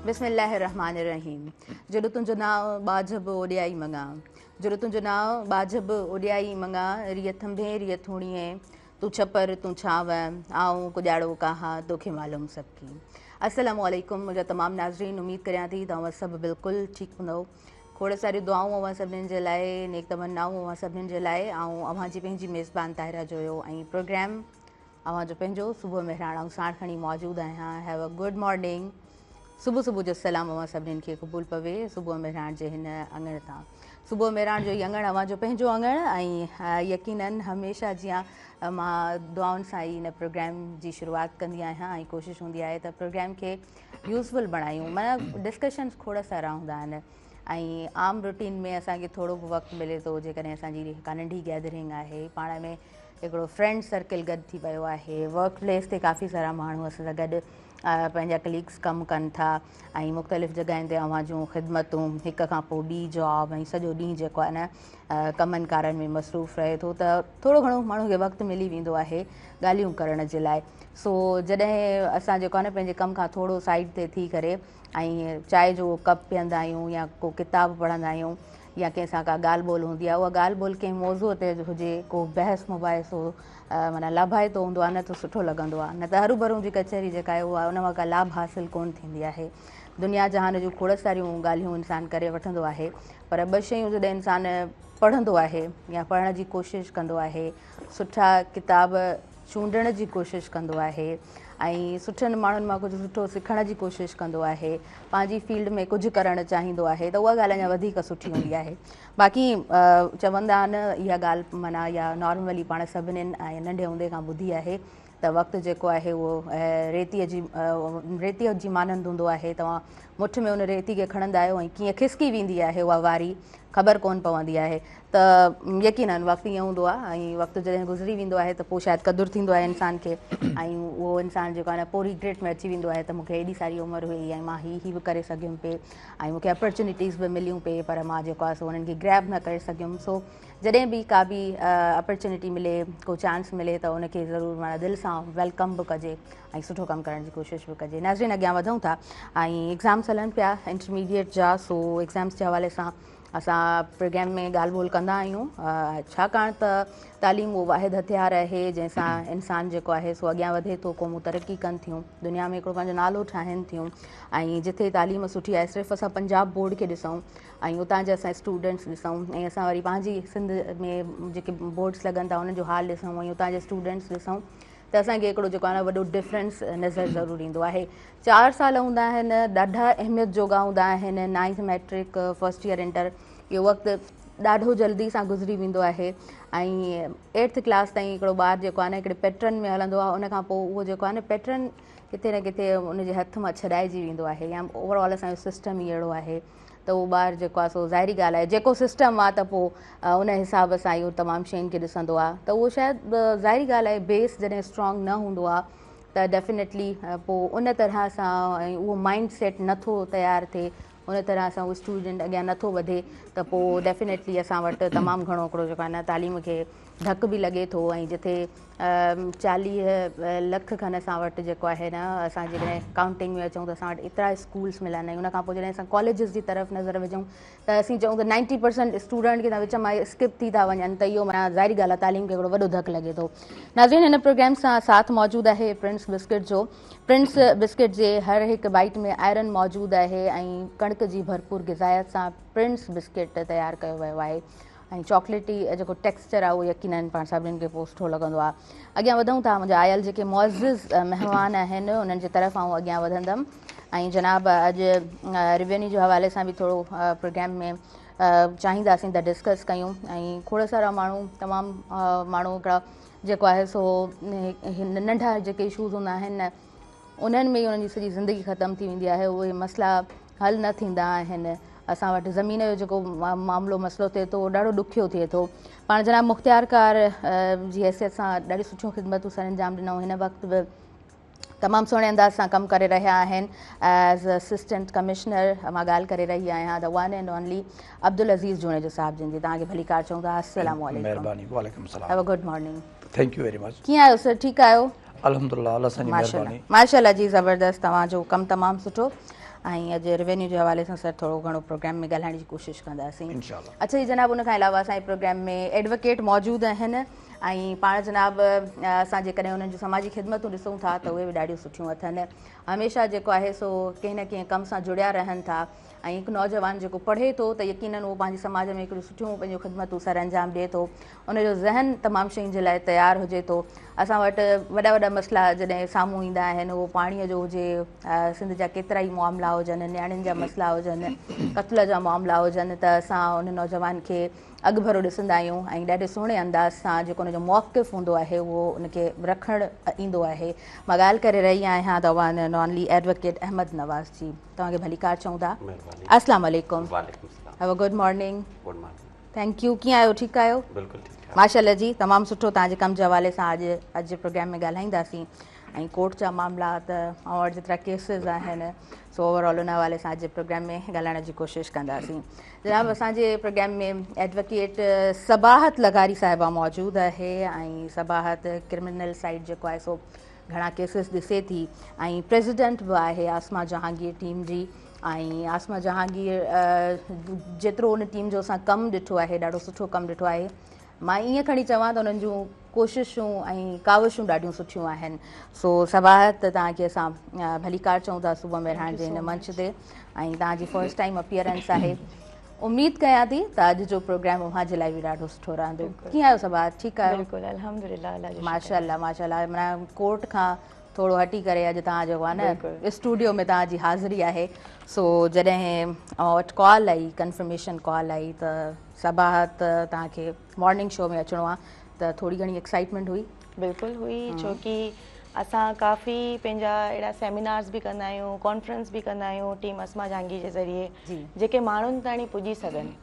बिस्मिल्लाहिर्रहमानिर्रहीम। जॾो तुंहिंजो नाव बाजब ओॾियाई मंगा, जॾो तुंहिंजो नाव बाजब ओॾियाई मंगा, रिय थंभे रिय थोड़ीअ, तू छपर तू छांव, आऊं कुॼाड़ो काहा तोखे मालूम सबकी। अस्सलामु अलैकुम मुंहिंजा तमामु नाज़रीन, उमेद करियां थी तव्हां सभु बिल्कुलु ठीकु हूंदव। खोड़ सारियूं दुआऊं अवां सभिनीनि जे लाइ, नेक तमन्नाऊं अवां सभिनीनि जे लाइ। ऐं अवां जी पंहिंजी मेज़बान ताहिरा जो ऐं प्रोग्राम अवां जो पंहिंजो सुबुह मेहराण ऐं साण खणी मौजूदु आहियां। Have a good morning. सुबुह सुबुह जो सलाम अवां सभिनीनि खे क़बूल पवे सुबुह मेहराण जे हिन अङण तां। सुबुह मेहराण जो इहो अङण अवां जो पंहिंजो अङण ऐं यकीनन हमेशह जीअं मां दुआउनि सां ई हिन प्रोग्राम जी शुरूआति कंदी आहियां ऐं कोशिशि हूंदी आहे त प्रोग्राम खे यूज़फुल बणायूं। माना डिस्कशन्स खोड़ सारा हूंदा आहिनि ऐं आम रूटीन में असांखे थोरो बि वक़्तु मिले थो, जेकॾहिं असांजी हिकु नंढी गैदरिंग आहे, पाण में हिकिड़ो फ्रेंड सर्किल गॾु थी वियो आहे, वर्क प्लेस ते काफ़ी सारा माण्हू असां सां गॾु पंहिंजा कलीग्स कमु कनि था ऐं मुख़्तलिफ़ जॻहियुनि ते अवां जूं ख़िदमतूं हिक खां पोइ ॿी जॉब ऐं सॼो ॾींहुं जेको आहे न कमनि कारनि में मसरूफ़ रहे थो, त थोरो घणो माण्हू खे वक़्तु मिली वेंदो आहे ॻाल्हियूं करण जे लाइ। सो जॾहिं असां जेको आहे न पंहिंजे कम खां थोरो साइड ते थी करे ऐं चांहि जो कप पीअंदा आहियूं या को किताब पढ़ंदा आहियूं या कंहिंसां का ॻाल्हि ॿोल हूंदी आहे, उहा ॻाल्हि ॿोल कंहिं मौज़ूअ ते हुजे, को बहस मुबाहिसो माना लाभाइतो हूंदो आहे न, त सुठो लॻंदो आहे। न त हरू भरू जी कचहरी जेका आहे उहा उन मां का लाभ हासिलु कोन्ह थींदी आहे। दुनिया जहान जूं खोड़ सारियूं ॻाल्हियूं इंसानु करे वठंदो आहे, पर ॿ शयूं जॾहिं इंसानु पढ़ंदो आहे या पढ़ण जी कोशिशि कंदो आहे, सुठा किताब चूंडण जी कोशिशि कंदो आहे ऐं सुठनि माण्हुनि मां कुझु सुठो सिखण जी कोशिशि कंदो आहे, पंहिंजी फील्ड में कुझु करणु चाहींदो आहे, त उहा ॻाल्हि अञा वधीक सुठी हूंदी आहे। बाक़ी चवंदा आहिनि इहा ॻाल्हि माना या नॉर्मली पाण सभिनीनि ऐं नंढे हूंदे खां ॿुधी आहे त वक़्तु जेको आहे उहो रेतीअ जी मानंद हूंदो आहे। तव्हां मुठ में उन रेती खे खणंदा आहियो ऐं कीअं खिसकी वेंदी आहे उहा वारी, ख़बर कोन्ह पवंदी आहे। त यकीनन वक़्तु ईअं हूंदो आहे ऐं वक़्तु जॾहिं गुज़री वेंदो आहे त पोइ शायदि क़दुरु थींदो आहे इंसान खे ऐं उहो इंसानु जेको आहे न पोइ रिग्रेट में अची वेंदो आहे त मूंखे एॾी सारी उमिरि हुई ऐं मां हीअ बि करे सघियुमि पे ऐं मूंखे अपॉर्चुनिटीज़ बि मिलियूं पे, पर मां जेको आहे सो उन्हनि खे ग्रैब न करे सघियुमि। सो जॾहिं बि का बि अपॉर्चुनिटी मिले, को चांस मिले, त उनखे ज़रूरु माना दिलि सां वेलकम बि कजे ऐं सुठो कमु करण जी कोशिशि बि कजे। नाज़रीन, अॻियां वधूं था ऐं एग्ज़ाम्स हलनि पिया इंटरमीडिएट जा। सो एग्ज़ाम्स जे हवाले सां असां प्रोग्राम में ॻाल्हि ॿोल कंदा आहियूं, छाकाणि त तालीम उहो वाहिद हथियार आहे जंहिंसां इंसानु जेको आहे सो अॻियां वधे थो, क़ौमूं तरक़ी कनि थियूं, दुनिया में हिकिड़ो पंहिंजो नालो ठाहिनि थियूं। ऐं जिथे तालीम सुठी आहे, सिर्फ़ु असां पंजाब बोर्ड खे ॾिसूं ऐं उतां जा असां स्टूडेंट्स ॾिसूं ऐं असां वरी पंहिंजी सिंध में जेके बोर्ड्स लॻनि था उन्हनि जो हाल ॾिसूं ऐं उतां जे स्टूडेंट्स ॾिसूं, त असांखे हिकिड़ो जेको आहे न वॾो डिफरेंस नज़र ज़रूरु ईंदो आहे। 4 साल हूंदा आहिनि, ॾाढा अहमियत जोगा हूंदा आहिनि। 9th matric, first year inter, इहो वक़्तु ॾाढो जल्दी सां गुज़री वेंदो आहे ऐं 8th क्लास ताईं हिकिड़ो ॿारु जेको आहे न हिकिड़े पैटर्न में हलंदो आहे, उनखां पोइ उहो जेको आहे न पैटर्न किथे न किथे उनजे हथ मां छॾाइजी वेंदो आहे या ओवरऑल असांजो सिस्टम ई अहिड़ो आहे त उहो ॿारु जेको आहे सो ज़ाहिरी ॻाल्हि आहे जेको सिस्टम आहे त पोइ उन हिसाब सां इहो तमामु शयुनि खे ॾिसंदो आहे, त उहो शायदि ज़ाहिरी ॻाल्हि आहे बेस जॾहिं स्ट्रॉंग न हूंदो आहे त डेफिनेटली पोइ उन तरह सां ऐं उहो माइंड सेट नथो तयारु थिए, उन तरह सां उहो स्टूडेंट अॻियां नथो वधे, त पोइ डेफिनेटली असां वटि तमामु घणो हिकिड़ो जेको आहे न तालीम खे धकु बि लॻे थो। ऐं जिथे 40 लख खनि असां वटि जेको आहे न असां जेकॾहिं काउंटिंग में अचूं त असां वटि एतिरा स्कूल्स मिलंदा आहिनि। उनखां पोइ जॾहिं असां कॉलेजिस जी तरफ़ नज़र विझूं त असीं चऊं त 90% स्टूडेंट खे विच मां स्किप थी था वञनि, त इहो माना ज़ाहिरी ॻाल्हि आहे तालीम खे हिकिड़ो वॾो धकु लॻे थो। नाज़रीन, हिन प्रोग्राम सां साथ मौजूदु आहे प्रिंस बिस्किट जो। प्रिंस बिस्किट जे हर हिकु बाइट में आयरन मौजूदु आहे ऐं कणिक जी भरपूर ग़िज़ायत सां प्रिंस बिस्किट तयारु कयो वियो आहे ऐं चॉकलेटी जेको टेक्सचर आहे उहो यकीनन पाण सभिनीनि खे पोइ सुठो लॻंदो आहे। अॻियां वधूं था, मुंहिंजा आयल जेके मुअज़्ज़िज़ महिमान आहिनि उन्हनि जे तरफ़ आऊं अॻियां वधंदमि ऐं जनाब अॼु रेवेन्यू जे हवाले सां बि थोरो प्रोग्राम में चाहींदासीं त डिस्कस कयूं ऐं खोड़ सारा माण्हू तमामु माण्हू हिकिड़ा जेको आहे सो नंढा जेके इशूज़ हूंदा आहिनि न उन्हनि में ई उन्हनि जी सॼी ज़िंदगी ख़तमु थी वेंदी आहे, उहे मसइला हल न थींदा आहिनि। असां वटि ज़मीन जो जेको मामिलो मसइलो थिए थो ॾाढो ॾुखियो थिए थो। पाण जनाब मुख़्तियार कार जी हैसियत सां ॾाढी सुठियूं ख़िदमतूं सर अंजाम ॾिनऊं, हिन वक़्तु बि तमामु सुहिणे अंदाज़ सां कमु करे रहिया आहिनि। एज़ असिस्टेंट कमिश्नर मां ॻाल्हि करे रही आहियां the one and only Abdul Aziz Junejo sahib, जिन जी तव्हांखे भली कार चऊं था। अस्सलामु अलैकुम। महिरबानी। वालेकुम सलाम। Have a good morning. Thank U very much. कीअं आहियो सर? ठीकु आहियो? अल्हम्दुलिल्लाह, अल्लाह सां जी महिरबानी। माशाल्लाह जी, ज़बरदस्त। तव्हांजो कमु तमामु सुठो ऐं अॼु रेवेन्यू जे हवाले सां सर थोरो घणो प्रोग्राम में ॻाल्हाइण जी कोशिशि कंदासीं। इंशाल्लाह। अच्छा जी जनाब, उन खां अलावा असांजे प्रोग्राम में एडवोकेट मौजूदु आहिनि ऐं पाण जनाब असां जेकॾहिं उन्हनि जूं समाजी ख़िदमतूं ॾिसूं था त उहे बि ॾाढियूं सुठियूं अथनि। हमेशह जेको आहे सो कंहिं न कंहिं कम सां जुड़िया रहनि था ऐं हिकु नौजवान जेको पढ़े थो त यकीनन उहो पंहिंजे समाज में हिकिड़ियूं सुठियूं पंहिंजूं ख़िदमतूं सर अंजाम ॾिए थो, उनजो ज़हन तमामु शयुनि जे लाइ तयारु हुजे थो। असां वटि वॾा वॾा मसइला जॾहिं साम्हूं ईंदा आहिनि, उहो पाणीअ जो हुजे, सिंध जा केतिरा ई मामला हुजनि, नियाणियुनि जा मसइला हुजनि, क़त्ल जा मामला हुजनि, त असां उन नौजवान खे अॻु भरो ॾिसंदा आहियूं ऐं ॾाढे सुहिणे अंदाज़ सां जेको उनजो मौक़िफ़ हूंदो आहे उहो उनखे रखणु ईंदो आहे। मां ॻाल्हि करे रही आहियां the one and only advocate Ahmad Nawaz ji. तव्हांखे भली कार चऊं था। अस्सलाम वालेकुम। Have a good morning. Thank you. कीअं आहियो? ठीकु आहियो? बिल्कुलु ठीकु आहे। माशाल्लाह जी, तमामु सुठो। तव्हांजे कम जे हवाले सां अॼु जे प्रोग्राम में ॻाल्हाईंदासीं ऐं कोर्ट जा मामला त ऐं वटि जेतिरा केसिस आहिनि सो ओवरऑल उन हवाले सां अॼु जे प्रोग्राम में ॻाल्हाइण जी कोशिशि कंदासीं। जनाब, असांजे प्रोग्राम में एडवोकेट सबाहत लगारी साहिबा मौजूदु आहे ऐं सबाहत क्रिमिनल साइड जेको आहे सो घणा केसिस ॾिसे थी ऐं प्रेसिडेंट बि आहे आसमा जहांगीर टीम जी। ऐं आसमा जहांगीर जेतिरो उन टीम जो असां कमु ॾिठो आहे, ॾाढो सुठो कमु ॾिठो आहे। मां ईअं खणी चवां त उन्हनि जूं कोशिशूं ऐं काविशूं ॾाढियूं सुठियूं आहिनि। सो सबाहत तव्हांखे असां भली कार चऊं था सुबुह में रहण जे हिन मंच ते ऐं तव्हांजी फर्स्ट टाइम अपीयरेंस आहे। उमेद कयां थी त अॼु जो प्रोग्राम मुंहिंजे लाइ बि ॾाढो सुठो रहंदो। कीअं आहियो सबाहत? ठीकु आहियो? बिल्कुलु अल्हम्दुलिल्लाह। माशाल्लाह माशाल्लाह। माना कोर्ट खां थोरो हटी करे अॼु तव्हां जेको आहे न स्टूडियो में तव्हांजी हाज़िरी आहे। सो जॾहिं वटि कॉल आई, कंफर्मेशन कॉल आई त सबाहत तव्हांखे मॉर्निंग शो में अचिणो आहे त थोरी घणी एक्साइटमेंट हुई? बिल्कुलु हुई, छोकी असां काफ़ी पंहिंजा अहिड़ा सेमिनार्स बि कंदा आहियूं, कॉन्फ्रेंस बि कंदा आहियूं टीम आसमा जहांगीर जे ज़रिए, जेके माण्हुनि ताईं पुॼी सघनि।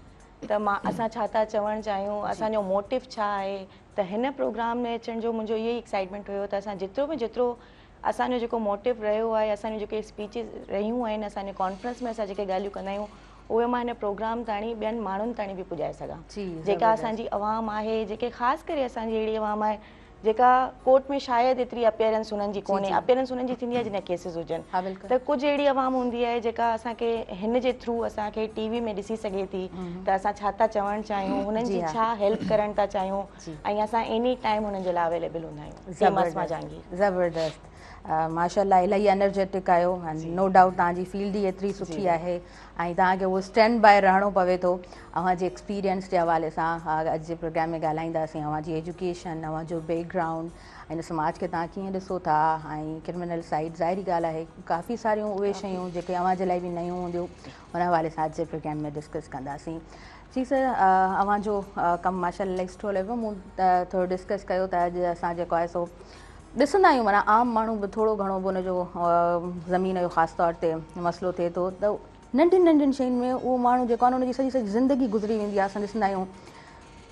त असां छा था चवणु चाहियूं, असांजो मोटिव छा आहे, त हिन प्रोग्राम में अचण जो मुंहिंजो इहो ई एक्साइटमेंट हुयो त असां जेतिरो असांजो जेको मोटिव रहियो आहे, असांजो जेके स्पीचिस रहियूं आहिनि, असांजे कॉन्फ्रेंस में असां जेके ॻाल्हियूं कंदा आहियूं उहे मां हिन प्रोग्राम ताईं ॿियनि माण्हुनि ताईं बि पुॼाए सघां। जेका असांजी अवाम आहे, जेके ख़ासि करे असांजी अहिड़ी अवाम आहे जेका कोर्ट में शायदि एतिरी अपीयरेंस हुननि जी कोन्हे, अपीयरेंस हुननि जी थींदी आहे जॾहिं केसिस हुजनि, त कुझु अहिड़ी अवाम हूंदी आहे जेका असांखे हिन जे थ्रू असांखे टीवी में ॾिसी सघे थी त असां छा था चवणु चाहियूं, हुननि जी छा हेल्प करणु था चाहियूं ऐं असां एनी टाइम हुननि जे लाइ अवेलेबल हूंदा आहियूं। ज़बरदस्त। माशाल्लाह, इलाही एनर्जेटिक आहियो ऐं नो डाउट तव्हांजी फील्ड ई एतिरी सुठी आहे ऐं तव्हांखे उहो स्टैंड बाय रहणो पवे थो। अव्हांजे एक्सपीरियंस जे हवाले सां अॼु जे प्रोग्राम में ॻाल्हाईंदासीं, अव्हांजी एजुकेशन, अव्हांजो बैकग्राउंड, हिन समाज खे तव्हां कीअं ॾिसो था ऐं क्रिमिनल साइड। ज़ाहिरी ॻाल्हि आहे काफ़ी सारियूं उहे शयूं जेके अव्हांजे लाइ बि नयूं हूंदियूं, हुन हवाले सां अॼु जे प्रोग्राम में डिस्कस कंदासीं। जी सर, अव्हांजो कमु माशाल्लाह इलाही सुठो लॻो। मूं थोरो डिस्कस कयो त अॼु असां जेको आहे सो ॾिसंदा आहियूं, माना आम माण्हू बि थोरो घणो बि हुनजो ज़मीन जो ख़ासि तौर ते मसइलो थिए थो त नंढियुनि नंढियुनि शयुनि में उहो माण्हू जेको आहे हुनजी सॼी ज़िंदगी गुज़री वेंदी आहे। असां ॾिसंदा आहियूं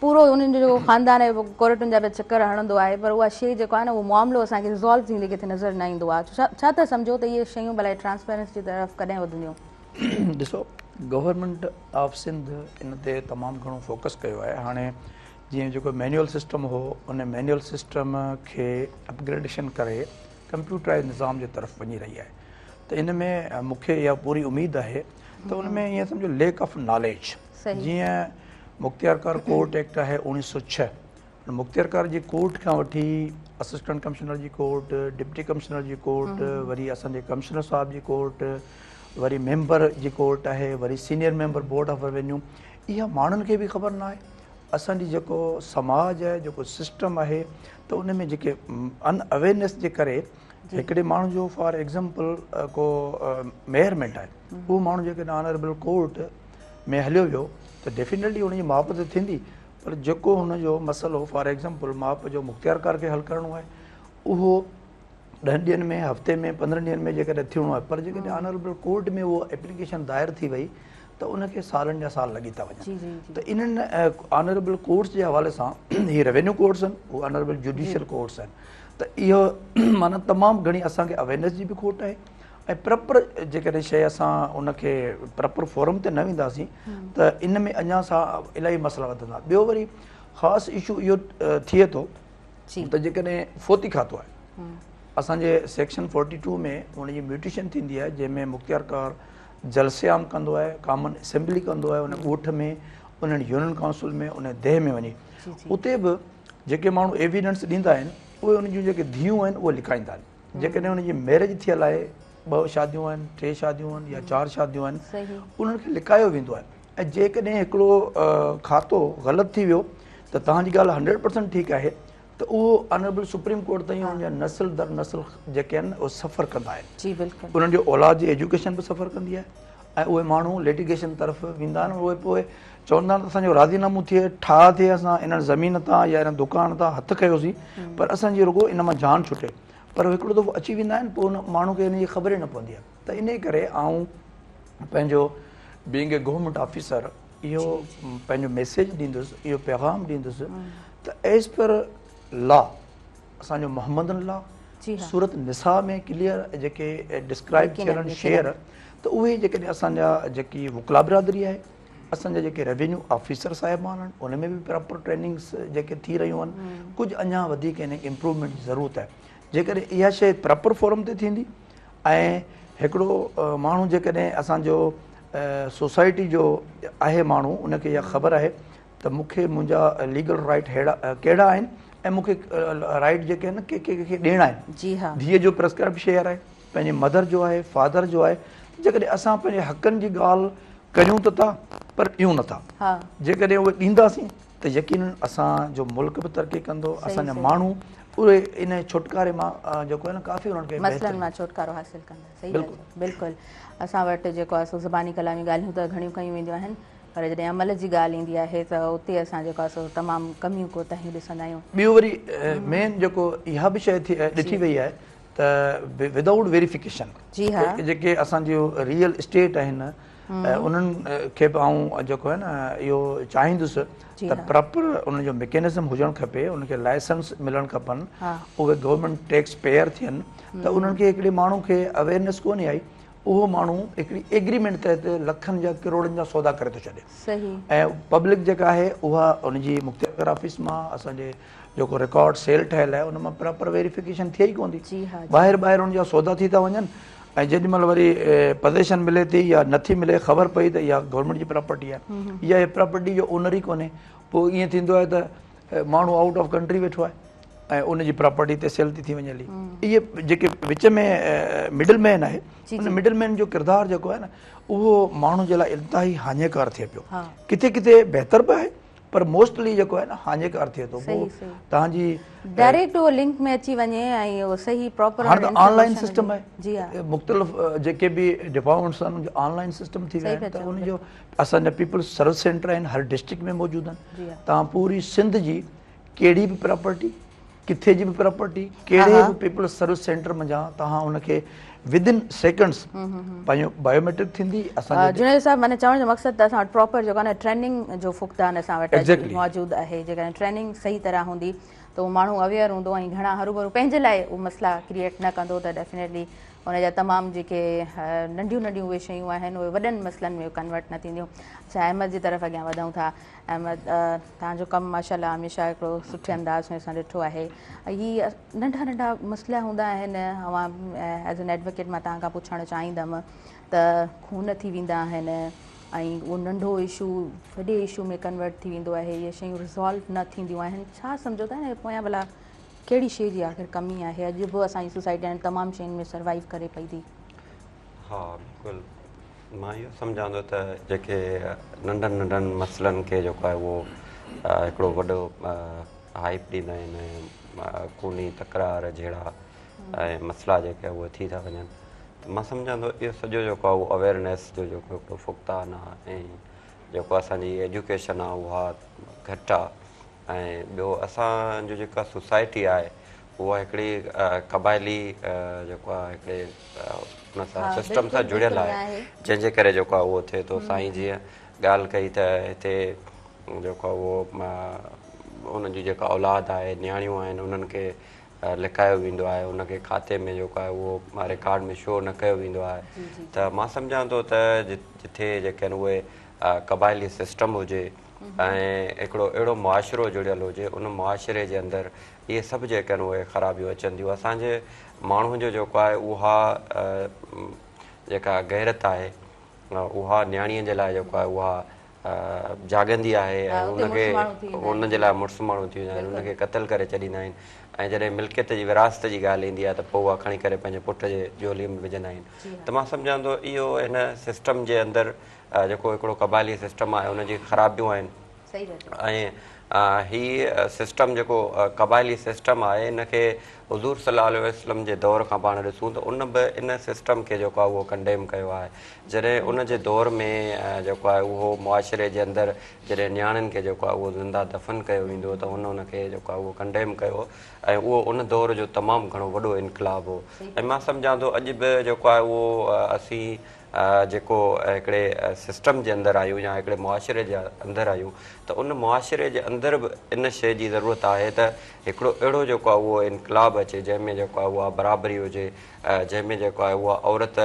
पूरो उन्हनि जो ख़ानदान आहे कोर्टुनि जा बि चकर हणंदो आहे, पर उहा शइ जेको आहे न उहो मामिलो असांखे रिज़ॉल्व थींदे किथे नज़र न ईंदो आहे। छा था सम्झो त इहे शयूं भला ट्रांसपेरेंसी जी तरफ़ कॾहिं वधंदियूं? ॾिसो, गवर्नमेंट ऑफ सिंध इन ते तमामु घणो फोकस कयो आहे। हाणे जीअं जेको मैनुअल सिस्टम हो, उन मैनुअल सिस्टम खे अपग्रेडेशन करे कंप्यूटराइज़ निज़ाम जे तरफ़ वञी रही आहे। त इन में मूंखे इहा पूरी उमेदु आहे त उन में ईअं सम्झो लेक ऑफ नॉलेज। जीअं मुख़्तियारकार कोर्ट एक्ट आहे 1906, मुख़्तियारकार जी कोर्ट खां वठी असिस्टेंट कमिश्नर जी कोर्ट, डिप्टी कमिश्नर जी कोर्ट, वरी असांजे कमिश्नर साहिब जी कोर्ट, वरी मेंबर जी कोर्ट आहे, वरी senior member board of revenue. इहा माण्हुनि खे बि ख़बर न आहे। असांजी जेको समाज आहे, जेको सिस्टम आहे, त उन में जेके अनअवेयरनेस जे करे हिकिड़े माण्हू जो फॉर एग्ज़ाम्पल को मेयरमेंट आहे, उहो माण्हू जेके ऑनरेबल कोर्ट में हलियो वियो त डेफिनेटली हुनजी माप त थींदी, पर जेको हुनजो मसइलो फॉर एग्ज़ाम्पल माप जो मुख़्तियारकार खे हल करिणो आहे उहो 10 ॾींहंनि में, हफ़्ते में, 15 ॾींहंनि में जेकॾहिं थियणो आहे, पर जेकॾहिं ऑनरेबल कोर्ट में उहो एप्लीकेशन दायर थी वई त उनखे सालनि जा साल लॻी था वञनि। त इन्हनि ऑनरेबल कोर्ट्स जे हवाले सां हीअ रेवेन्यू कोर्ट्स आहिनि, उहे ऑनरेबल जुडिशियल कोर्ट्स आहिनि, त इहो माना तमामु घणी असांखे अवेयरनेस जी बि खोट आहे ऐं प्रॉपर जेकॾहिं शइ असां उनखे प्रॉपर फोरम ते न वेंदासीं त इन में अञा सां इलाही मसइला वधंदा। ॿियो वरी ख़ासि इशू इहो थिए थो त जेकॾहिं फोती खातो आहे, असांजे सेक्शन 42 में हुनजी म्यूटेशन थींदी आहे, जंहिंमें मुख़्तियारकार जलसे आम कंदो आहे, कॉमन असेंबली कंदो आहे उन ॻोठ में, उन्हनि यूनियन काउंसिल में, उन देह में वञी उते बि जेके माण्हू एविडेंस ॾींदा आहिनि उहे उन जूं जेके धीअरूं आहिनि उहे लिकाईंदा आहिनि। जेकॾहिं उनजी मैरिज थियल आहे, 2 शादियूं आहिनि, 3 शादियूं आहिनि या 4 शादियूं आहिनि, उन्हनि खे लिकायो वेंदो आहे। ऐं जेकॾहिं हिकिड़ो खातो ग़लति थी वियो त तव्हांजी ॻाल्हि 100% ठीकु आहे त उहो ऑनरेबल सुप्रीम कोर्ट ताईं उनजा नस्ल दर नस्ल जेके आहिनि उहे सफ़र कंदा आहिनि। जी बिल्कुलु। उन्हनि जो औलाद जी एजुकेशन बि सफ़र कंदी आहे ऐं उहे माण्हू लिटिगेशन तरफ़ वेंदा आहिनि। उहे पोइ चवंदा आहिनि असांजो राज़ीनामो थिए, ठाह थिए, असां इन्हनि ज़मीन तां या इन्हनि दुकान तां हथु कयोसीं, पर असांजी रुॻो इन मां जान छुटे। पर हिकिड़ो दफ़ो अची वेंदा आहिनि पोइ उन माण्हू खे इन जी ख़बर ई न पवंदी आहे। त इन करे आउं पंहिंजो बीइंग ए गवर्नमेंट ऑफिसर इहो पंहिंजो मैसेज ॾींदुसि, इहो पैगाम ॾींदुसि त एज़ पर लॉ, असांजो मोहम्मदन लॉ, सूरत निसा में क्लियर जेके डिस्क्राइब थियल आहिनि शेयर, त उहे जेकॾहिं असांजा जेकी वकला बिरादरी आहे, असांजा जेके रेवेन्यू ऑफिसर साहिबान आहिनि उन में बि प्रॉपर ट्रेनिंग्स जेके थी रहियूं आहिनि, कुझु अञा वधीक इन इम्प्रूवमेंट जी ज़रूरत आहे। जेकॾहिं इहा शइ प्रॉपर फॉर्म ते थींदी ऐं हिकिड़ो माण्हू जेकॾहिं असांजो सोसाइटी जो आहे माण्हू, उनखे इहा ख़बर आहे त मूंखे मुंहिंजा लीगल राइट कहिड़ा आहिनि ऐं मूंखे राइट जेके आहिनि कंहिंखे ॾियणा आहिनि। जी हा। धीअ जो प्रिस्क्राइब शेयर आहे, पंहिंजे मदर जो आहे, फादर जो आहे। जेकॾहिं असां पंहिंजे हक़नि जी ॻाल्हि करियूं त था पर ॾियूं नथा। जेकॾहिं उहे ॾींदासीं त यकीनन असांजो मुल्क बि तरक़ी कंदो, असांजा माण्हू उहे इन छुटकारे मां जेको आहे न काफ़ी उन्हनि खे मसइलनि मां छुटकारो हासिलु कंदा। सही आहे, बिल्कुलु। असां वटि जेको आहे सो ज़बानी कलामी ॻाल्हियूं त घणियूं कयूं वेंदियूं आहिनि, पर जॾहिं अमल जी ॻाल्हि ईंदी आहे त उते असां जेको आहे सो तमामु कमियूं कोताहियूं ॾिसंदा आहियूं। ॿियो वरी मेन जेको इहा बि शइ ॾिठी वई आहे त विदाउट वेरिफिकेशन जेके असांजो रियल इस्टेट आहिनि उन्हनि खे बि आउं जेको आहे न इहो चाहींदुसि त प्रॉपर उन्हनि जो मैकेनिज़म हुजणु खपे, उनखे लाइसेंस मिलणु खपनि, उहे गवर्नमेंट टैक्स पेयर थियनि। त उन्हनि खे हिकिड़े माण्हू खे अवेयरनेस कोन्हे आई, उहो माण्हू हिकिड़ी एग्रीमेंट तहत लखनि जा किरोड़नि जा सौदा करे थो छॾे ऐं पब्लिक जेका आहे उहा उनजी मुख़्तलिफ़ ऑफिस मां असांजे जेको रिकॉर्ड सेल ठहियलु आहे उन मां प्रॉपर वेरिफिकेशन थिए ई कोन थी। ॿाहिरि उनजा सौदा थी था वञनि ऐं जेॾीमहिल वरी पोज़ीशन मिले थी या नथी मिले, ख़बर पई त इहा गवर्नमेंट जी प्रॉपर्टी आहे, इहा प्रॉपर्टी जो ओनर ई कोन्हे। पोइ ईअं थींदो आहे त माण्हू आउट ऑफ कंट्री वेठो आहे ऐं उनजी प्रॉपर्टी ते सेल थी वञे हली। इहे जेके विच में मिडल मैन आहे, उन मिडल मैन जो किरदारु जेको आहे न उहो माण्हू जे लाइ इंतिहाई हाञेकार थिए पियो। किथे किथे बहितर बि आहे पर मोस्टली जेको आहे न हाञेकार थिए थो। तव्हांजी डायरेक्ट उहो लिंक में अची वञे ऐं उहो सही प्रॉपर हाणे त ऑनलाइन सिस्टम आहे, मुख़्तलिफ़ जेके बि डिपार्टमेंट्स आहिनि उनजो ऑनलाइन सिस्टम थी विया आहिनि। त उनजो असांजा पीपल्स सर्विस सेंटर आहिनि, हर डिस्ट्रिक्ट में मौजूदु आहिनि। तव्हां पूरी सिंध जी कहिड़ी बि प्रॉपर्टी, किथे जी बि प्रॉपर्टी, कहिड़े बि पीपल्स सर्विस सेंटर में तव्हां उनखे विदिन सेकेंड्स पंहिंजो बायोमेट्रिक थींदी। जुनेद साहब, माने चवण जो मक़सदु त असां वटि प्रॉपर जेको आहे न ट्रेनिंग जो फुक़दान असां वटि मौजूदु आहे। जेकॾहिं ट्रेनिंग सही तरह हूंदी त उहो माण्हू अवेयर हूंदो ऐं घणा हरू पंहिंजे लाइ उहो मसइला क्रिएट न कंदो त डेफिनेटली उनजा तमामु जेके नंढियूं नंढियूं उहे शयूं आहिनि उहे वॾनि मसइलनि में कन्वर्ट न थींदियूं। अच्छा, अहमद जी तरफ़ अॻियां वधूं था। अहमद, तव्हांजो कमु माशाल्लाह हमेशह हिकिड़ो सुठे अंदाज़ में असां ॾिठो आहे। हीअ नंढा नंढा मसइला हूंदा आहिनि, एज़ एन एडवोकेट मां तव्हां खां पुछणु चाहींदमि त खून थी वेंदा आहिनि ऐं उहो नंढो इशू वॾे इशू में कन्वर्ट थी वेंदो आहे, इहे शयूं रिज़ॉल्व न थींदियूं आहिनि। छा सम्झो था न पोयां भला कहिड़ी शइ जी आख़िर कमी आहे? अॼु बि असांजी सोसाइटी आहिनि तमामु शयुनि में सर्वाइव करे पई थी। हा बिल्कुलु, मां इहो सम्झां थो त जेके नंढनि नंढनि मसइलनि खे जेको आहे उहो हिकिड़ो वॾो हाइप ॾींदा आहिनि, खूनी तकरार जहिड़ा ऐं मसइला जेके उहे थी था वञनि। त मां सम्झां थो इहो सॼो जेको आहे उहो अवेयरनेस जो जेको हिकिड़ो फुक़दान आहे ऐं जेको असांजी एजुकेशन आहे उहा घटि आहे। ऐं ॿियो असांजो जेका सोसाइटी आहे उहा हिकिड़ी क़बाइली जेको आहे हिकिड़े उन सां सिस्टम सां जुड़ियल आहे, जंहिंजे करे जेको आहे उहो थिए थो। साईं जीअं ॻाल्हि कई त हिते जेको आहे उहो उन्हनि जी जेका औलाद आहे, न्याणियूं आहिनि, उन्हनि खे लिकायो वेंदो आहे, उनखे खाते में जेको आहे उहो रिकॉर्ड में शो न कयो वेंदो आहे। त मां सम्झां थो त जिथे जेके आहिनि उहे क़बाइली सिस्टम हुजे ऐं हिकिड़ो अहिड़ो मुआशिरो जुड़ियल हुजे, उन मुआशिरे जे अंदरि इहे सभु जेके आहिनि उहे ख़राबियूं अचनि थियूं। असांजे माण्हुनि जो जेको आहे उहा जेका गैरत आहे उहा न्याणीअ जे लाइ जेको आहे उहा जाॻंदी आहे ऐं उनखे उन जे लाइ मुड़ुसु माण्हू थी वेंदा आहिनि, उनखे क़तल करे छॾींदा आहिनि। ऐं जॾहिं मिल्कियत जी विरासत जी ॻाल्हि ईंदी आहे त पोइ उहा खणी करे पंहिंजे पुट जे झोलीअ में विझंदा आहिनि। त मां सम्झां थो इहो हिन सिस्टम जे अंदरि जेको हिकिड़ो क़बाइली सिस्टम आहे उनजी ख़राबियूं आहिनि। ऐं हीअ सिस्टम जेको क़बाइली सिस्टम आहे इनखे हुज़ूर सल्लल्लाहु अलैहि वसल्लम जे दौर खां पाण ॾिसूं त उन बि इन सिस्टम खे जेको आहे उहो कंडेम कयो आहे। जॾहिं उन जे दौर में जेको आहे उहो मुआशिरे जे अंदरि जॾहिं नियाणियुनि खे जेको आहे उहो ज़िंदा दफ़न कयो वेंदो त उनखे जेको आहे उहो कंडेम कयो ऐं उहो उन दौर जो तमामु घणो वॾो इनक़लाब हो। ऐं मां सम्झां थो अॼु बि जेको आहे उहो असीं जेको हिकिड़े सिस्टम जे अंदरि आहियूं या हिकिड़े मुआशिरे जे अंदरि आहियूं त उन मुआशिरे जे अंदरि बि इन शइ जी ज़रूरत आहे त हिकिड़ो अहिड़ो जेको आहे उहो इनक़लाब अचे जंहिंमें जेको आहे उहा बराबरी हुजे, जंहिंमें जेको आहे उहा औरत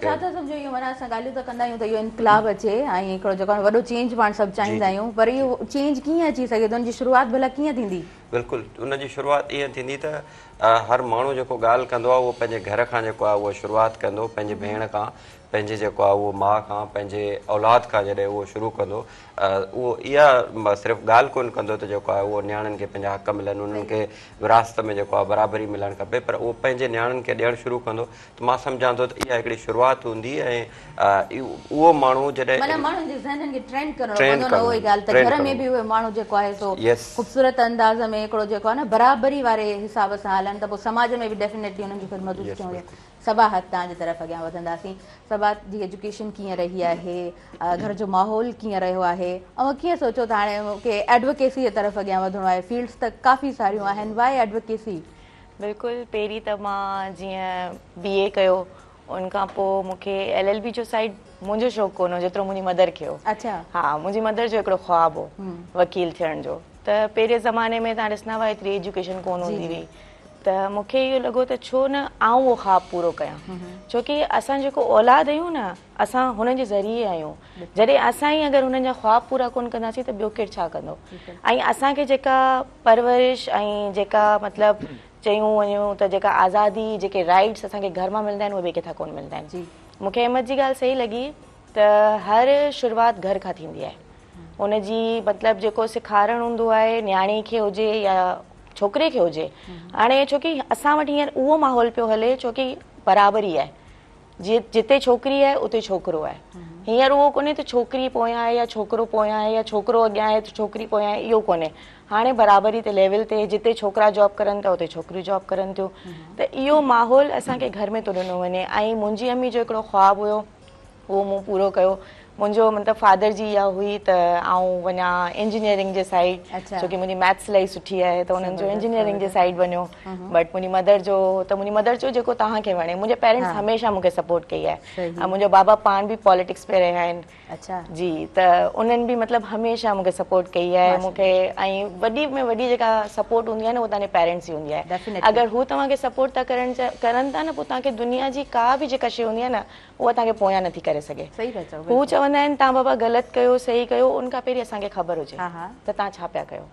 छा था सम्झो इहो माना असां ॻाल्हियूं त कंदा आहियूं त इहो इनक़लाब अचे ऐं हिकिड़ो जेको आहे वॾो चेंज पाण सभु चाहींदा आहियूं, पर इहो चेंज कीअं अची सघे थो, उनजी शुरूआति भला कीअं थींदी? बिल्कुलु उनजी शुरूआति ईअं थींदी त हर माण्हू जेको ॻाल्हि कंदो आहे उहो पंहिंजे घर खां जेको आहे उहो शुरूआति कंदो, पंहिंजे भेण खां, पंहिंजे जेको आहे उहो माउ खां, पंहिंजे औलाद खां जॾहिं उहो शुरू कंदो उहो इहा सिर्फ़ु ॻाल्हि कोन कंदो त जेको आहे उहो नियाणियुनि खे पंहिंजा हक़ मिलनि, उन्हनि खे विरासत में जेको आहे बराबरी मिलणु खपे, पर उहो पंहिंजे नियाणियुनि खे ॾियणु शुरू कंदो। त मां सम्झां थो त इहा हिकिड़ी शुरूआति हूंदी ऐं उहो माण्हू जॾहिं घर में बि उहे माण्हू जेको आहे सो ख़ूबसूरत अंदाज़ में हिकिड़ो जेको आहे न बराबरी वारे हिसाब सां हलनि त पोइ समाज में बि डेफिनेटली उन्हनि जी ख़िदमत कयूं। सबा हथ तव्हांजे तरफ़ अॻियां वधंदासीं। सबा जी एजुकेशन कीअं रही आहे, घर जो माहौल कीअं रहियो आहे, ऐं कीअं सोचो त हाणे मूंखे एडवोकेसी जे तरफ़ अॻियां वधिणो आहे? फील्ड्स त काफ़ी सारियूं आहिनि, वाई एडवोकेसी? बिल्कुलु, पहिरीं त मां जीअं BA कयो, उनखां पोइ मूंखे LLB जो साइड मुंहिंजो शौक़ु कोन हो जेतिरो मुंहिंजी मदर खे हो। अच्छा। हा, मुंहिंजी मदर जो हिकिड़ो ख़्वाबु हो वकील थियण जो। त पहिरें ज़माने में तव्हां ॾिसंदा हुआ एतिरी एजुकेशन कोन हूंदी हुई, त मूंखे इहो लॻो त छो न आउं उहो ख़्वाबु पूरो कयां, छोकी असां जेको औलाद आहियूं न असां हुननि जे ज़रिए आहियूं। जॾहिं असां ई अगरि हुननि जा ख़्वाब पूरा कोन कंदासीं त ॿियो केरु छा कंदो? ऐं असांखे जेका परवरिश ऐं जेका मतिलबु चयूं वञूं त जेका आज़ादी, जेके राइट्स असांखे घर मां मिलंदा आहिनि उहे ॿिए किथां कोन मिलंदा आहिनि। मूंखे अहमद जी ॻाल्हि सही लॻी त हर शुरूआति घर खां थींदी आहे। हुनजी मतिलबु जेको सेखारणु हूंदो आहे न्याणी खे हुजे या छोकिरे खे हुजे, हाणे छोकी असां वटि हींअर उहो माहौल पियो हले छोकी बराबरी आहे, जिते छोकिरी आहे उते छोकिरो आहे। हींअर उहो कोन्हे त छोकिरी पोयां आहे या छोकिरो पोयां आहे या छोकिरो अॻियां आहे त छोकिरी पोयां आहे, इहो कोन्हे। हाणे बराबरी ते लेवल ते जिते छोकिरा जॉब करनि था उते छोकिरियूं जॉब करनि थियूं। त इहो माहौल असांखे घर में थो ॾिनो वञे। ऐं मुंहिंजी अम्मी जो हिकिड़ो ख़्वाबु हुयो उहो मूं पूरो कयो। मुंहिंजो मतिलबु फादर जी इहा हुई त आउं वञा इंजीनियरिंग जे साइड, छोकी मुंहिंजी मैथ्स इलाही सुठी आहे त उन्हनि जो इंजीनियरिंग जे साइड वञो। बट मुंहिंजी मदर जो जेको तव्हांखे वणे, मुंहिंजे पेरेंट्स हमेशह मूंखे सपोर्ट कई आहे ऐं मुंहिंजो बाबा पाण बि पॉलिटिक्स में रहिया आहिनि। अच्छा जी, त उन्हनि बि मतिलबु हमेशह मूंखे सपोर्ट कई आहे मूंखे। ऐं वॾी में वॾी जेका सपोर्ट हूंदी आहे न उहा तव्हांजे पेरेंट्स जी हूंदी आहे। अगरि हू तव्हांखे सपोर्ट था करनि था न, पोइ तव्हांखे दुनिया जी का बि जेका शइ हूंदी आहे न उहा तव्हांखे पोयां नथी करे सघे। हू चवंदा आहिनि तव्हां बाबा ग़लति कयो सही कयो, उनखां पहिरीं असांखे ख़बर हुजे त तव्हां छा पिया कयो।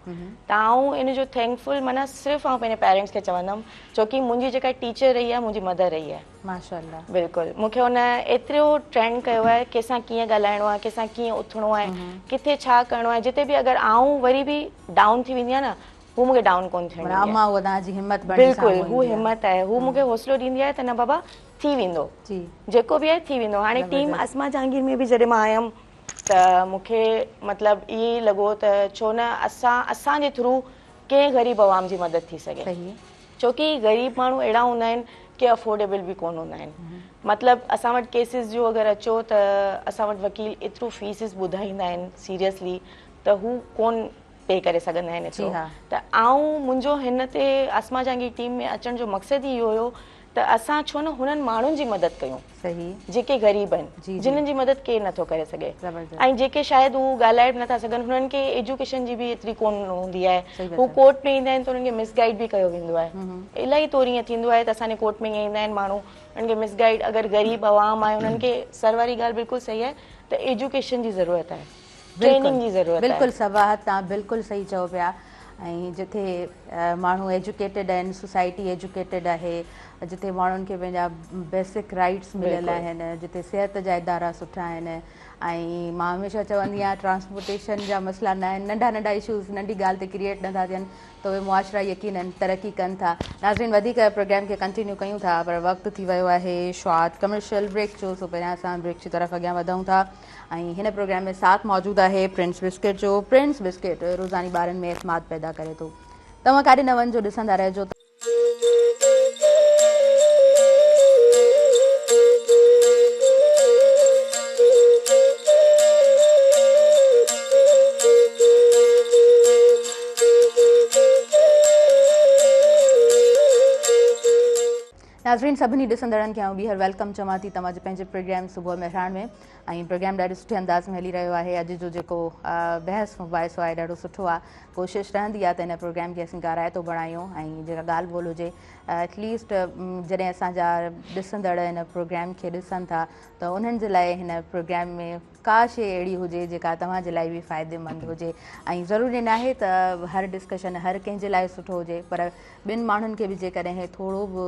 त आउं इन जो थैंकफुल माना सिर्फ़ु आउं पंहिंजे पेरेंट्स खे चवंदमि, छोकी मुंहिंजी जेका टीचर रही आहे मुंहिंजी मदर रही आहे। माशाअल्लाह। बिल्कुलु, मूंखे हुन एतिरो ट्रेंड कयो आहे कंहिंसां कीअं ॻाल्हाइणो आहे, कंहिंसां कीअं उथणो आहे, किथे छा करिणो आहे। जिते बि अगरि आउं वरी बि डाउन थी वेंदी आहे न, हू मूंखे डाउन कोन थियणु ॾींदी आहे। बिल्कुलु, हू हिमत आहे, हू मूंखे हौसलो ॾींदी आहे त न बाबा थी वेंदो, जेको बि आहे थी वेंदो। हाणे टीम अस्मा जहांगीर में बि जॾहिं मां आयमि त मूंखे मतिलबु ईअं ई लॻो त छो न असांजे थ्रू कंहिं ग़रीब आवाम जी मदद थी सघे, छोकी ग़रीब माण्हू अहिड़ा हूंदा आहिनि की अफोर्डेबल बि कोन हूंदा आहिनि। मतिलबु असां वटि केसिस जो अगरि अचो त असां वटि वकील एतिरो फीसिस ॿुधाईंदा आहिनि सीरियसली त हू कोन पे करे सघंदा आहिनि एतिरो। त मुंहिंजो हिन ते अस्मा जहांगीर टीम में अचण जो मक़सदु ई इहो हुयो त असां छो न हुननि माण्हुनि जी मदद कयूं जेके ग़रीब आहिनि, जिन्हनि जी मदद केरु नथो करे सघे, ऐं जेके शायदि हू ॻाल्हाए बि नथा सघनि, हुननि खे एजुकेशन जी बि एतिरी कोन हूंदी आहे। हू कोर्ट में ईंदा आहिनि त हुननि खे मिसगाइड बि कयो वेंदो आहे। इलाही तौर ईअं थींदो आहे त असांजे कोर्ट में ईअं ईंदा आहिनि माण्हू, उन्हनि खे मिसगाइड, अगरि ग़रीब आवाम आहे उन्हनि खे सर वारी ॻाल्हि बिल्कुलु सही आहे त एजुकेशन जी ज़रूरत आहे, ट्रेनिंग जी ज़रूरत आहे। बिल्कुलु सवाहत, तव्हां बिल्कुलु सही चओ पिया। ऐं जिथे माण्हू एजुकेटेड आहिनि, सोसाइटी एजुकेटेड आहे, जिते माण्हुनि खे पंहिंजा बेसिक राइट्स मिलियल आहिनि, जिते सिहत जा इदारा सुठा आहिनि। ऐं मां हमेशह चवंदी आहियां ट्रांसपोर्टेशन जा मसइला न आहिनि, नंढा नंढा इशूज़ नंढी ॻाल्हि ते क्रिएट नथा थियनि त उहे मुआशरा यकीनन तरक़ी कनि था। नाज़रीन, वधीक प्रोग्राम खे कंटिन्यू कयूं था पर वक़्तु थी वियो आहे शॉर्ट कमर्शियल ब्रेक जो, सो पहिरियां असां ब्रेक जी तरफ़ अॻियां वधूं था। ऐं हिन प्रोग्राम में साथ मौजूदु आहे प्रिंस बिस्किट जो। प्रिंस बिस्किट रोज़ानी ॿारनि में एतमाद पैदा करे थो। तव्हां काॾे न वञिजो, ॾिसंदा रहिजो। नाज़रीन, सभिनी ॾिसंदड़नि खे ॿीहर वेलकम चवां थी तव्हांजे पंहिंजे प्रोग्राम सुबुह मेहरान में। ऐं प्रोग्राम ॾाढे सुठे अंदाज़ में हली रहियो आहे। अॼु जो जेको बहस मुबाहिसो आहे ॾाढो सुठो आहे। कोशिशि रहंदी आहे त हिन प्रोग्राम खे असीं गाराइतो बणायूं ऐं जेका ॻाल्हि ॿोल हुजे एटलीस्ट जॾहिं असांजा ॾिसंदड़ हिन प्रोग्राम खे ॾिसनि था त उन्हनि जे लाइ हिन प्रोग्राम में का शइ अहिड़ी हुजे जेका तव्हांजे लाइ बि फ़ाइदेमंद हुजे। ऐं ज़रूरी न आहे त हर डिस्कशन हर कंहिंजे लाइ सुठो हुजे, पर ॿिनि माण्हुनि खे बि जेकॾहिं थोरो बि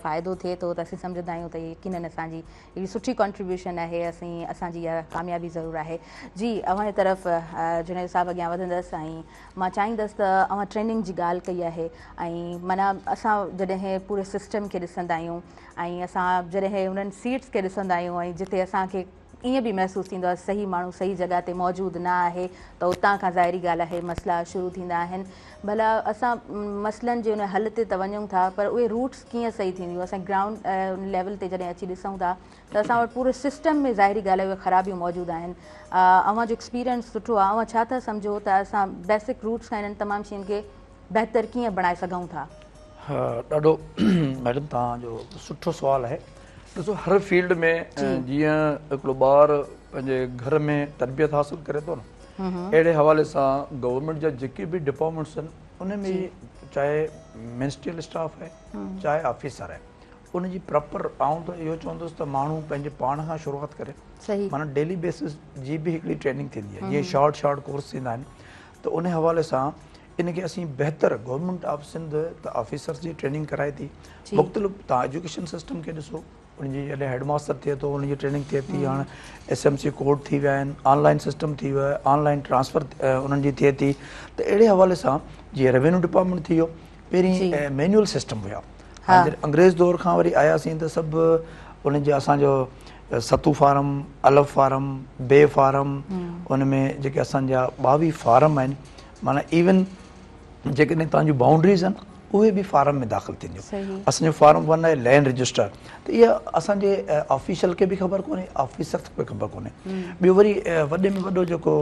फ़ाइदो थिए थो त असीं सम्झंदा आहियूं त यकीनन असांजी हिकिड़ी सुठी कॉन्ट्रीब्यूशन आहे, असांजी इहा कामयाबी ज़रूरु आहे। जी, अव्हां जी तरफ़ जुनैद साहब अॻियां वधंदसि ऐं मां चाहींदसि त अव्हां ट्रेनिंग जी ॻाल्हि कई आहे। ऐं माना असां जॾहिं पूरे सिस्टम खे ॾिसंदा आहियूं ऐं असां जॾहिं उन्हनि सीट्स खे ॾिसंदा आहियूं ऐं जिते असांखे ईअं बि महसूसु थींदो आहे सही माण्हू सही जॻह ते मौजूदु न आहे त उतां खां ज़ाहिरी ॻाल्हि आहे मसइला शुरू थींदा आहिनि। भला असां मसइलनि जे उन हल ते त वञूं था, पर उहे रूट्स कीअं सही थींदियूं, असां ग्राउंड लेवल ते जॾहिं अची ॾिसूं था त असां वटि पूरे सिस्टम में ज़ाहिरी ॻाल्हि आहे उहे ख़राबियूं मौजूदु आहिनि। अव्हां जो एक्सपीरियंस सुठो आहे, अव्हां छा था सम्झो त असां बेसिक रूट्स खां हिननि तमामु शयुनि खे बहितर कीअं बणाए सघूं था? हा, ॾाढो मैडम तव्हांजो सुठो सुवालु आहे। ॾिसो, हर फील्ड में जीअं हिकिड़ो ॿारु पंहिंजे घर में तरबियत हासिलु करे थो न, अहिड़े हवाले सां गवर्नमेंट जा जेके बि डिपार्टमेंट्स आहिनि उन में चाहे मिनिस्ट्रियल स्टाफ आहे चाहे ऑफिसर आहे, उनजी प्रॉपर आऊं त इहो चवंदुसि त माण्हू पंहिंजे पाण खां शुरूआति करे, माना डेली बेसिस जी बि हिकिड़ी ट्रेनिंग थींदी आहे, जीअं शॉर्ट कोर्स थींदा आहिनि, त उन हवाले सां इनखे असीं बहितर गवर्नमेंट ऑफ सिंध त ऑफिसर्स जी ट्रेनिंग कराए थी। मुख़्तलिफ़ तव्हां एजुकेशन सिस्टम खे ॾिसो, उनजी जॾहिं हेडमास्टर थिए थो उनजी ट्रेनिंग थिए थी, हाणे SMC कोड थी विया आहिनि, ऑनलाइन सिस्टम थी वियो आहे, ऑनलाइन ट्रांसफर उन्हनि जी थिए थी। त अहिड़े हवाले सां जीअं रेवेन्यू डिपार्टमेंट थी वियो, पहिरीं मैनुअल सिस्टम हुया, हाणे अंग्रेज़ दौर खां वरी आयासीं त सभु उनजा असांजो सतू फार्म, अलफ फार्म, बे फार्म, उन में जेके असांजा 22 फार्म आहिनि, माना इवन जेकॾहिं तव्हांजूं बाउंड्रीज़ आहिनि उहे बि फार्म में दाख़िल थींदियूं। असांजो फार्म 1 आहे लैंड रजिस्टर, त इहा असांजे ऑफिशियल खे बि ख़बर कोन्हे, ऑफिसर्स खे बि ख़बर कोन्हे। ॿियो वरी वॾे में वॾो जेको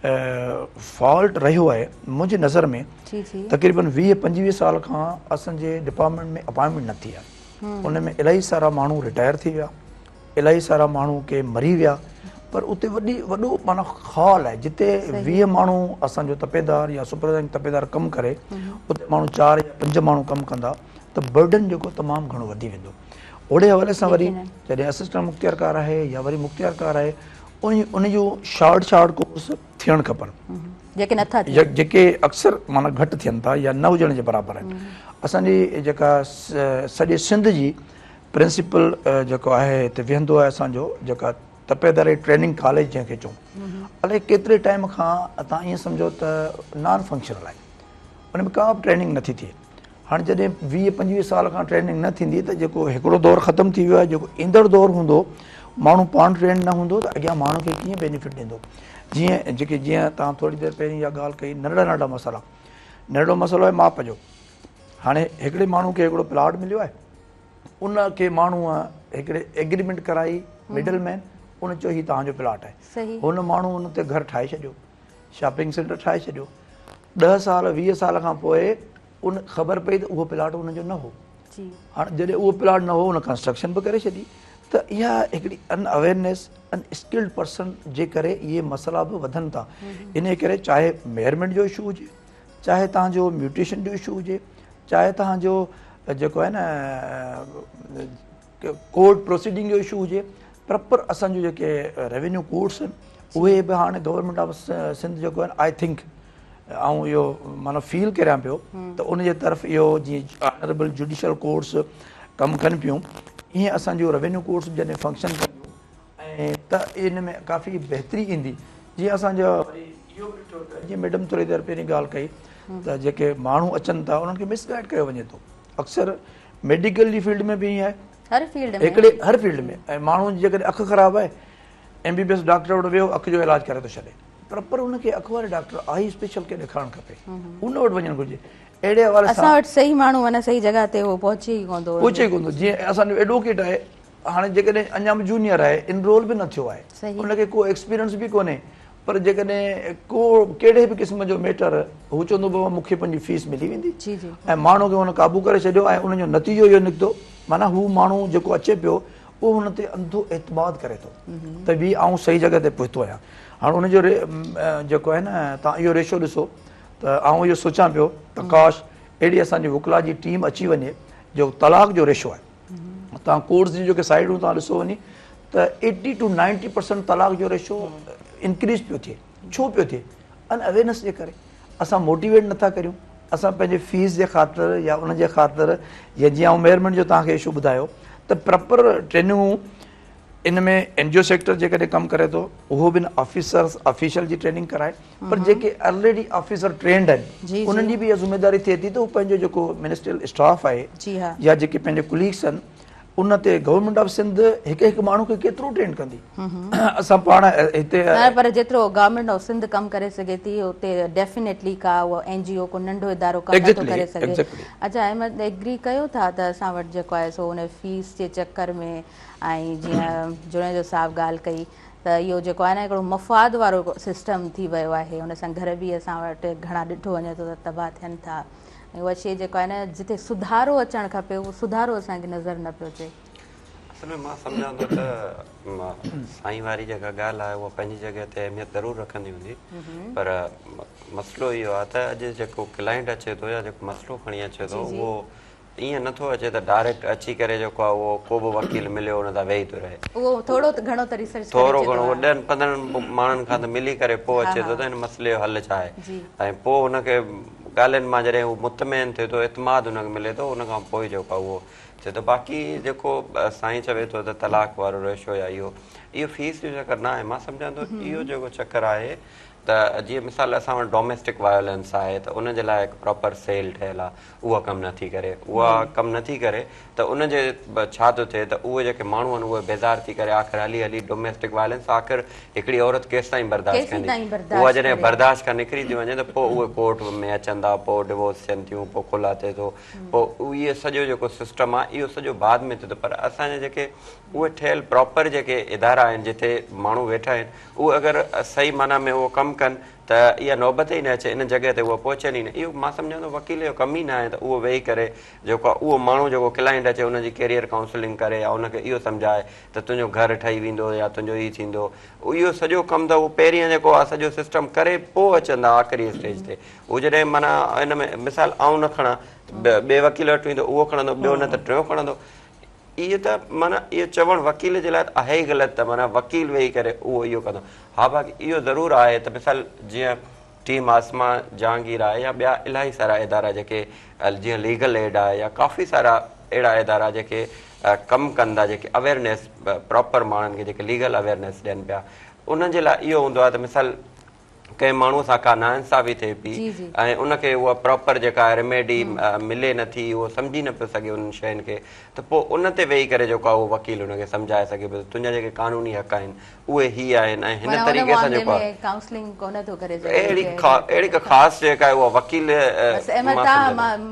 फॉल्ट रहियो आहे मुंहिंजी नज़र में, तक़रीबन 20-25 साल खां असांजे डिपार्टमेंट में अपॉइंटमेंट न थी आहे। उन में इलाही सारा माण्हू रिटायर थी विया, इलाही सारा माण्हू के मरी विया, पर उते वॾो माना हॉल आहे जिते 20 माण्हू असांजो तपेदार या सुपरवाइज़िंग तपेदार कमु करे, उते माण्हू 4 या 5 माण्हू कमु कंदा त बर्डन जेको तमामु घणो वधी वेंदो। ओड़े हवाले सां वरी जॾहिं असिस्टेंट मुख़्तियारकार आहे या वरी मुख़्तियारकार आहे, उन जूं शॉर्ट कोर्स थियणु खपनि, जेके अक्सर माना घटि थियनि था या न हुजण जे बराबरि आहिनि। असांजी जेका सॼे सिंध जी प्रिंसिपल जेको आहे हिते वेहंदो आहे असांजो जेका तपेदारी ट्रेनिंग कॉलेज जंहिंखे चऊं, अलाए केतिरे टाइम खां तव्हां ईअं सम्झो त नॉन फंक्शनल आहे, उन में का बि ट्रेनिंग नथी थिए। हाणे जॾहिं 20-25 साल खां ट्रेनिंग न थींदी त जेको हिकिड़ो दौरु ख़तमु थी वियो आहे, जेको ईंदड़ दौरु हूंदो माण्हू पाण ट्रेन न हूंदो त अॻियां माण्हू खे कीअं बेनिफिट ॾींदो। जीअं तव्हां थोरी देरि पहिरीं इहा ॻाल्हि कई, नंढड़ा मसइला, नंढड़ो मसइलो आहे माप जो। हाणे हिकिड़े माण्हू खे हिकिड़ो प्लाट मिलियो आहे, उन खे माण्हूअ हिकिड़े एग्रीमेंट कराई, मिडल मैन, उन चयो हीउ तव्हांजो प्लाट आहे, हुन माण्हू उन ते घर ठाहे छॾियो, शॉपिंग सेंटर ठाहे छॾियो। 10 साल 20 साल खां पोइ उन ख़बर पई त उहो प्लाट उनजो न हो। हाणे जॾहिं उहो प्लाट न हो, उन कंस्ट्रक्शन बि करे छॾी। त इहा हिकिड़ी अनअवेयरनेस, अनस्किल्ड पर्सन जे करे इहे मसइला बि वधनि था। इन करे चाहे मेयरमेंट जो इशू हुजे, चाहे तव्हांजो म्यूटेशन जो इशू हुजे, चाहे तव्हांजो जेको आहे न कोर्ट प्रोसीडिंग जो इशू हुजे, प्रॉपर असांजो जेके रेवेन्यू कोर्ट्स आहिनि उहे बि हाणे गवर्नमेंट ऑफ सिंध जेको आहे आई थिंक ऐं इहो माना फील करियां पियो त उनजे तरफ़ इहो जीअं ऑनरेबल जुडिशल कोर्ट्स कमु कनि पियूं, ईअं असांजो रेवेन्यू कोर्ट्स जॾहिं फंक्शन कंदियूं ऐं त इन में काफ़ी बहितरी ईंदी। जीअं असांजो इहो बि ॾिठो त जीअं मैडम थोरी देरि पहिरीं ॻाल्हि कई त जेके माण्हू अचनि था उन्हनि खे मिसगाइड कयो वञे थो। अक्सर मेडिकल जी फील्ड में बि ईअं आहे, हर फील्ड में हिकिड़े हर फील्ड में। ऐं माण्हू जेकॾहिं अखि ख़राबु आहे, MBBS डॉक्टर वटि वियो, अखि जो इलाजु करे थो छॾे, पर हुनखे अखि वारे डॉक्टर आई स्पेशल खे ॾेखारणु खपे, उन वटि वञणु घुरिजे। अहिड़े हवाले सां असां वटि सही माण्हू माना सही जॻह ते उहो पहुचे ई कोन थो। पहुचे ई कोन थो। जीअं असांजो एडवोकेट आहे, हाणे जेकॾहिं अञा बि जूनियर आहे, इनरोल बि न थियो आहे, हुनखे को एक्सपीरियंस बि कोन्हे, पर जेकॾहिं को कहिड़े बि क़िस्म जो मैटर हू चवंदो बाबा मूंखे पंहिंजी फीस मिली वेंदी, ऐं माण्हू खे हुन क़ाबू करे छॾियो ऐं उनजो नतीजो इहो निकितो, माना हू माण्हू जेको अचे पियो उहो हुन ते अंधो एतमाद करे थो त भी आउं सही जॻह ते पहुतो आहियां। हाणे हुनजो जेको आहे न, तव्हां इहो रेशो ॾिसो त आउं इहो सोचां पियो त काश अहिड़ी असांजी वकिला जी टीम अची वञे जो तलाक जो रेशो आहे, तव्हां कोर्ट्स जी जेके साइडूं तव्हां ॾिसो वञी त 80 to 90% तलाक जो रेशो इंक्रीज़ पियो थिए। छो पियो थिए? अनअवेयरनेस जे करे। असां मोटिवेट नथा करियूं, असां पंहिंजे फीस जे ख़ातिर या उन जे ख़ातिर, या जीअं आउं मेयरमेंट जो तव्हांखे इशू ॿुधायो त प्रॉपर ट्रेनिंगूं इन में NGO सेक्टर जेकॾहिं कमु करे थो उहो बि ऑफिसर्स ऑफिशियल जी ट्रेनिंग कराए, पर जेके ऑलरेडी ऑफिसर ट्रेंड आहिनि उन्हनि जी बि इहा ज़िम्मेदारी थिए थी त हू पंहिंजो जेको मिनिस्ट्रियल स्टाफ आहे या जेके पंहिंजे कुलीग्स आहिनि उन ते गवर्नमेंट ऑफ सिंध हिकु हिकु माण्हू खे केतिरो ट्रेन कंदी। असां पाण हिते पर जेतिरो गवर्नमेंट ऑफ सिंध कमु करे सघे थी उते डेफिनेटली का उहो NGO को नंढो इदारो कमु नथो करे सघे। अच्छा अहमद, एग्री कयो था त असां वटि जेको आहे सो उन फीस जे चकर में, ऐं जीअं जुड़े जो साहब ॻाल्हि कई त इहो जेको आहे न हिकिड़ो मफ़ाद वारो सिस्टम थी वियो आहे, उन सां घर बि असां वटि घणा ॾिठो वञे थो त तबाह थियनि था, ऐं उहा शइ जेको आहे न जिते सुधारो अचणु खपे उहो सुधारो असांखे नज़र न पियो अचे। असल में मां सम्झां थो त साईं वारी जेका ॻाल्हि आहे उहा पंहिंजी जॻह ते अहमियत ज़रूरु रखंदी हूंदी, पर मसइलो इहो आहे त अॼु जेको क्लाइंट अचे थो या जेको मसइलो खणी अचे थो उहो ईअं नथो अचे त डायरेक्ट अची करे जेको आहे उहो को बि वकील मिलियो हुन तां वेही थो रहे, उहो थोरो घणो त रिसर्च थोरो घणो 10-15 माण्हुनि खां त मिली करे पोइ अचे थो त हिन मसइले जो हल छा आहे, ऐं पोइ हुनखे ॻाल्हियुनि मां जॾहिं उहो मुतमइन थिए थो, इतमाद हुनखे मिले थो, हुन खां पोइ जेको आहे उहो थिए थो। बाक़ी जेको साईं चवे थो त तलाक वारो रेशो या इहो फीस जो चकर न आहे। मां सम्झां थो इहो जेको चकर आहे त जीअं मिसाल असां वटि डोमेस्टिक वायोलेंस आहे त उनजे लाइ हिकु प्रॉपर सेल ठहियलु आहे, उहा कमु नथी करे, त उनजे छा थो थिए त उहे जेके माण्हू आहिनि उहे बेज़ार थी करे आख़िर हली हली डोमेस्टिक वायलेंस आख़िर हिकिड़ी औरत केसि ताईं बर्दाश्त कंदी, उहा जॾहिं बर्दाश्त खां निकिरी थी वञे त पोइ उहे कोर्ट में अचनि था, पोइ डिवोर्स थियनि थियूं, पोइ खुला थिए थो, पोइ इहो सॼो जेको सिस्टम आहे इहो सॼो बाद में थिए थो। पर असांजे जेके उहे ठहियलु प्रॉपर जेके इदारा आहिनि जिते माण्हू वेठा आहिनि उहे अगरि सही माना में उहो कमु कनि त इहा नौबत ई न अचे, इन जॻह ते उहा पहुचनि ई न। इहो मां सम्झां थो वकील जो कमु ई न आहे त उहो वेही करे जेको आहे उहो माण्हू जेको क्लाइंट अचे उनजी कैरियर काउंसलिंग करे या उनखे इहो सम्झाए त तुंहिंजो घरु ठही वेंदो या तुंहिंजो ई थींदो, इहो सॼो कमु त उहो पहिरीं जेको आहे सॼो सिस्टम करे पोइ अचंदा आख़िरी स्टेज ते। उहो जॾहिं माना हिन में मिसाल आउं न खणा, ॿिए वकील वटि वेंदो उहो खणंदो, ॿियो न त टियों खणंदो, इहो त माना इहो चवणु वकील जे लाइ आहे ई ग़लति त माना वकील वेही करे उहो इहो कंदो। हा बाक़ी इहो ज़रूरु आहे त मिसाल जीअं टीम आसमा जहांगीर आहे या ॿिया इलाही सारा इदारा जेके जीअं लीगल एड आहे या काफ़ी सारा अहिड़ा इदारा जेके कमु कनि था, जेके अवेयरनेस प्रॉपर माण्हुनि खे जेके लीगल अवेयरनेस ॾियनि पिया, उन्हनि जे लाइ इहो हूंदो आहे त मिसाल कंहिं माण्हूअ सां का नाइंसाफ़ी थिए पई ऐं उनखे उहा प्रॉपर जेका रेमेडी मिले नथी, उहो सम्झी न पियो सघे उन्हनि शयुनि खे, त पोइ उन ते वेही करे जेको आहे उहो वकील हुनखे सम्झाए सघे पियो तुंहिंजा जेके कानूनी हक़ आहिनि उहे ही आहिनि ऐं हिन तरीक़े सां जेको आहे अहिड़ी का ख़ासि जेका आहे उहा वकील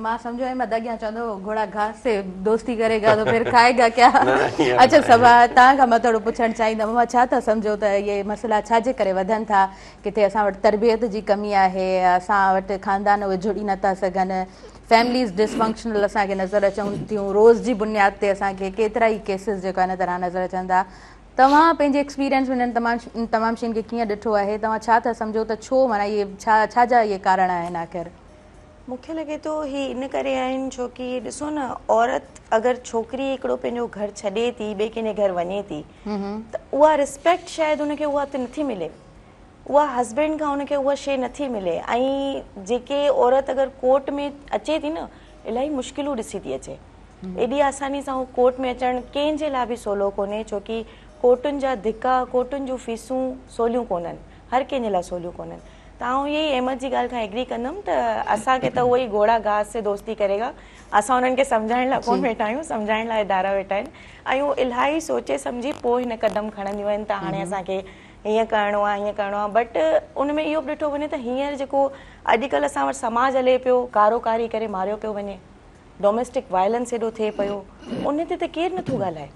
मां सम्झो अहमद अॻियां चवंदो घोड़ा घास से दोस्ती करेगा तो फिर खाएगा क्या। अच्छा सभा तव्हां खां मां थोरो पुछणु चाहींदमि, मां छा था सम्झो त इहे मसइला छाजे करे वधनि था? किथे असां वटि तरबियत जी कमी आहे, असां वटि ख़ानदान उहे जुड़ी नथा सघनि, फैमिलीज़ डिसफंक्शनल असांखे नज़र अचनि थियूं, रोज़ जी बुनियाद ते असांखे केतिरा ई केसिस जेका हिन तरह नज़र अचनि था। तव्हां पंहिंजे एक्सपीरियंस में हिननि तमामु शयुनि खे कीअं ॾिठो आहे? तव्हां छा था सम्झो त छो माना इहे छाजा इहे कारण आहिनि आख़िर? मूंखे लॻे थो ही इन करे आहिनि छो की ॾिसो न, औरत अगरि छोकिरी हिकिड़ो पंहिंजो घर छॾे थी ॿिए कंहिंजे घर वञे थी त उहा रिस्पेक्ट शायदि हुनखे उहा त नथी मिले, उहा हस्बैंड खां हुनखे उहा शइ नथी मिले। ऐं जेके औरत अगरि कोर्ट में अचे थी न, इलाही मुश्किलूं ॾिसी थी अचे, एॾी आसानी सां हू कोर्ट में अचणु कंहिंजे लाइ बि सवलो कोन्हे, छोकी कोर्टुनि जा धिका, कोर्टुनि जूं फीसूं सवलियूं कोन्हनि, हर कंहिंजे लाइ सवलियूं कोन्हनि। त आउं इहे ई अहमद जी ॻाल्हि खां एग्री कंदमि त असांखे त उहो ई घोड़ा घास से दोस्ती करेगा, असां उन्हनि खे सम्झाइण लाइ कोन वेठा आहियूं, सम्झाइण लाइ इदारा वेठा आहिनि, ऐं उहो इलाही सोचे सम्झी पोइ हिन क़दम खणंदियूं आहिनि त हाणे असांखे हीअं करिणो आहे, हीअं करिणो आहे। बट उन में इहो बि ॾिठो वञे त हींअर जेको अॼुकल्ह असां वटि समाज हले पियो, कारोकारी करे मारियो पियो वञे, डोमेस्टिक वायलेंस एॾो थिए पियो, उन ते त केरु नथो ॻाल्हाए।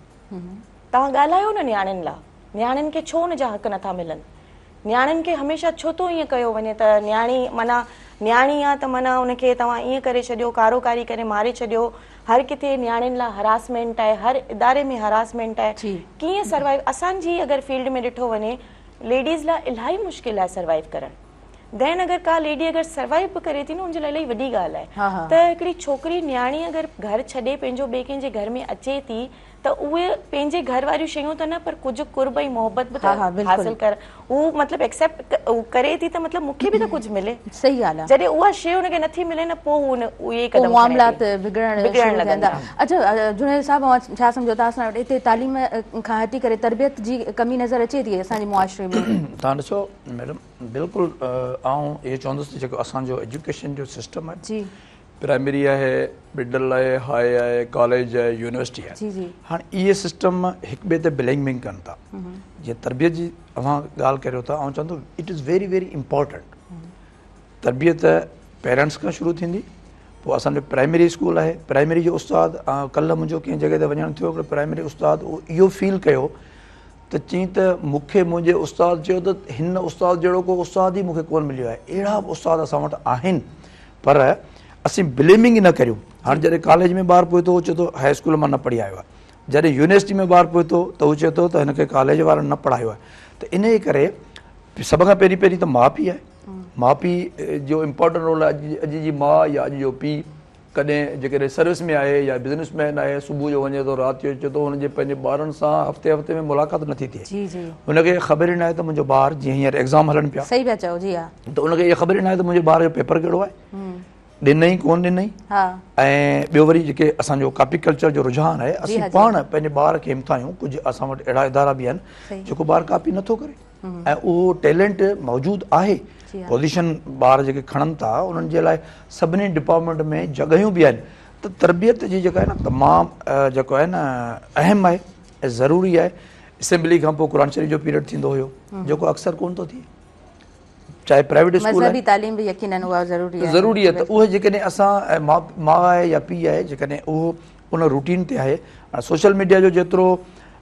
तव्हां ॻाल्हायो न नियाणियुनि लाइ, नियाणियुनि खे छो उनजा हक़ नथा मिलनि? नियाणियुनि खे हमेशह छो थो ईअं कयो वञे त नियाणी माना नियाणी आहे त माना उनखे तव्हां ईअं करे छॾियो, कारोकारी करे मारे छॾियो, हर किथे नियाणियुनि लाइ हरासमेंट आहे, हर इदारे में हरासमेंट आहे। कीअं सर्वाइव? असांजी अगरि फील्ड में ॾिठो वञे लेडीज़ लाइ इलाही मुश्किल आहे सर्वाइव करणु। देन अगरि का लेडी अगरि सर्वाइव बि करे थी न, उनजे लाइ इलाही वॾी ॻाल्हि आहे। त हिकिड़ी छोकिरी नियाणी अगरि घर छॾे पंहिंजो ॿिए कंहिंजे घर में अचे थी त उहे पंहिंजे घर वारियूं शयूं त न, पर कुझु कुर्ब ऐं मोहबत बि हासिल कर, हू मतिलबु एक्सेप्ट करे थी त मतिलबु मूंखे बि त कुझु मिले। सही ॻाल्हि आहे। जॾहिं उहा शइ हुनखे नथी मिले न, पोइ उहे क़दम मामलात बिगड़ण लॻंदा। अच्छा जुनैद साहब, छा सम्झो था असां वटि हिते तालीम खां हटी करे तरबियत जी कमी नज़र अचे थी असांजे मुआशरे में? तव्हां ॾिसो मैडम, बिल्कुलु आउं इहो चवंदुसि जेको असांजो एजुकेशन जो सिस्टम आहे, जी प्राइमरी आहे, मिडल आहे, हाई आहे, कॉलेज आहे, यूनिवर्सिटी आहे, हाणे इहे सिस्टम हिक ॿिए ते ब्लेमिंग कनि था। जीअं तरबियत जी अव्हां ॻाल्हि करियो था, ऐं चवंदो it is very very important. तरबियत पेरेंट्स खां शुरू थींदी, पोइ असांजो प्राइमरी स्कूल आहे, प्राइमरी जो उस्ताद, कल्ह मुंहिंजो कंहिं जॻह ते वञणु थियो, हिकिड़ो प्राइमरी उस्ताद उहो इहो फील कयो त चई त मूंखे मुंहिंजे उस्ताद चयो त हिन उस्ताद जहिड़ो को उस्ताद ई मूंखे कोन मिलियो आहे। अहिड़ा बि उस्ताद असां वटि आहिनि, पर असीं ब्लेमिंग ई न करियूं। हाणे जॾहिं कॉलेज में ॿारु पहुतो उहो चए थो हाई स्कूल मां न पढ़ी आयो आहे, जॾहिं यूनिवर्सिटी में ॿारु पहुतो त उहो चए थो त हिनखे कॉलेज वारनि न पढ़ायो आहे। त इन जे करे सभ खां पहिरीं त माउ पीउ आहे। माउ पीउ जो इम्पोर्टेंट रोल आहे। अॼु जी माउ या अॼु जो पीउ कॾहिं जेकॾहिं सर्विस में आहे या बिज़नेसमैन आहे, सुबुह जो वञे थो, राति जो अचे थो, हुनजे पंहिंजे ॿारनि सां हफ़्ते हफ़्ते में मुलाक़ात नथी थिए। हुनखे ख़बर ई न आहे त मुंहिंजो ॿारु, जीअं हींअर एग्ज़ाम हलनि पिया, सही पिया चओ, जी हा, त उनखे इहा ख़बर ई न आहे त मुंहिंजे ॿार जो पेपर कहिड़ो आहे, ॾिनई कोन ॾिनई। ऐं ॿियो वरी जेके असांजो कॉपी कल्चर जो रुझान आहे, असीं पाण पंहिंजे ॿार खे हिमथायूं। कुझु असां वटि अहिड़ा इदारा बि आहिनि जेको ॿारु कॉपी नथो करे, ऐं उहो टैलेंट मौजूदु आहे। पोज़ीशन ॿार जेके खणनि था उन्हनि जे लाइ सभिनी डिपार्टमेंट में जॻहियूं बि आहिनि। त तरबियत जी जेका आहे न, तमामु जेको आहे न अहम आहे ऐं ज़रूरी आहे। असेंबली खां पोइ क़ुरान शरीफ़ जो पीरियड थींदो हुयो, जेको अक्सर कोन थो थिए, चाहे प्राइवेट स्कूल आहे, तालीम बि यकीनन उहा ज़रूरी आहे। त उहे जेकॾहिं असां माउ आहे या पीउ आहे, जेकॾहिं उहो उन रूटीन ते आहे। सोशल मीडिया जो जेतिरो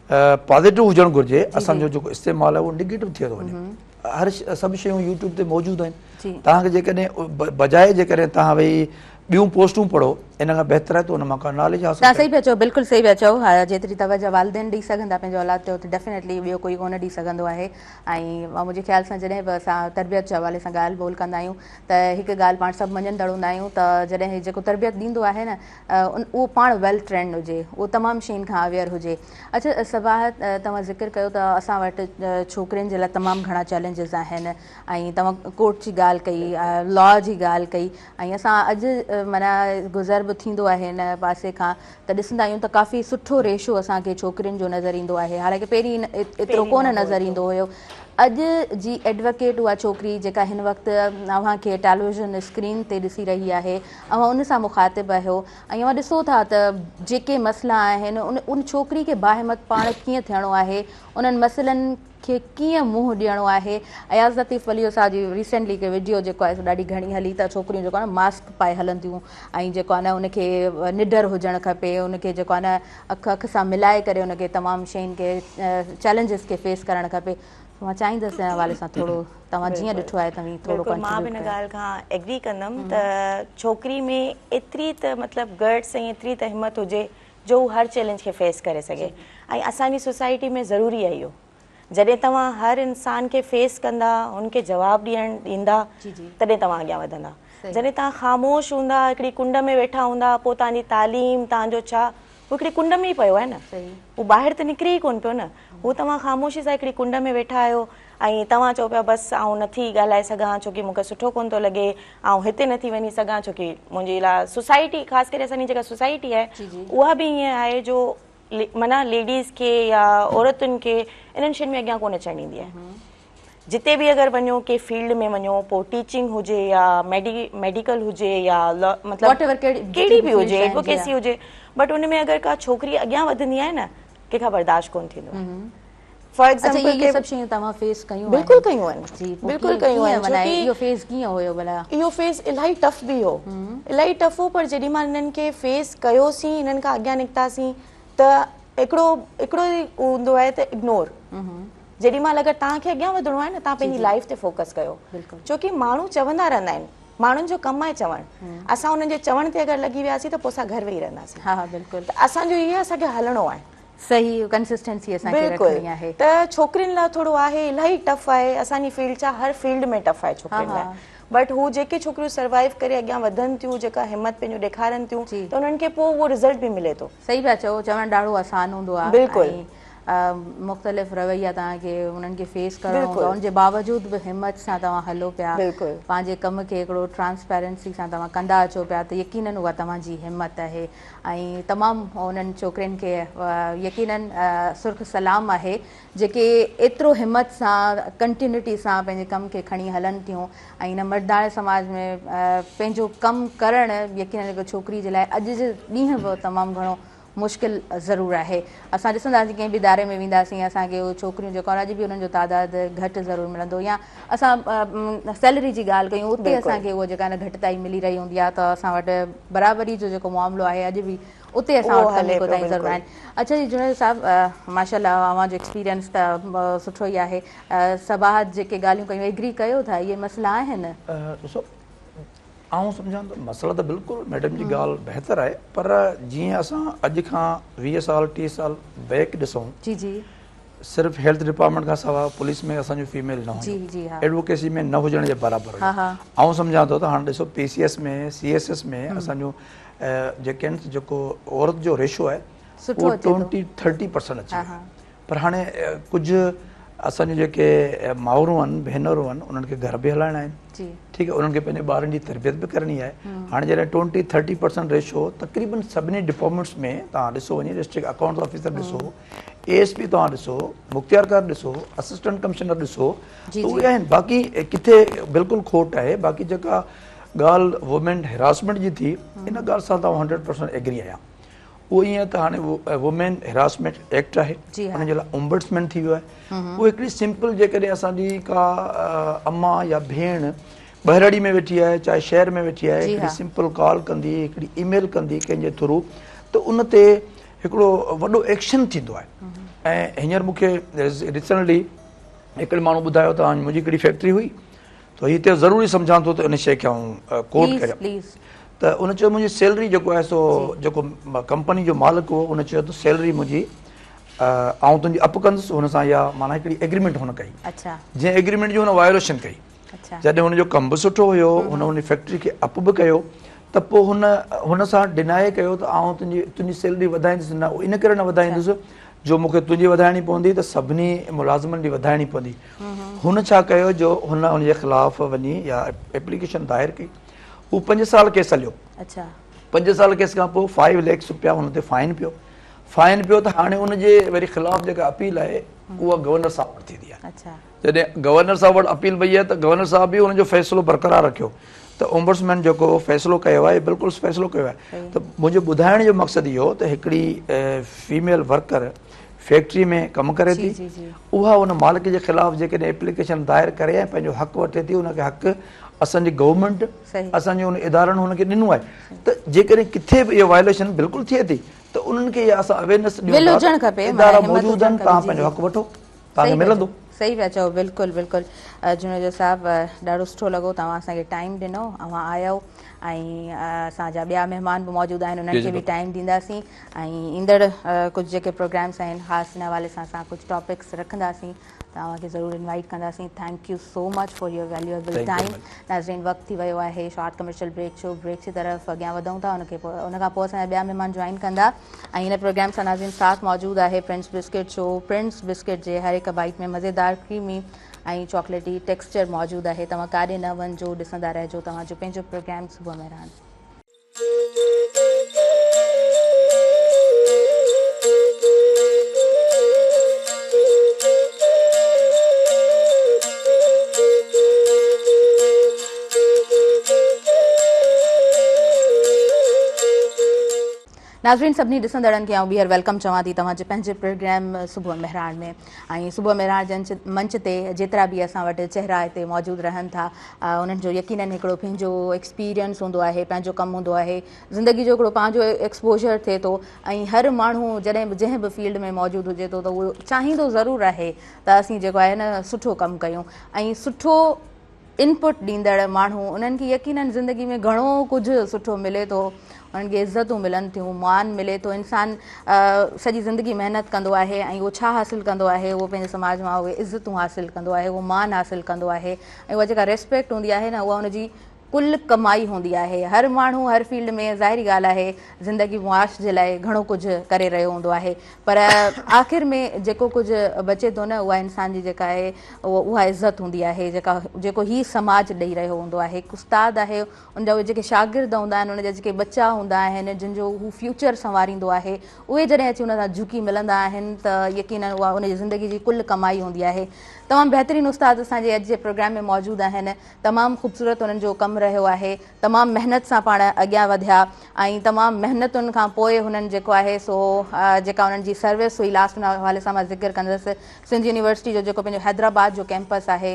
पॉज़िटिव हुजणु घुरिजे, असांजो जेको इस्तेमालु आहे उहो निगेटिव थी थो वञे। हर सभु शयूं यूट्यूब ते मौजूदु आहिनि। तव्हांखे जेकॾहिं बजाए जेकॾहिं तव्हां वेही ॿियूं पोस्टूं पढ़ो, इन खां बहितर आहे त उन मां का नॉलेज हासिल। तव्हां सही पिया चओ, बिल्कुलु सही पिया चओ। जेतिरी तवजो वालिदैन ॾेई सघनि था पंहिंजे औलाद ते, उते डेफिनेटली ॿियो कोई कोन ॾेई सघंदो आहे। ऐं मुंहिंजे ख़्याल सां जॾहिं बि असां तरबियत जे हवाले सां ॻाल्हि ॿोल कंदा आहियूं त हिकु ॻाल्हि पाण सभु मञंदड़ हूंदा आहियूं त जॾहिं जेको तरबियत ॾींदो आहे न, उहो पाण वेल ट्रेंड हुजे, उहो तमामु शयुनि खां अवेयर हुजे। अच्छा सबाहत, तव्हां ज़िक्र कयो त असां वटि छोकिरियुनि जे लाइ तमामु घणा चैलेंजिस आहिनि, ऐं तव्हां कोर्ट जी ॻाल्हि कई, लॉ जी ॻाल्हि कई, ऐं असां अॼु माना गुज़र बि थींदो आहे हिन पासे खां त ॾिसंदा आहियूं त काफ़ी सुठो रेशो असांखे छोकिरियुनि जो नज़र ईंदो आहे। हालांकि पहिरीं एतिरो कोन नज़र ईंदो हुयो। अॼु जी एडवोकेट उहा छोकिरी जेका हिन वक़्तु अव्हांखे टेलीविज़न स्क्रीन ते ॾिसी रही आहे, अव्हां उन सां मुखातिबु आहियो, ऐं अव्हां ॾिसो था त जेके मसइला आहिनि उन छोकिरी खे बाहिमत पाण कीअं थियणो आहे, उन्हनि मसइलनि खे कीअं मुंहुं ॾियणो आहे। अयाज़ लतीफ़ वली साहब जी रिसेंटली हिकु वीडियो जेको आहे ॾाढी घणी हली त छोकिरियूं जेको आहे न मास्क पाए हलंदियूं, ऐं जेको आहे न उनखे निडर हुजणु खपे, उनखे जेको आहे न अखि सां मिलाए करे उनखे तमामु शयुनि खे चैलेंजिस खे फेस करणु खपे। मां चाहींदसि हिन हवाले सां थोरो तव्हां जीअं ॾिठो आहे तव्हां थोरो। मां बि हिन ॻाल्हि खां एग्री कंदमि त छोकिरी में एतिरी त मतिलबु गट्स ऐं एतिरी त हिमत हुजे जो हू हर चैलेंज खे फेस करे सघे। ऐं असांजी सोसाइटी में ज़रूरी आहे इहो। जॾहिं तव्हां हर इंसान खे फेस कंदा, हुनखे जवाबु ॾींदा, तॾहिं तव्हां अॻियां वधंदा। जॾहिं तव्हां ख़ामोश हूंदा, हिकिड़ी कुंड में वेठा हूंदा, पोइ तव्हांजी तालीम, तव्हांजो छा, उहो हिकिड़ी कुंड में ई पियो आहे न, उहो ॿाहिरि त निकिरे ई कोन पियो न। हू तव्हां ख़ामोशी सां हिकिड़ी कुंड में वेठा आहियो, ऐं तव्हां चओ पिया बसि आउं नथी ॻाल्हाए सघां छोकी मूंखे सुठो कोन थो लॻे, ऐं हिते नथी वञी सघां छोकी मुंहिंजी लाइ सोसाइटी, ख़ासि करे असांजी जेका सोसाइटी आहे उहा बि ईअं आहे जो माना लेडीज़ खे या औरतुनि खे इन्हनि शयुनि में अॻियां कोन अचणु ॾींदी आहे। जिते बि अगरि वञो के फील्ड में वञो, पोइ टीचिंग हुजे या मेडिकल हुजे या मतिलबु कहिड़ी बि हुजे, एडवोकेसी हुजे, बट उन में अगरि का छोकिरी अॻियां वधंदी आहे न, कंहिंखां बर्दाश्त कोन थींदो। फॉर एग्जांपल ये सभु शयूं तव्हां फेस कयूं? बिल्कुलु कयूं आहिनि, बिल्कुलु कयूं आहिनि। इहो फेस कीअं हुयो भला? इहो फेस इलाही टफ बि हो, इलाही टफ हो, पर जेॾी महिल हिननि खे फेस कयोसीं, हिननि खां अॻियां निकितासीं त हिकिड़ो ई हूंदो आहे त इग्नोर। जेॾी महिल अगरि तव्हांखे अॻियां वधिणो आहे न, तव्हां पंहिंजी लाइफ ते फोकस कयो, छोकी माण्हू चवंदा रहंदा आहिनि, माण्हुनि जो कमु आहे चवणु, असां हुननि जे चवण ते अगरि लॻी वियासीं त पोइ असां घर वेही रहंदासीं। हा बिल्कुलु, त असांजो इहो असांखे हलणो आहे, सही कंसिस्टेंसी असांखे रखणी आहे। त छोकिरियुनि लाइ थोरो आहे, इलाही टफ आहे, असांजी फील्ड छा हर फील्ड में टफ आहे छोकिरियुनि लाइ, बट हू जेके छोकिरियूं सर्वाइव करे अॻियां वधनि थियूं, जेका हिमत पंहिंजो ॾेखारनि थियूं, त उन्हनि खे पोइ उहो रिज़ल्ट बि मिले थो। सही पिया चओ, चवणु ॾाढो आसान हूंदो आहे, बिल्कुलु मुख़्तलिफ़ रवैया तव्हांखे उन्हनि खे फेस करणो हूंदो, उनजे बावजूदि बि हिमत सां तव्हां हलो पिया, पंहिंजे कम खे हिकिड़ो ट्रांसपेरेंसी सां तव्हां कंदा अचो पिया, त यकीनन उहा तव्हांजी हिमत आहे। ऐं तमामु उन्हनि छोकिरियुनि खे यकीनन सुर्ख़ सलाम आहे जेके एतिरो हिमत सां कंटिन्यूटी सां पंहिंजे कम खे खणी हलनि थियूं। ऐं हिन मर्दाणे समाज में पंहिंजो कमु करणु यकीनन हिकु छोकिरी जे लाइ अॼु जे ॾींहं बि तमामु घणो मुश्किल ज़रूरु आहे। असां ॾिसंदासीं कंहिं बि इदारे में वेंदासीं, असांखे उहे छोकिरियूं जेको अॼु बि उन्हनि जो तादादु घटि ज़रूरु मिलंदो, या असां सैलरी जी ॻाल्हि कयूं उते असांखे उहा जेका न घटिताई मिली रही हूंदी आहे, त असां वटि बराबरी जो जेको मामिलो आहे अॼु बि उते असां वटि कमी कोताही ज़रूरु आहिनि। अच्छा जी जुनैद साहिबु, माशाल्लाह अव्हांजो एक्सपीरियंस त सुठो ई आहे, सबाहत जेके ॻाल्हियूं कयूं एग्री कयो था, इहे मसइला आहिनि? ॾिसो, आउं सम्झां त मसइला त बिल्कुलु मैडम जी ॻाल्हि बहितर आहे, पर जीअं असां अॼु खां 20 साल 30 साल बैक ॾिसूं, जी जी, सिर्फ़ु हेल्थ डिपार्टमेंट खां सवाइ पुलिस में असांजो फीमेल न हुयो, एडवोकेसी में न हुजण जे बराबरि हुयो। आउं सम्झां थो त हाणे ॾिसो PCS में CSS में असांजो जेके आहिनि जेको औरत जो रेशो आहे उहो 20-30% अचे, पर हाणे कुझु असांजो जेके माउरूं आहिनि, भेनरूं आहिनि, उन्हनि खे घर बि हलाइणा आहिनि, ठीकु आहे, उन्हनि खे पंहिंजे ॿारनि जी तरबियत बि करणी आहे। हाणे जॾहिं 20-30% रेशो तक़रीबन सभिनी डिपार्टमेंट्स में तव्हां ॾिसो वञे, डिस्ट्रिक्ट अकाउंट्स ऑफिसर ॾिसो, ASP तव्हां ॾिसो, मुख़्तियारकार ॾिसो, असिस्टेंट कमिश्नर ॾिसो, त उहे आहिनि। बाक़ी किथे बिल्कुलु खोट आहे। बाक़ी जेका ॻाल्हि वुमेन हिरासमेंट जी थी, इन ॻाल्हि सां तव्हां 100% एग्री आहियां। उहो ईअं त हाणे वुमेन हिरासमेंट एक्ट आहे, हुनजे लाइ ओम्बड्समैन थी वियो आहे। उहो हिकिड़ी सिंपल, जेकॾहिं असांजी का अम्मा या भेण ॿाहिराड़ी में वेठी आहे, चाहे शहर में वेठी आहे, हिकिड़ी सिंपल कॉल कंदी, हिकिड़ी ईमेल कंदी कंहिंजे थ्रू, त उन ते हिकिड़ो वॾो एक्शन थींदो आहे। ऐं हींअर मूंखे रिसेंटली हिकिड़े माण्हू ॿुधायो त मुंहिंजी हिकिड़ी फैक्ट्री हुई, त हिते ज़रूरी सम्झां थो त उन शइ खे आउं कोट करियां, त उन चयो मुंहिंजी सैलरी जेको आहे सो जेको कंपनी जो मालिक हो, उन चयो त सैलरी मुंहिंजी आउं तुंहिंजी अप कंदुसि, हुन सां इहा माना हिकिड़ी एग्रीमेंट हुन कई, जंहिं एग्रीमेंट जी हुन वायोलेशन कई। जॾहिं हुनजो कमु बि सुठो हुयो, हुन फैक्ट्री खे अप बि कयो, त पोइ हुन सां डिनाए कयो त आउं तुंहिंजी सैलरी वधाईंदुसि न, इन करे न वधाईंदुसि जो मूंखे तुंहिंजी वधाइणी पवंदी त सभिनी मुलाज़िमनि जी वधाइणी पवंदी। हुन छा कयो जो हुन हुनजे ख़िलाफ़ वञी या एप्लीकेशन दायर कई, हू 5 साल केस हलियो। 5 साल केस खां पोइ 5 लाख रुपया हुन ते फाइन पियो त हाणे हुनजे वरी ख़िलाफ़ जेका अपील आहे उहा गवर्नर साहिब वटि थींदी आहे। जॾहिं गवर्नर साहिब वटि अपील वई आहे त गवर्नर साहिब बि हुनजो फ़ैसिलो बरक़रार रखियो, त ओम्बड्समैन जेको फ़ैसिलो कयो आहे बिल्कुलु फ़ैसिलो कयो आहे। त मुंहिंजो ॿुधाइण जो मक़सदु इहो त हिकिड़ी फीमेल वर्कर फैक्ट्री में कमु करे थी, उहा हुन मालिक जे ख़िलाफ़ जेकॾहिं एप्लीकेशन दायर करे ऐं पंहिंजो हक़ु वठे थी, हुनखे हक़ु असांजी गवर्नमेंट असांजे हुन इदारनि हुनखे ॾिनो आहे। त जेकॾहिं किथे बि इहा वायोलेशन बिल्कुलु थिए थी त उन्हनि खे इहा असां अवेयरनेस ॾियूं था, इदारा मौजूदु आहिनि, तव्हां पंहिंजो हक़ु वठो, तव्हांखे मिलंदो। सही पिया चओ, बिल्कुलु बिल्कुलु। जुनैद साहिबु, ॾाढो सुठो लॻो तव्हां असांखे टाइम ॾिनो, तव्हां आयो, ऐं असांजा ॿिया महिमान बि मौजूदु आहिनि, उन्हनि खे बि टाइम ॾींदासीं, ऐं ईंदड़ कुझु जेके प्रोग्राम्स आहिनि ख़ासि हिन हवाले सां असां कुझु टॉपिक्स रखंदासीं, तव्हांखे ज़रूरु इनवाइट कंदासीं। Thank you so much for your valuable time. नाज़रीन, वक़्तु थी वियो आहे शॉर्ट कमर्शियल ब्रेक जो, ब्रेक जी तरफ़ अॻियां वधूं था, उनखां पोइ असांजा ॿिया महिमान जॉइन कंदा। ऐं हिन प्रोग्राम सां नाज़रीन साथ मौजूदु आहे प्रिंस बिस्किट जो। प्रिंस बिस्किट जे हर हिकु बाइट में मज़ेदार मज़ेदार क्रीमी ऐं चॉकलेटी टेक्सचर मौजूदु आहे। तव्हां काॾे न वञिजो, ॾिसंदा रहिजो तव्हांजो पंहिंजो प्रोग्राम सुबुह मेहरान। नाज़रीन सभिनी ॾिसंदड़नि खे आउं ॿीहर वेलकम चवां थी तव्हांजे पंहिंजे प्रोग्राम सुबुह मेहरान में। ऐं सुबुह मेहरान मंच ते जेतिरा बि असां वटि चेहरा हिते मौजूदु रहनि था, उन्हनि जो यकीनन हिकिड़ो पंहिंजो एक्सपीरियंस हूंदो आहे, पंहिंजो कमु हूंदो आहे, ज़िंदगी जो हिकिड़ो पंहिंजो एक्सपोजर थिए थो। ऐं हर माण्हू जॾहिं बि जंहिं बि फील्ड में मौजूदु हुजे थो त उहो चाहींदो ज़रूरु आहे त असीं जेको आहे न सुठो कमु कयूं ऐं सुठो इनपुट ॾींदड़ माण्हू उन्हनि खे यकीनन ज़िंदगी में घणो कुझु सुठो मिले थो, उन्हनि खे इज़तूं मिलनि थियूं, मान मिले थो। इंसानु सॼी ज़िंदगी महिनत कंदो आहे ऐं उहो छा हासिलु कंदो आहे, उहो पंहिंजे समाज मां उहे इज़तूं हासिलु कंदो आहे, उहो मान हासिलु कंदो आहे ऐं उहा जेका रिस्पेक्ट हूंदी आहे न उहा हुनजी कुल कमाई हूंदी आहे। हर माण्हू हर फील्ड में ज़ाहिरी ॻाल्हि आहे ज़िंदगी मुआश जे लाइ घणो कुझु करे रहियो हूंदो आहे, पर आख़िर में जेको कुझु बचे थो न उहा इंसान जी जेका आहे उहा इज़त हूंदी आहे जेको ही समाज ॾेई रहियो हूंदो आहे। हिकु उस्तादु आहे, उनजा उहे जेके शागिर्द हूंदा आहिनि, उनजा जेके बच्चा हूंदा आहिनि जिन जो हू फ्यूचर संवारींदो आहे, उहे जॾहिं अची उन सां झुकी मिलंदा आहिनि त यकीनन उहा उनजी ज़िंदगी जी कुल कमाई हूंदी आहे। तमामु बहितरीनु उस्ताद असांजे अॼु जे प्रोग्राम में मौजूदु आहिनि। तमामु ख़ूबसूरत उन्हनि जो कमु रहियो आहे, तमामु महिनत सां पाण अॻियां वधिया ऐं तमामु महिनतुनि खां पोइ हुननि जेको आहे सो जेका उन्हनि जी सर्विस हुई, लास्ट हुन हवाले सां मां ज़िक्र कंदसि, सिंध यूनिवर्सिटी जो जेको पंहिंजो हैदराबाद जो कैंपस आहे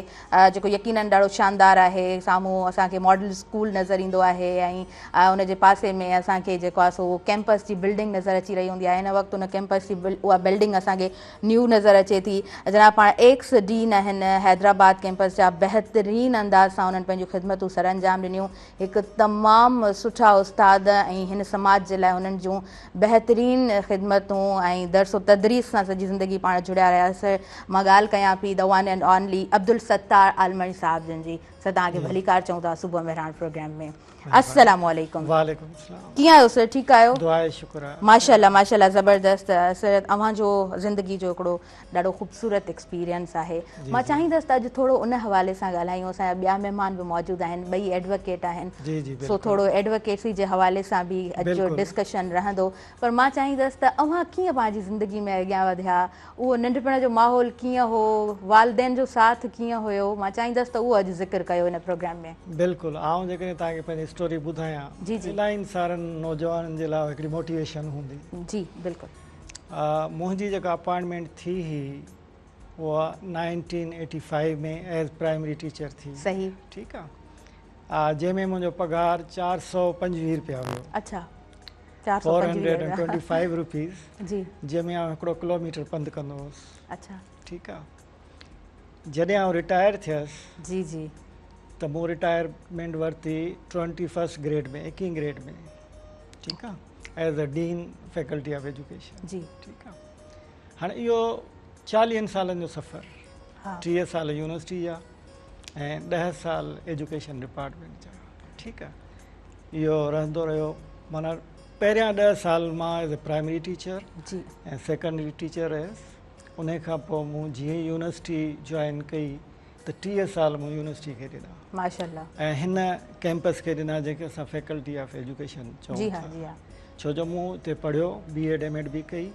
जेको यकीनन ॾाढो शानदार आहे। साम्हूं असांखे मॉडल स्कूल नज़र ईंदो आहे ऐं उनजे पासे में असांखे जेको आहे सो कैंपस जी बिल्डिंग नज़र अची रही हूंदी आहे। हिन वक़्तु उन कैंपस जी उहा बिल्डिंग असांखे न्यू नज़र अचे थी। जनाब पाण एक्स डीन आहिनि हैदराबाद कैंपस जा, बहितरीन अंदाज़ सां उन्हनि पंहिंजूं ख़िदमतूं सर अंजाम ॾिनियूं। हिकु तमामु सुठा उस्ताद ऐं हिन समाज जे लाइ हुननि जूं बहितरीन ख़िदमतूं ऐं दर्सो तदरीस सां सॼी ज़िंदगी पाण जुड़िया रहियासीं। मां ॻाल्हि कयां पई the one and only Abdul Sattar Almani sahib जन जी। सर तव्हांखे भलीकार चऊं था सुबुह मेहरान प्रोग्राम में। अस्सलाम वालेकुम। वालेकुम सलाम। कीअं आहियो सर? ठीकु आहियो? दुआ आहे, शुक्र आहे। माशाल्लाह माशाल्लाह ज़बरदस्त। सर तव्हांजो ज़िंदगी जो हिकिड़ो ॾाढो ख़ूबसूरत एक्सपीरियंस आहे। मां चाहींदसि त अॼु थोरो उन हवाले सां ॻाल्हायूं। असांजा ॿिया महिमान बि मौजूदु आहिनि, ॿई एडवोकेट आहिनि, सो थोरो एडवोकेसी जे हवाले सां बि अॼु जो डिस्कशन रहंदो। पर मां चाहींदसि त अव्हां कीअं पंहिंजी ज़िंदगी में अॻियां वधिया, उहो नंढपण जो माहौल कीअं हो, वालदेन जो साथ कीअं हुयो, मां चाहींदसि त उहो अॼु ज़िक्र कयो हिन प्रोग्राम में। बिल्कुलु, आउं जेकॾहिं तव्हांखे पंहिंजी स्टोरी ॿुधायां, इलाही सारनि नौजवाननि जे लाइ हिकिड़ी मोटिवेशन हूंदी। जी बिल्कुलु। मुंहिंजी जेका अपॉइंटमेंट थी हुई उहा 1985 में एज़ प्राइमरी टीचर थी। सही, ठीकु आहे। जंहिंमें मुंहिंजो पघार 425 रुपया हुयो। अच्छा, 425 रुपीज़ जी, जंहिंमें आउं हिकिड़ो किलोमीटर पंधु कंदो हुउसि। अच्छा, ठीकु आहे। जॾहिं आउं रिटायर थियसि जी जी त मूं रिटायरमेंट वरिती 21 ग्रेड में, 21 ग्रेड में, ठीकु आहे, as a dean faculty of education जी, ठीकु आहे। हाणे इहो 40 सालनि जो सफ़र, 30 साल यूनिवर्सिटी जा ऐं 10 साल एजुकेशन डिपार्टमेंट जा, ठीकु आहे। इहो रहंदो रहियो। माना पहिरियां 10 साल मां एज़ अ प्राइमरी टीचर जी ऐं सेकेंडरी टीचर हुयसि। उन खां पोइ मूं जीअं यूनिवर्सिटी जॉइन कई त 30 साल मूं यूनिवर्सिटी खे ॾिना माशाल्लाह, ऐं हिन कैंपस खे ॾिना जंहिंखे असां फैकल्टी ऑफ एजुकेशन चऊं था। छो जो मूं हिते पढ़ियो, BEd MAd बि कई।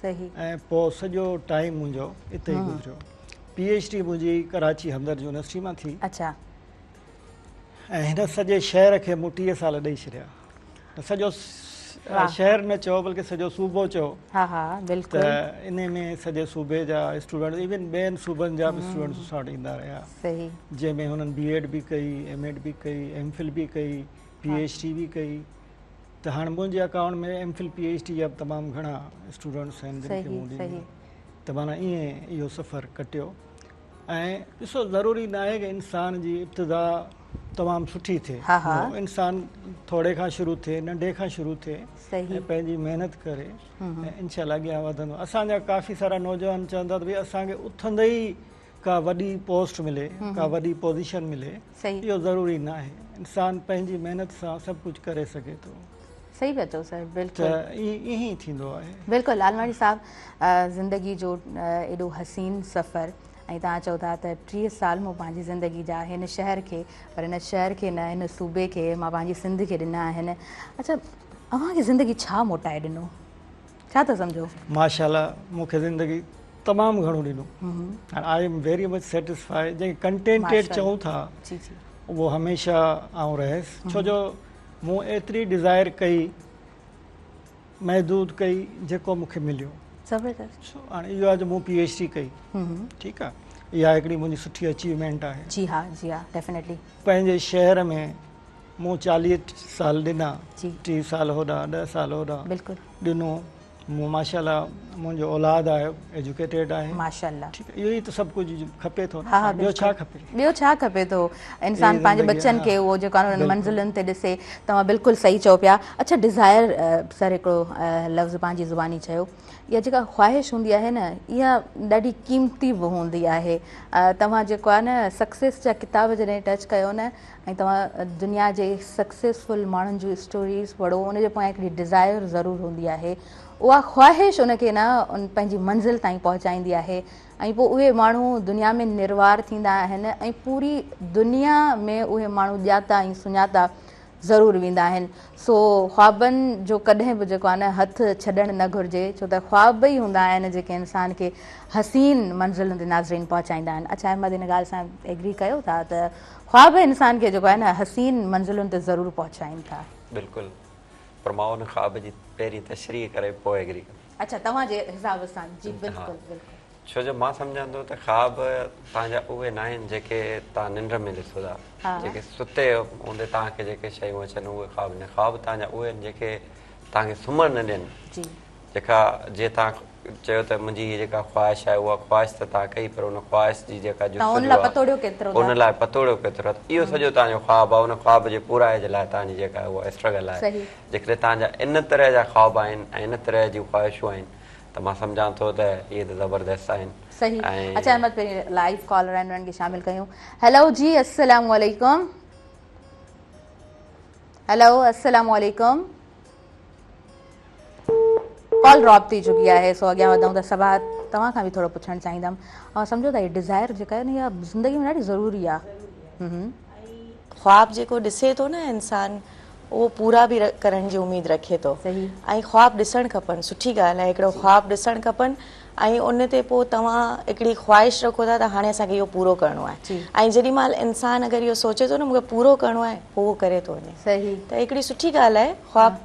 सही। ऐं पोइ सॼो टाइम मुंहिंजो हिते ई गुज़रियो। PhD मुंहिंजी कराची हमदर्द यूनिवर्सिटी मां थी। अच्छा। ऐं हिन सॼे शहर खे मूं 30 साल ॾेई छॾिया। सॼो शहर न चओ बल्कि सॼो सूबो चओ। हा हा बिल्कुलु। त इन में सॼे सूबे जा स्टूडेंट, इवन ॿियनि सूबनि जा बि स्टूडेंट्स असां वटि ईंदा रहिया। सही। जंहिंमें हुननि BEd बि कई, MAd बि कई, MPhil बि कई, PhD बि कई। त हाणे मुंहिंजे अकाउंट में MPhil PhD जा तमामु घणा स्टूडेंट्स आहिनि जिनखे मूं ॾिनी। त माना ईअं इहो सफ़र कटियो। ऐं ॾिसो, ज़रूरी न आहे की इंसान जी इब्तिदा तमामु सुठी थिए। इंसान थोरे खां शुरू थिए, नंढे खां शुरू थिए ऐं पंहिंजी महिनत करे ऐं इंशाअल्लाह अॻियां वधंदो। असांजा काफ़ी सारा नौजवान चवंदा त भई असांखे उथंदे ई का वॾी पोस्ट मिले, का वॾी पोज़ीशन मिले। इहो ज़रूरी न आहे। इंसान पंहिंजी महिनत सां सभु कुझु करे सघे थो। सही पिया चओ सर, बिल्कुलु ईअं ई थींदो आहे। बिल्कुलु आलमणी साहब, ज़िंदगी जो एॾो हसीन सफ़र ऐं तव्हां चओ था त 30 साल मूं पंहिंजी ज़िंदगी जा हिन शहर खे, पर हिन शहर खे न, हिन सूबे खे मां पंहिंजी सिंध खे ॾिना आहिनि। अच्छा, अव्हांखे ज़िंदगी छा मोटाए ॾिनो, छा था सम्झो? माशाल्लाह मूंखे ज़िंदगी तमामु घणो ॾिनो। I am very much satisfied. जंहिं कंटेंटेड चऊं था उहो हमेशह आउं रहियसि, छो जो मूं एतिरी डिज़ायर कई, महदूद कई, जेको मूंखे मिलियो। ज़बरदस्त। हाणे इहो आहे जो मूं PhD कई, ठीकु आहे, इहा हिकिड़ी मुंहिंजी सुठी अचीवमेंट आहे। जी हा, जी हा, डेफिनेटली। पंहिंजे शहर में मूं 40 साल ॾिना, जी। 30 साल होॾां, 10 साल होॾां बिल्कुलु ॾिनो। मूं माशाल्लाह मुंहिंजो औलाद आहे, एजुकेटेड आहे, माशाल्लाह। ठीकु आहे, इहो ई त सभु कुझु खपे थो न। हा हा, ॿियो छा खपे? ॿियो छा खपे थो? इंसान पंहिंजे बच्चनि खे उहो जेको आहे उन्हनि मंज़िलुनि ते ॾिसे। तव्हां बिल्कुलु सही चओ पिया। अच्छा, डिज़ायर सर हिकिड़ो लफ़्ज़ पंहिंजी ज़ुबानी चयो, इहा जेका ख़्वाहिश हूंदी आहे न, इहा ॾाढी क़ीमती बि हूंदी आहे। तव्हां जेको आहे न सक्सेस जा किताब जॾहिं टच कयो न, ऐं तव्हां दुनिया जे सक्सेसफुल माण्हुनि जूं स्टोरीज़ पढ़ो, उनजे पोयां हिकिड़ी डिज़ायर ज़रूरु हूंदी आहे। उहा ख़्वाहिश उनखे न पंहिंजी मंज़िल ताईं पहुचाईंदी आहे, ऐं पोइ उहे माण्हू दुनिया में निर्वार थींदा आहिनि, ऐं पूरी दुनिया में उहे माण्हू ॼाता ऐं सुञाता ज़रूरु वेंदा आहिनि। सो ख़्वाबनि जो कॾहिं बि जेको आहे न हथु छॾणु न घुरिजे, छो त ख़्वाब ई हूंदा आहिनि जेके इंसान खे हसीन मंज़िलुनि ते नाज़रीन पहुचाईंदा आहिनि। अच्छा, अहमद हिन ॻाल्हि सां एग्री कयो था त ख़्वाब इंसान खे जेको आहे न हसीन मंज़िलुनि ते ज़रूरु पहुचाइनि था? बिल्कुलु, पर मां उन ख़्वाब जी पहिरीं तशरीह करे पोइ एग्री कयां। अच्छा, तव्हांजे हिसाब सां? जी बिल्कुलु बिल्कुलु। छो जो मां सम्झां थो त ख़्वाब तव्हांजा उहे न आहिनि जेके तव्हां निंड में ॾिसो था, जेके सुते हूंदे तव्हांखे जेके शयूं अचनि उहे ख़्वाब न। ख़्वाब तव्हांजा उहे आहिनि जेके तव्हांखे सुम्हणु न ॾियनि, जेका जीअं तव्हां चयो त मुंहिंजी हीअ जेका ख्वाहिश आहे, उहा ख्वाहिश त तव्हां कई, पर उन ख्वाहिश जी जेका उन लाइ पतोड़ियो केतिरो, इहो सॼो तव्हांजो ख्वाब आहे। उन ख्वाब जे पूराए जे लाइ तव्हांजी जेका उहा स्ट्रगल आहे। जेकॾहिं तव्हांजा इन तरह जा ख्वाब आहिनि ऐं इन तरह जूं ख्वाहिशूं आहिनि, त मां सम्झां थो त इहे त ज़बरदस्त आहिनि। सही। अच्छा अहमद, पहिरीं लाइव कॉलर आहिनि, उन्हनि खे शामिल कयूं। हेलो जी, अस्सलाम वालेकुम। हेलो, अस्सलाम वालेकुम। कॉल ड्रॉप थी चुकी आहे, सो अॻियां वधूं त सभा तव्हां खां बि थोरो पुछणु चाहींदमि। ऐं सम्झो था इहा डिज़ायर जेका आहे न, इहा ज़िंदगी में ॾाढी ज़रूरी आहे। ख्वाब जेको ॾिसे थो न इंसान, उहो पूरा बि करण जी उमेदु रखे थो। ऐं ख्वाब ॾिसणु खपनि, सुठी ॻाल्हि आहे, हिकिड़ो ख्वाब ॾिसणु खपनि। ऐं उन ते पोइ तव्हां हिकिड़ी ख्वाहिश रखो था त हाणे असांखे इहो पूरो करिणो आहे। ऐं जेॾी महिल इंसान अगरि इहो सोचे थो न मूंखे पूरो करिणो आहे, पोइ उहो करे थो वञे। सही। त हिकिड़ी सुठी ॻाल्हि आहे ख्वाब।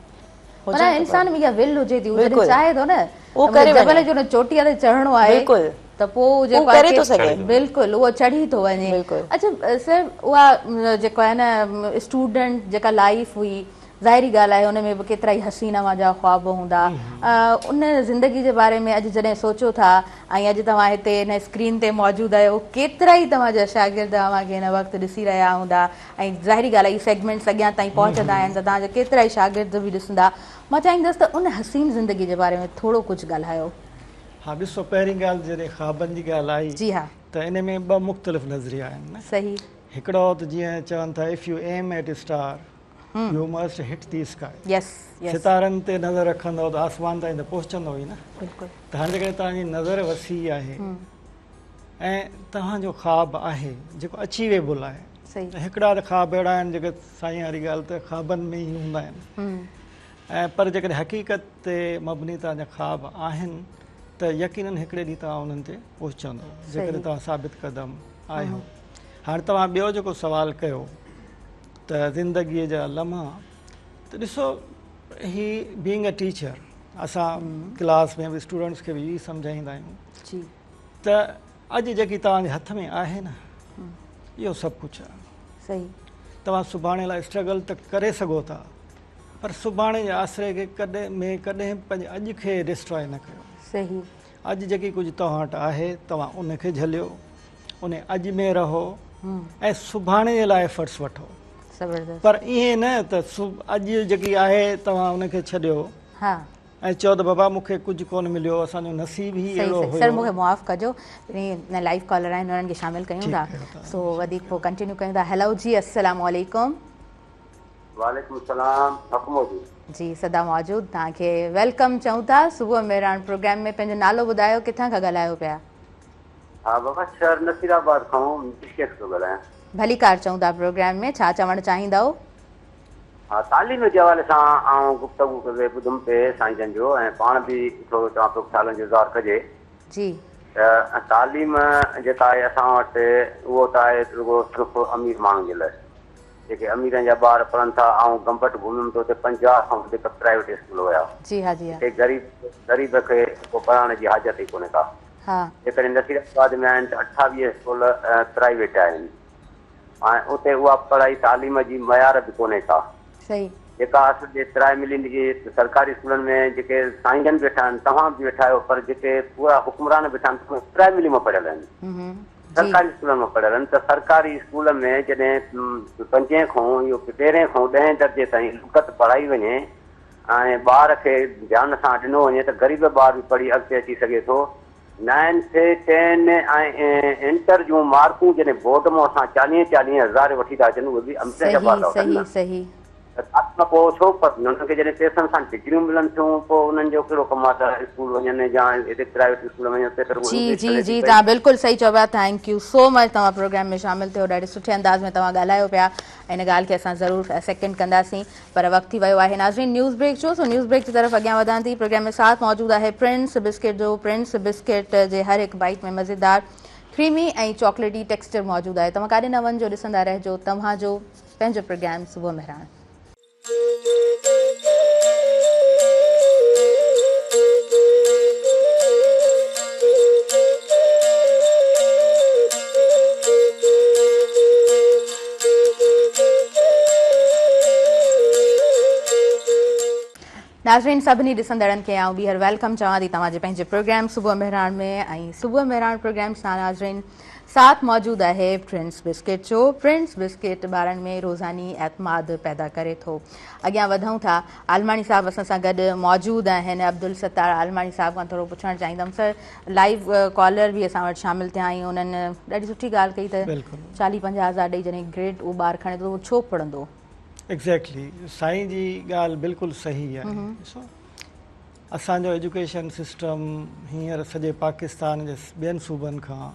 इंसान में इहा विल हुजे थी, उहो चाहे थो न जबल जो चोटीअ ते चढ़णो आहे, त पोइ जेको करे थो सघे, बिल्कुलु उहो चढ़ी थो वञे। अच्छा सर, उहा जेको आहे न स्टूडेंट जेका लाइफ हुई, ज़ाहिरी ॻाल्हि आहे उन में बि केतिरा ई हसीन जा ख्वाब हूंदा। उन ज़िंदगी जे बारे में अॼु जॾहिं सोचो था, ऐं अॼु तव्हां हिते हिन स्क्रीन ते मौजूदु आहियो, केतिरा ई तव्हांजा शागिर्द तव्हांखे हिन वक़्तु ॾिसी रहिया हूंदा, ऐं ज़ाहिरी ॻाल्हि आहे इहे सेगमेंट्स अॻियां ताईं पहुचंदा आहिनि त तव्हांजा केतिरा ई शागिर्द बि ॾिसंदा। मां चाहींदसि त उन हसीन ज़िंदगी जे बारे में थोरो कुझु ॻाल्हायो। हा, ॾिसो, पहिरीं ॻाल्हि जॾहिं ख़्वाबनि जी ॻाल्हि आई, जी हा, त इन में ॿ मुख़्तलिफ़ नज़रिया आहिनि। सही। हिकिड़ो त जीअं चवनि था, if you aim at star you must hit the sky. सितारनि ते नज़र रखंदव त आसमान ताईं त पहुचंदो ई न। बिल्कुलु। त हाणे जेकॾहिं तव्हांजी नज़र वसी आहे ऐं तव्हांजो ख़्वाब आहे जेको अचीवेबल आहे, त हिकिड़ा त ख़्वाब अहिड़ा आहिनि जेके साईं वारी ॻाल्हि त ख़्वाबनि में ई हूंदा आहिनि। ऐं पर जेकॾहिं हक़ीक़त ते मबनी तव्हांजा ख़्वाब आहिनि त यकीननि हिकिड़े ॾींहुं तव्हां उन्हनि ते पहुचंदो, जेकॾहिं तव्हां साबित क़दम आहियो। हाणे तव्हां ॿियो जेको सुवालु कयो त ज़िंदगीअ जा लम्हा, त ॾिसो, ही बीइंग अ टीचर, असां क्लास में बि स्टूडेंट्स खे बि इहो सम्झाईंदा आहियूं त अॼु जेकी तव्हांजे हथ में आहे न, इहो सभु कुझु आहे। सही। तव्हां सुभाणे लाइ स्ट्रगल त करे सघो था, पर सुभाणे जे आसिरे खे कॾहिं पंहिंजे अॼु खे डिस्ट्रॉय न कयो। सही। अॼु जेकी कुझु तव्हां वटि आहे, तव्हां उनखे झलियो, उन अॼु में रहो ऐं सुभाणे जे लाइ एफर्ट्स वठो। पर ईअं न त अॼु जेकी आहे तव्हां उनखे छॾियो ऐं चओ त बाबा मूंखे कुझु कोन मिलियो, असांजो नसीब ई अहिड़ो हुयो। सर मूंखे मुआफ़ कजो, लाइव कॉलर आहिनि, उन्हनि खे शामिल कयूं था, सो वधीक पोइ कंटिन्यू कयूं था। हेलो जी, अस्सलाम वालेकुम। वालेकुम सलाम। जी सदा मौजूदु, तव्हांखे वेलकम चऊं था सुबुह मेहरान प्रोग्राम में। पंहिंजो नालो ॿुधायो, किथां खां ॻाल्हायो पिया? हाँ बाबा शहर नसीराबाद खां बिस्केट थो ॻाल्हायां। भली कार चऊं था प्रोग्राम में, छा चवणु चाहींदा? हाँ तालीम जे हवाले सां आउं गुफ़्तगू करे ॿुधुमि पे साईं जन जो, ऐं पाण बि थोरो चवां पियो सालनि जो इंतज़ारु कजे। जी तालीम जेका आहे असां वटि उहो त आहे रुॻो सिर्फ़ु अमीर माण्हुनि जे लाइ, जेके अमीरनि जा ॿार पढ़नि था। ऐं गंबट घुमियुमि त हुते 50 खां वधीक प्राइवेट स्कूल हुया। जी हा जी हा। ग़रीब खे को पढ़ाइण जी हाज़त ई कोन्हे का। जेकॾहिं नसीराबाद में आहिनि त 28 स्कूल प्राइवेट आहिनि, ऐं उते उहा पढ़ाई तालीम जी मयार बि कोन्हे का। सही जेका असांजे त्राए मिली सरकारी स्कूलनि में जेके साईं जन वेठा आहिनि, तव्हां बि वेठा आहियो, पर जेके पूरा हुक्मरान वेठा आहिनि त्राए मिली में पढ़ियल आहिनि, सरकारी स्कूलनि में पढ़ियल आहिनि। त सरकारी स्कूल में जॾहिं 5 खां इहो 13 खां 10 दर्जे ताईं लुकत पढ़ाई वञे ऐं ॿार खे ध्यान सां ॾिनो वञे त ग़रीब ॿार बि पढ़ी अॻिते अची सघे थो। 9th 10 ऐं इंटर जूं मार्कूं जॾहिं बोर्ड मां असां 40,000 वठी था अचनि, उहे बि अमीर जा ॿार था वठनि। सही पोइ छो हुननि खे जॾहिं पैसनि सां डिग्रियूं मिलनि थियूं, पोइ उन्हनि जो कहिड़ो कमु आहे त स्कूल वञनि या हिते प्राइवेट स्कूल वञनि। जी जी जी तव्हां बिल्कुलु सही चओ पिया। थैंक यू सो मच, तव्हां प्रोग्राम में शामिल थियो, ॾाढे सुठे अंदाज़ में तव्हां ॻाल्हायो पिया। इन ॻाल्हि खे असां ज़रूरु सेकेंड कंदासीं, पर वक़्तु थी वियो आहे नाज़रीन न्यूज़ ब्रेक जो। सो न्यूज़ ब्रेक की तरफ़ अॻियां वधां थी। प्रोग्राम में साथ मौजूदु आहे प्रिंस बिस्किट जो। प्रिंस बिस्किट जे हर हिकु बाइट में मज़ेदार क्रीमी ऐं चॉकलेटी टेक्सचर मौजूदु आहे। तव्हां काॾे न वञिजो, ॾिसंदा रहिजो तव्हांजो पंहिंजो प्रोग्राम सुबुह मेहरान। नाज़रीन सभिनी ॾिसंदड़नि खे आउं ॿीहर वेलकम चवां थी तव्हांजे पंहिंजे प्रोग्राम सुबुह मेहरान में। ऐं सुबुह मेहरान प्रोग्राम सां नाज़रीन साथ मौजूदु आहे प्रिंस बिस्किट जो। प्रिंस बिस्किट ॿारनि में रोज़ानी एतमाद पैदा करे थो। अॻियां वधूं था, आलमाणी साहिबु असां सां गॾु मौजूदु आहिनि। अब्दुल सत्तार आलमाणी साहिब खां थोरो पुछणु चाहींदमि। सर लाइव कॉलर बि असां वटि शामिल थिया आहियूं, उन्हनि ॾाढी सुठी ॻाल्हि कई त 40-50 हज़ार ॾेई जॾहिं ग्रेड उहो ॿारु खणे थो उहो छो पढ़ंदो। एग्ज़ैक्टली साईं जी ॻाल्हि बिल्कुलु सही आहे। ॾिसो असांजो एजुकेशन सिस्टम हींअर सॼे पाकिस्तान जे ॿियनि सूबनि खां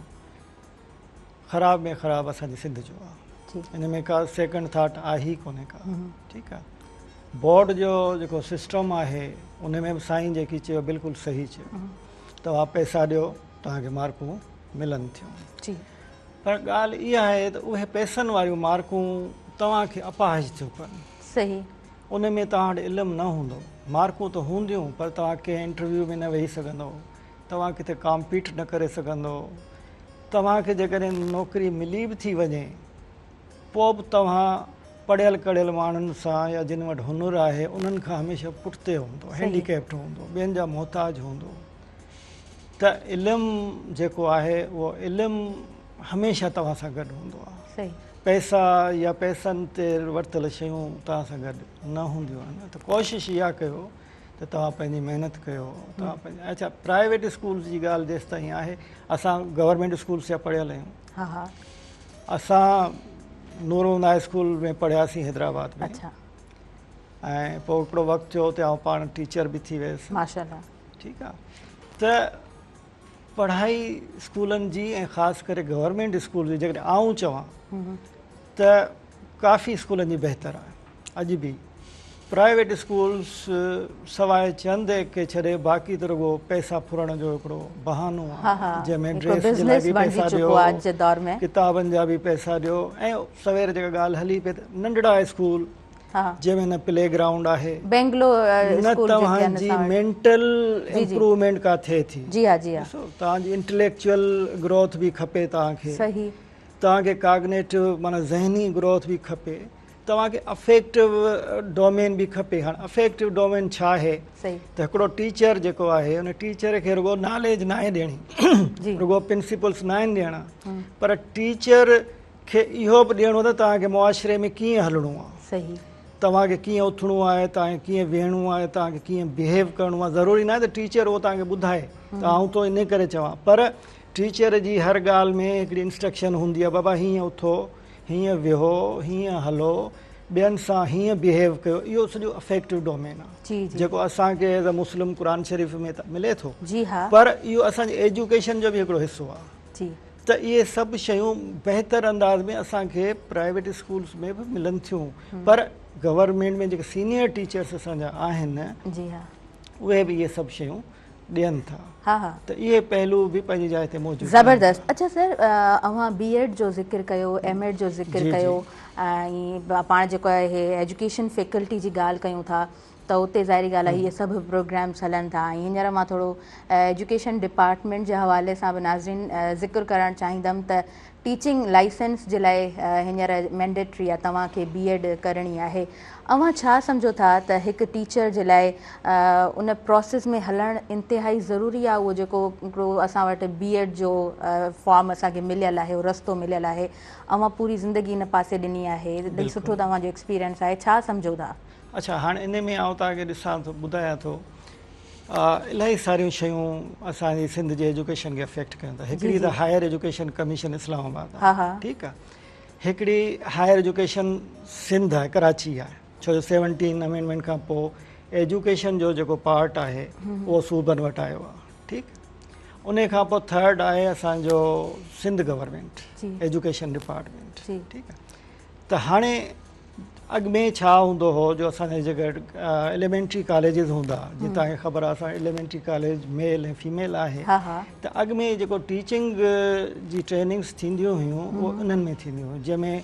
ख़राब में ख़राबु असांजे सिंध जो आहे। इन में का सेकेंड थाट आहे ई कोन्हे का। ठीकु आहे, बोर्ड जो जेको सिस्टम आहे उन में बि साईं जेकी चयो बिल्कुलु सही चयो, तव्हां पैसा ॾियो तव्हांखे मार्कूं मिलनि थियूं। पर ॻाल्हि इहा आहे त उहे पैसनि वारियूं मार्कूं तव्हांखे अपाहिज थियूं कनि। सही, उन में तव्हां वटि इल्मु न हूंदो। मार्कूं त हूंदियूं पर तव्हां कंहिं इंटरव्यू में न वेही सघंदो, तव्हां किथे कॉम्पीट न करे सघंदो। तव्हांखे जेकॾहिं नौकिरी मिली बि थी वञे पोइ बि तव्हां पढ़ियल कढ़ियल माण्हुनि सां या जिन वटि हुनुर आहे उन्हनि खां हमेशह पुठिते हूंदो, हैंडीकैप्ड हूंदो, ॿियनि जा मोहताज हूंदो। त इल्मु जेको आहे उहो इल्मु हमेशह तव्हां सां गॾु हूंदो आहे। पैसा या पैसनि ते वरितल शयूं तव्हां सां गॾु न हूंदियूं आहिनि। त कोशिशि इहा कयो त तव्हां पंहिंजी महिनत कयो। तव्हां पंहिंजी अच्छा प्राइवेट स्कूल जी ॻाल्हि जेसि ताईं आहे, असां गवर्नमेंट स्कूल सां पढ़ियल आहियूं। असां नूरुल स्कूल में पढ़ियासीं हैदराबाद में। ऐं पोइ हिकिड़ो वक़्तु थियो त आउं पाण टीचर बि थी वियसि। माशाअल्लाह। ठीकु आहे, त पढ़ाई स्कूलनि जी ऐं ख़ासि करे गवर्नमेंट स्कूल जी जेकॾहिं आउं चवां त काफ़ी स्कूलनि जी बहितर आहे। अॼु बि प्राइवेट स्कूल्स सवाइ चंद के छॾे बाक़ी त रुॻो पैसा फुरण जो हिकिड़ो बहानो आहे, जंहिंमें ड्रेस जे लाइ बि पैसा ॾियो, किताबनि जा बि पैसा ॾियो। ऐं सवेर जेका ॻाल्हि हली पई त नंढड़ा स्कूल जंहिंमें न प्ले ग्राउंड आहे, न तव्हांजी मेंटल इम्प्रूवमेंट का थिए थी। तव्हांजी इंटेलेक्चुअल ग्रोथ बि खपे, तव्हांखे कॉग्निटिव माना ज़हनी ग्रोथ बि खपे, तव्हांखे अफेक्टिव डोमेन बि खपे। हाणे अफेक्टिव डोमेन छा आहे त हिकिड़ो टीचर जेको आहे उन टीचर खे रुॻो नॉलेज न आहे ॾियणी, रुॻो प्रिंसिपल्स न आहिनि ॾियणा, पर टीचर खे इहो बि ॾियणो त तव्हांखे मुआशिरे में कीअं हलणो आहे, तव्हांखे कीअं उथणो आहे, तव्हांखे कीअं वेहणो आहे, तव्हांखे कीअं बिहेव करिणो आहे। ज़रूरी न आहे त टीचर उहो तव्हांखे ॿुधाए त आउं तो इन करे चवां, पर टीचर जी हर ॻाल्हि में हिकिड़ी इंस्ट्रक्शन हूंदी आहे, बाबा हीअं उथो, हीअं वेहो, हीअं हलो, ॿियनि सां हीअं बिहेव कयो। इहो सॼो अफेक्टिव डोमेन आहे जेको असांखे एज़ अ मुस्लिम क़ुरान शरीफ़ में त मिले थो, पर इहो असांजे एजुकेशन जो बि हिकिड़ो हिसो आहे। जी त इहे सभु शयूं बहितर अंदाज़ में असांखे प्राइवेट स्कूल्स में बि मिलनि थियूं, पर गवर्नमेंट में जेके सीनियर टीचर्स असांजा आहिनि जी हा उहे बि इहे सभु शयूं ॾियनि था। हा हा त इहे पहलू बि पंहिंजी जाइ ते मौजूदु ज़बरदस्त। अच्छा सर, अवां बीएड जो ज़िक्र कयो, एमएड जो ज़िक्र जी, कयो, ऐं पाण जेको आहे हे एजुकेशन फैकल्टी जी ॻाल्हि कयूं था त उते ज़ाहिरी ॻाल्हि आहे इहे सभु प्रोग्राम्स हलनि था। ऐं हींअर मां थोरो एजुकेशन डिपार्टमेंट जे हवाले सां बि नाज़रीन ज़िक्र करणु चाहींदमि त टीचिंग लाइसेंस जे लाइ हींअर मैंडेटरी आहे, तव्हांखे बीएड करणी आहे। अवां छा सम्झो था त हिकु टीचर जे लाइ उन प्रोसेस में हलणु इंतिहाई ज़रूरी आहे? उहो जेको हिकिड़ो असां वटि बीएड जो फॉर्म असांखे मिलियल आहे, उहो रस्तो मिलियल आहे, अवां पूरी ज़िंदगी हिन पासे ॾिनी आहे, ॾाढो सुठो तव्हांजो एक्सपीरियंस आहे, छा सम्झो था? अच्छा, हाणे इन में आउं तव्हांखे ॾिसां थो, ॿुधायां थो, इलाही सारियूं शयूं असांजी सिंध जे एजुकेशन खे अफेक्ट कनि था। हिकिड़ी त हायर एजुकेशन कमीशन इस्लामाबाद आहे, ठीकु आहे। हिकिड़ी हायर एजुकेशन सिंध आहे, कराची आहे, छो जो 17 अमेंडमेंट खां पोइ एजुकेशन जो जेको पार्ट आहे उहो सूबनि वटि आयो आहे, ठीकु। उन खां पोइ थर्ड आहे असांजो सिंध गवर्नमेंट एजुकेशन डिपार्टमेंट, ठीकु आहे। त हाणे अॻु में छा हूंदो हो, जो असांजे जेके एलिमेंट्री कॉलेजिस हूंदा, जीअं तव्हांखे ख़बर आहे असां एलिमेंट्री कॉलेज मेल ऐं फीमेल आहे, त अॻु में जेको टीचिंग जी ट्रेनिंग्स थींदियूं हुयूं उहो उन्हनि में थींदियूं हुयूं, जंहिंमें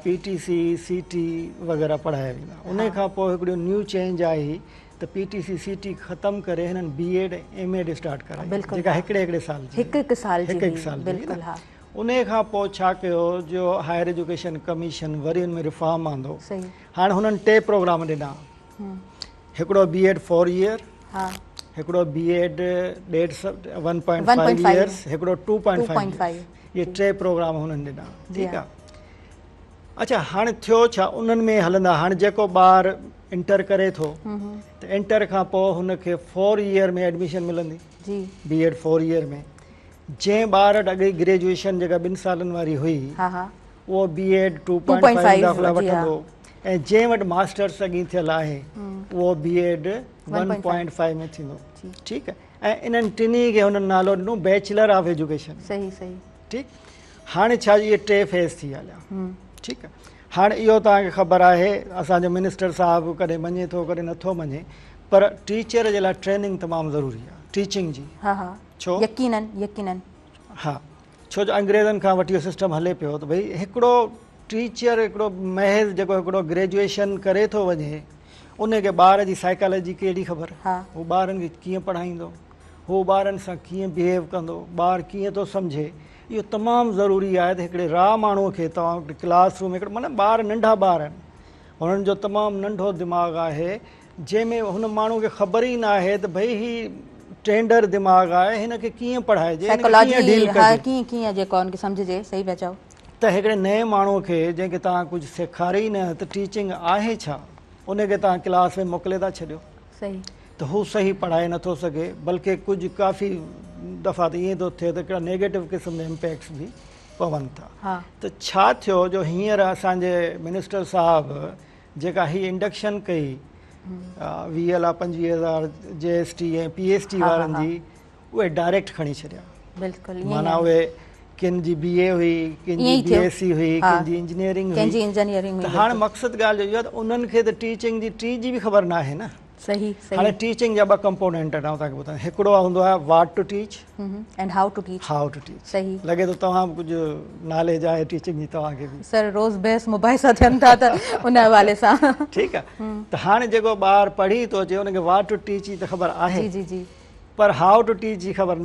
पीटीसी सीटी वग़ैरह पढ़ाया वेंदा। उन खां पोइ हिकिड़ो न्यू चेंज आई त पीटीसी सीटी ख़तमु करे हिननि बीएड एमएड स्टार्ट कराई, जेका हिकिड़े साल जी, हिकु साल। उन खां पोइ छा कयो, जो हायर एजुकेशन कमीशन वरी हुन में रिफॉर्म आंदो। हाणे हुननि 2 प्रोग्राम ॾिना, हिकिड़ो बीएड 4 ईयर, हिकिड़ो बीएड 1.5 ईयर्स, हिकिड़ो 2.5। इहे 3 प्रोग्राम हुननि ॾिना, ठीकु आहे। अच्छा, हाणे थियो छा, उन्हनि में हलंदा। हाणे जेको ॿार इंटर करे थो त इंटर खां पोइ हुनखे 4 ईयर में एडमिशन मिलंदी, बीएड 4 ईयर में। जंहिं ॿार वटि अॻे ग्रेजुएशन जेका 2 सालनि वारी हुई उहो बीएड 2.5 दाख़िला वठंदो, ऐं जंहिं वटि मास्टर्स अॻी थियल आहे उहो बीएड 1.5 में थींदो, ठीकु आहे। ऐं इन्हनि टिनी खे हुननि नालो ॾिनो बैचलर ऑफ एजुकेशन, ठीकु। हाणे छा, इहे 3 फेज़ थी हलिया, ठीकु आहे। हाणे इहो तव्हांखे ख़बर आहे, असांजो मिनिस्टर साहिबु कॾहिं मञे थो कॾहिं नथो मञे, पर टीचर जे लाइ ट्रेनिंग तमामु ज़रूरी आहे, टीचिंग जी। छो? यकीनन हा, छो जो अंग्रेज़नि खां वठी इहो सिस्टम हले पियो त भई हिकिड़ो टीचर, हिकिड़ो महज़ जेको हिकिड़ो ग्रेजुएशन करे थो वञे, उनखे ॿार जी साइकोलॉजी कहिड़ी ख़बर, हू ॿारनि खे कीअं पढ़ाईंदो, हू ॿारनि सां कीअं बिहेव कंदो, ॿारु कीअं थो सम्झे, इहो तमामु ज़रूरी आहे। त हिकिड़े राह माण्हूअ खे तव्हां हिकिड़े क्लासरूम में, माना ॿार नंढा ॿार आहिनि, हुननि जो तमामु नंढो दिमाग़ु आहे, जंहिंमें हुन माण्हू खे ख़बर ई न आहे त भई ही टेंडर दिमाग़ आहे, हिनखे कीअं पढ़ाइजे, कीअं जेको उनखे सम्झजे, सही पिया चओ। त हिकिड़े नए माण्हूअ खे जंहिंखे तव्हां कुझु सेखारे ई न त टीचिंग आहे छा, उनखे तव्हां क्लास में मोकिले था छॾियो, त हू सही पढ़ाए नथो सघे, बल्कि कुझु काफ़ी दफ़ा त ईअं थो थिए त हिकिड़ा नेगेटिव क़िस्म जा इम्पैक्ट्स बि पवनि था। त छा थियो, जो हींअर असांजे मिनिस्टर साहिबु जेका हीअ इंडक्शन कई 20,25,000 JST ऐं PST वारनि जी, उहे डायरेक्ट खणी छॾिया, माना उहे किन जी BA हुई, किन जी BSc हुई, किन जी इंजीनियरिंग हुई। त हाणे मक़सदु ॻाल्हि इहो आहे त उन्हनि खे त टीचिंग जी टी जी बि ख़बर न आहे न। हाणे टीचिंग जा 2 कंपोनेंट आहिनि, तव्हांखे ॿुधायां। हिकिड़ो हूंदो आहे what to teach and how to teach. लॻे थो तव्हां कुझु नॉलेज आहे टीचिंग जी तव्हांखे बि। सर रोज़ बहस मोबाइल सां थियनि था त उन हवाले सां, ठीकु आहे। त हाणे जेको ॿारु पढ़ी थो अचे हुनखे व्हाट टू टीच जी त ख़बर आहे, पर हाउ टू टीच जी ख़बर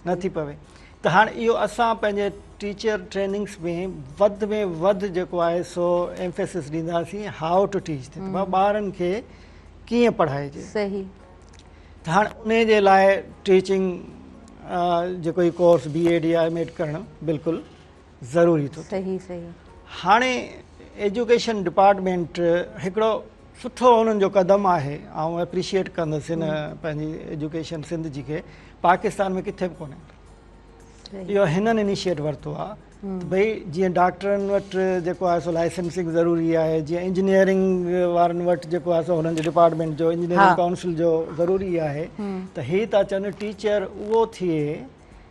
नथी पवे। त हाणे इहो असां पंहिंजे टीचर ट्रेनिंग्स में वधि जेको आहे सो एम्फेसिस ॾींदासीं हाउ टू टीच ते, ॿारनि खे कीअं पढ़ाइजे। त हाणे उन जे लाइ टीचिंग जेको ई कोर्स BEd या MAd करणु बिल्कुलु ज़रूरी थो। हाणे एजुकेशन डिपार्टमेंट हिकिड़ो सुठो हुननि जो क़दम आहे, ऐं एप्रिशिएट कंदुसि हिन पंहिंजी एजुकेशन सिंध जी खे, पाकिस्तान में किथे बि कोन्हे। इहो हिननि इनिशिएट वरितो आहे भई जीअं डॉक्टरनि वटि जेको आहे सो लाइसेंसिंग ज़रूरी आहे, जीअं इंजीनियरिंग वारनि वटि जेको आहे सो हुननि जो डिपार्टमेंट जो इंजीनियरिंग काउंसिल जो ज़रूरी आहे, त हीअ था चवनि टीचर उहो थिए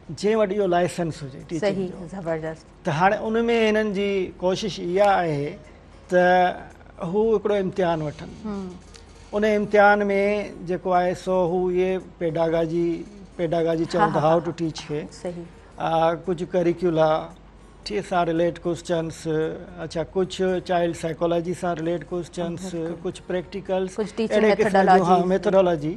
जे वटि इहो लाइसेंस हुजे टीचिंग सही जो। ज़बरदस्त त हाणे उन में हिननि जी कोशिशि इहा आहे त हू हिकिड़ो इम्तिहान वठनि, उन इम्तिहान में जेको आहे सो हू इहे पेडागाजी चवनि था हाउ टू टीच खे, सही कुझु करिकुला ठीक सां रिलेट क्वेश्चन्स, अच्छा कुझु चाइल्ड साइकोलॉजी सां रिलेट क्वेश्चन्स, कुझु प्रैक्टिकल्स, अहिड़े क़िस्म जूं हा मेथोडोलॉजी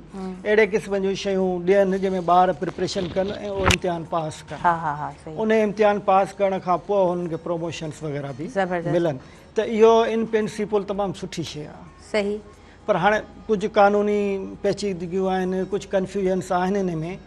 अहिड़े क़िस्म जूं शयूं ॾियनि जंहिंमें ॿार प्रिपरेशन कनि ऐं उहो इम्तिहान पास कनि। उन इम्तिहान पास करण खां पोइ हुननि खे प्रमोशन्स वग़ैरह बि मिलनि। त इहो इन प्रिंसिपल तमामु सुठी शइ आहे। सही। पर हाणे कुझु कानूनी पेचीदगियूं आहिनि, कुझु कंफ्यूजन्स आहिनि हिन में,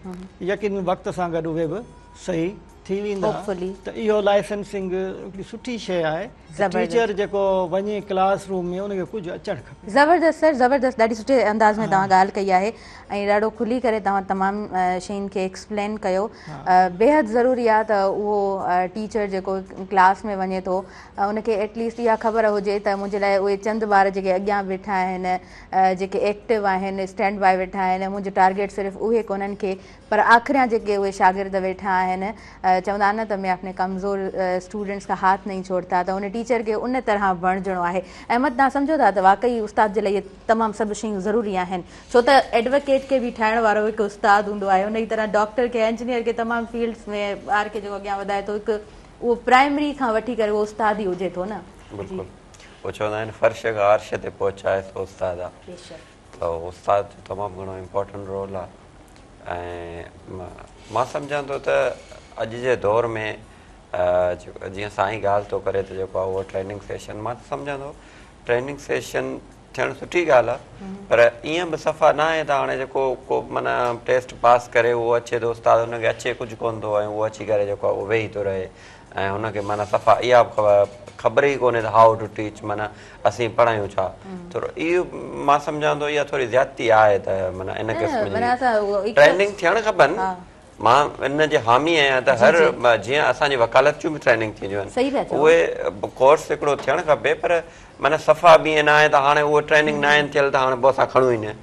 यकीन वक़्त सां गॾु उहे बि सही थी वेंदा। त इहो लाइसेंसिंग हिकिड़ी सुठी शइ आहे। टीचर जेको वञे क्लास रूम में उनखे कुझु अचणु खपे। ज़बरदस्त सर, ज़बरदस्त, ॾाढी सुठे अंदाज़ में तव्हां ॻाल्हि कई आहे ऐं ॾाढो खुली करे तव्हां तमामु शयुनि खे एक्सप्लेन कयो। बेहदि ज़रूरी आहे त उहो टीचर जेको क्लास में वञे थो उनखे एटलीस्ट इहा ख़बर हुजे त मुंहिंजे लाइ उहे चंद ॿार जेके अॻियां वेठा आहिनि, जेके एक्टिव आहिनि, स्टैंड बाय वेठा आहिनि, मुंहिंजो टारगेट सिर्फ़ु उहे कोन्हनि खे, पर आख़िरियां जेके उहे शागिर्द वेठा आहिनि, चवंदा आहिनि न त मैं अपने कमज़ोर स्टूडेंट्स का हाथ नहीं छोड़ता, त उन टीचर खे उन तरह बणिजणो आहे। अहमद, तव्हां सम्झो था त वाक़ई उस्ताद जे लाइ इहे तमामु सभु शयूं ज़रूरी आहिनि, छो त एडवोकेट खे बि ठाहिण वारो हिकु उस्ताद हूंदो आहे, उन ई तरह डॉक्टर खे, इंजीनियर खे, तमामु फील्ड्स में ॿार खे जेको अॻियां वधाए थो, हिकु उहो प्राइमरी खां वठी करे उहो उस्ताद ई हुजे थो न। बिल्कुलु, उहो चवंदा आहिनि फर्श खां अर्श ते पहुचाए थो उस्ताद आहे, त उस्ताद जो तमामु घणो इम्पोर्टेंट रोल आहे। ऐं मां सम्झां थो त अॼु जे दौर में जीअं साईं ॻाल्हि थो करे त जेको आहे उहो ट्रेनिंग सेशन, मां सम्झां थो ट्रेनिंग सेशन थियणु सुठी ॻाल्हि आहे, पर ईअं बि सफ़ा न आहे त हाणे जेको को माना टेस्ट पास करे उहो अचे थो उस्ताद, हुनखे अचे कुझु कोन थो ऐं उहो अची करे जेको आहे उहो वेही थो रहे ऐं हुनखे माना सफ़ा इहा ख़बर ई कोन्हे त हाउ टू टीच, माना असीं पढ़ायूं छा। थोरो इहो मां सम्झां थो इहा थोरी ज़्यादती आहे त माना इन क़िस्म जी ट्रेनिंग थियणु खपनि। मां इन जे हामी आहियां त हर जीअं असांजी वकालत जूं बि ट्रेनिंग थींदियूं आहिनि, उहे कोर्स हिकिड़ो थियणु खपे, पर माना सफ़ा बि ईअं न आहे त हाणे उहो ट्रेनिंग न आहिनि थियल त हाणे पोइ असां खणूं ई न।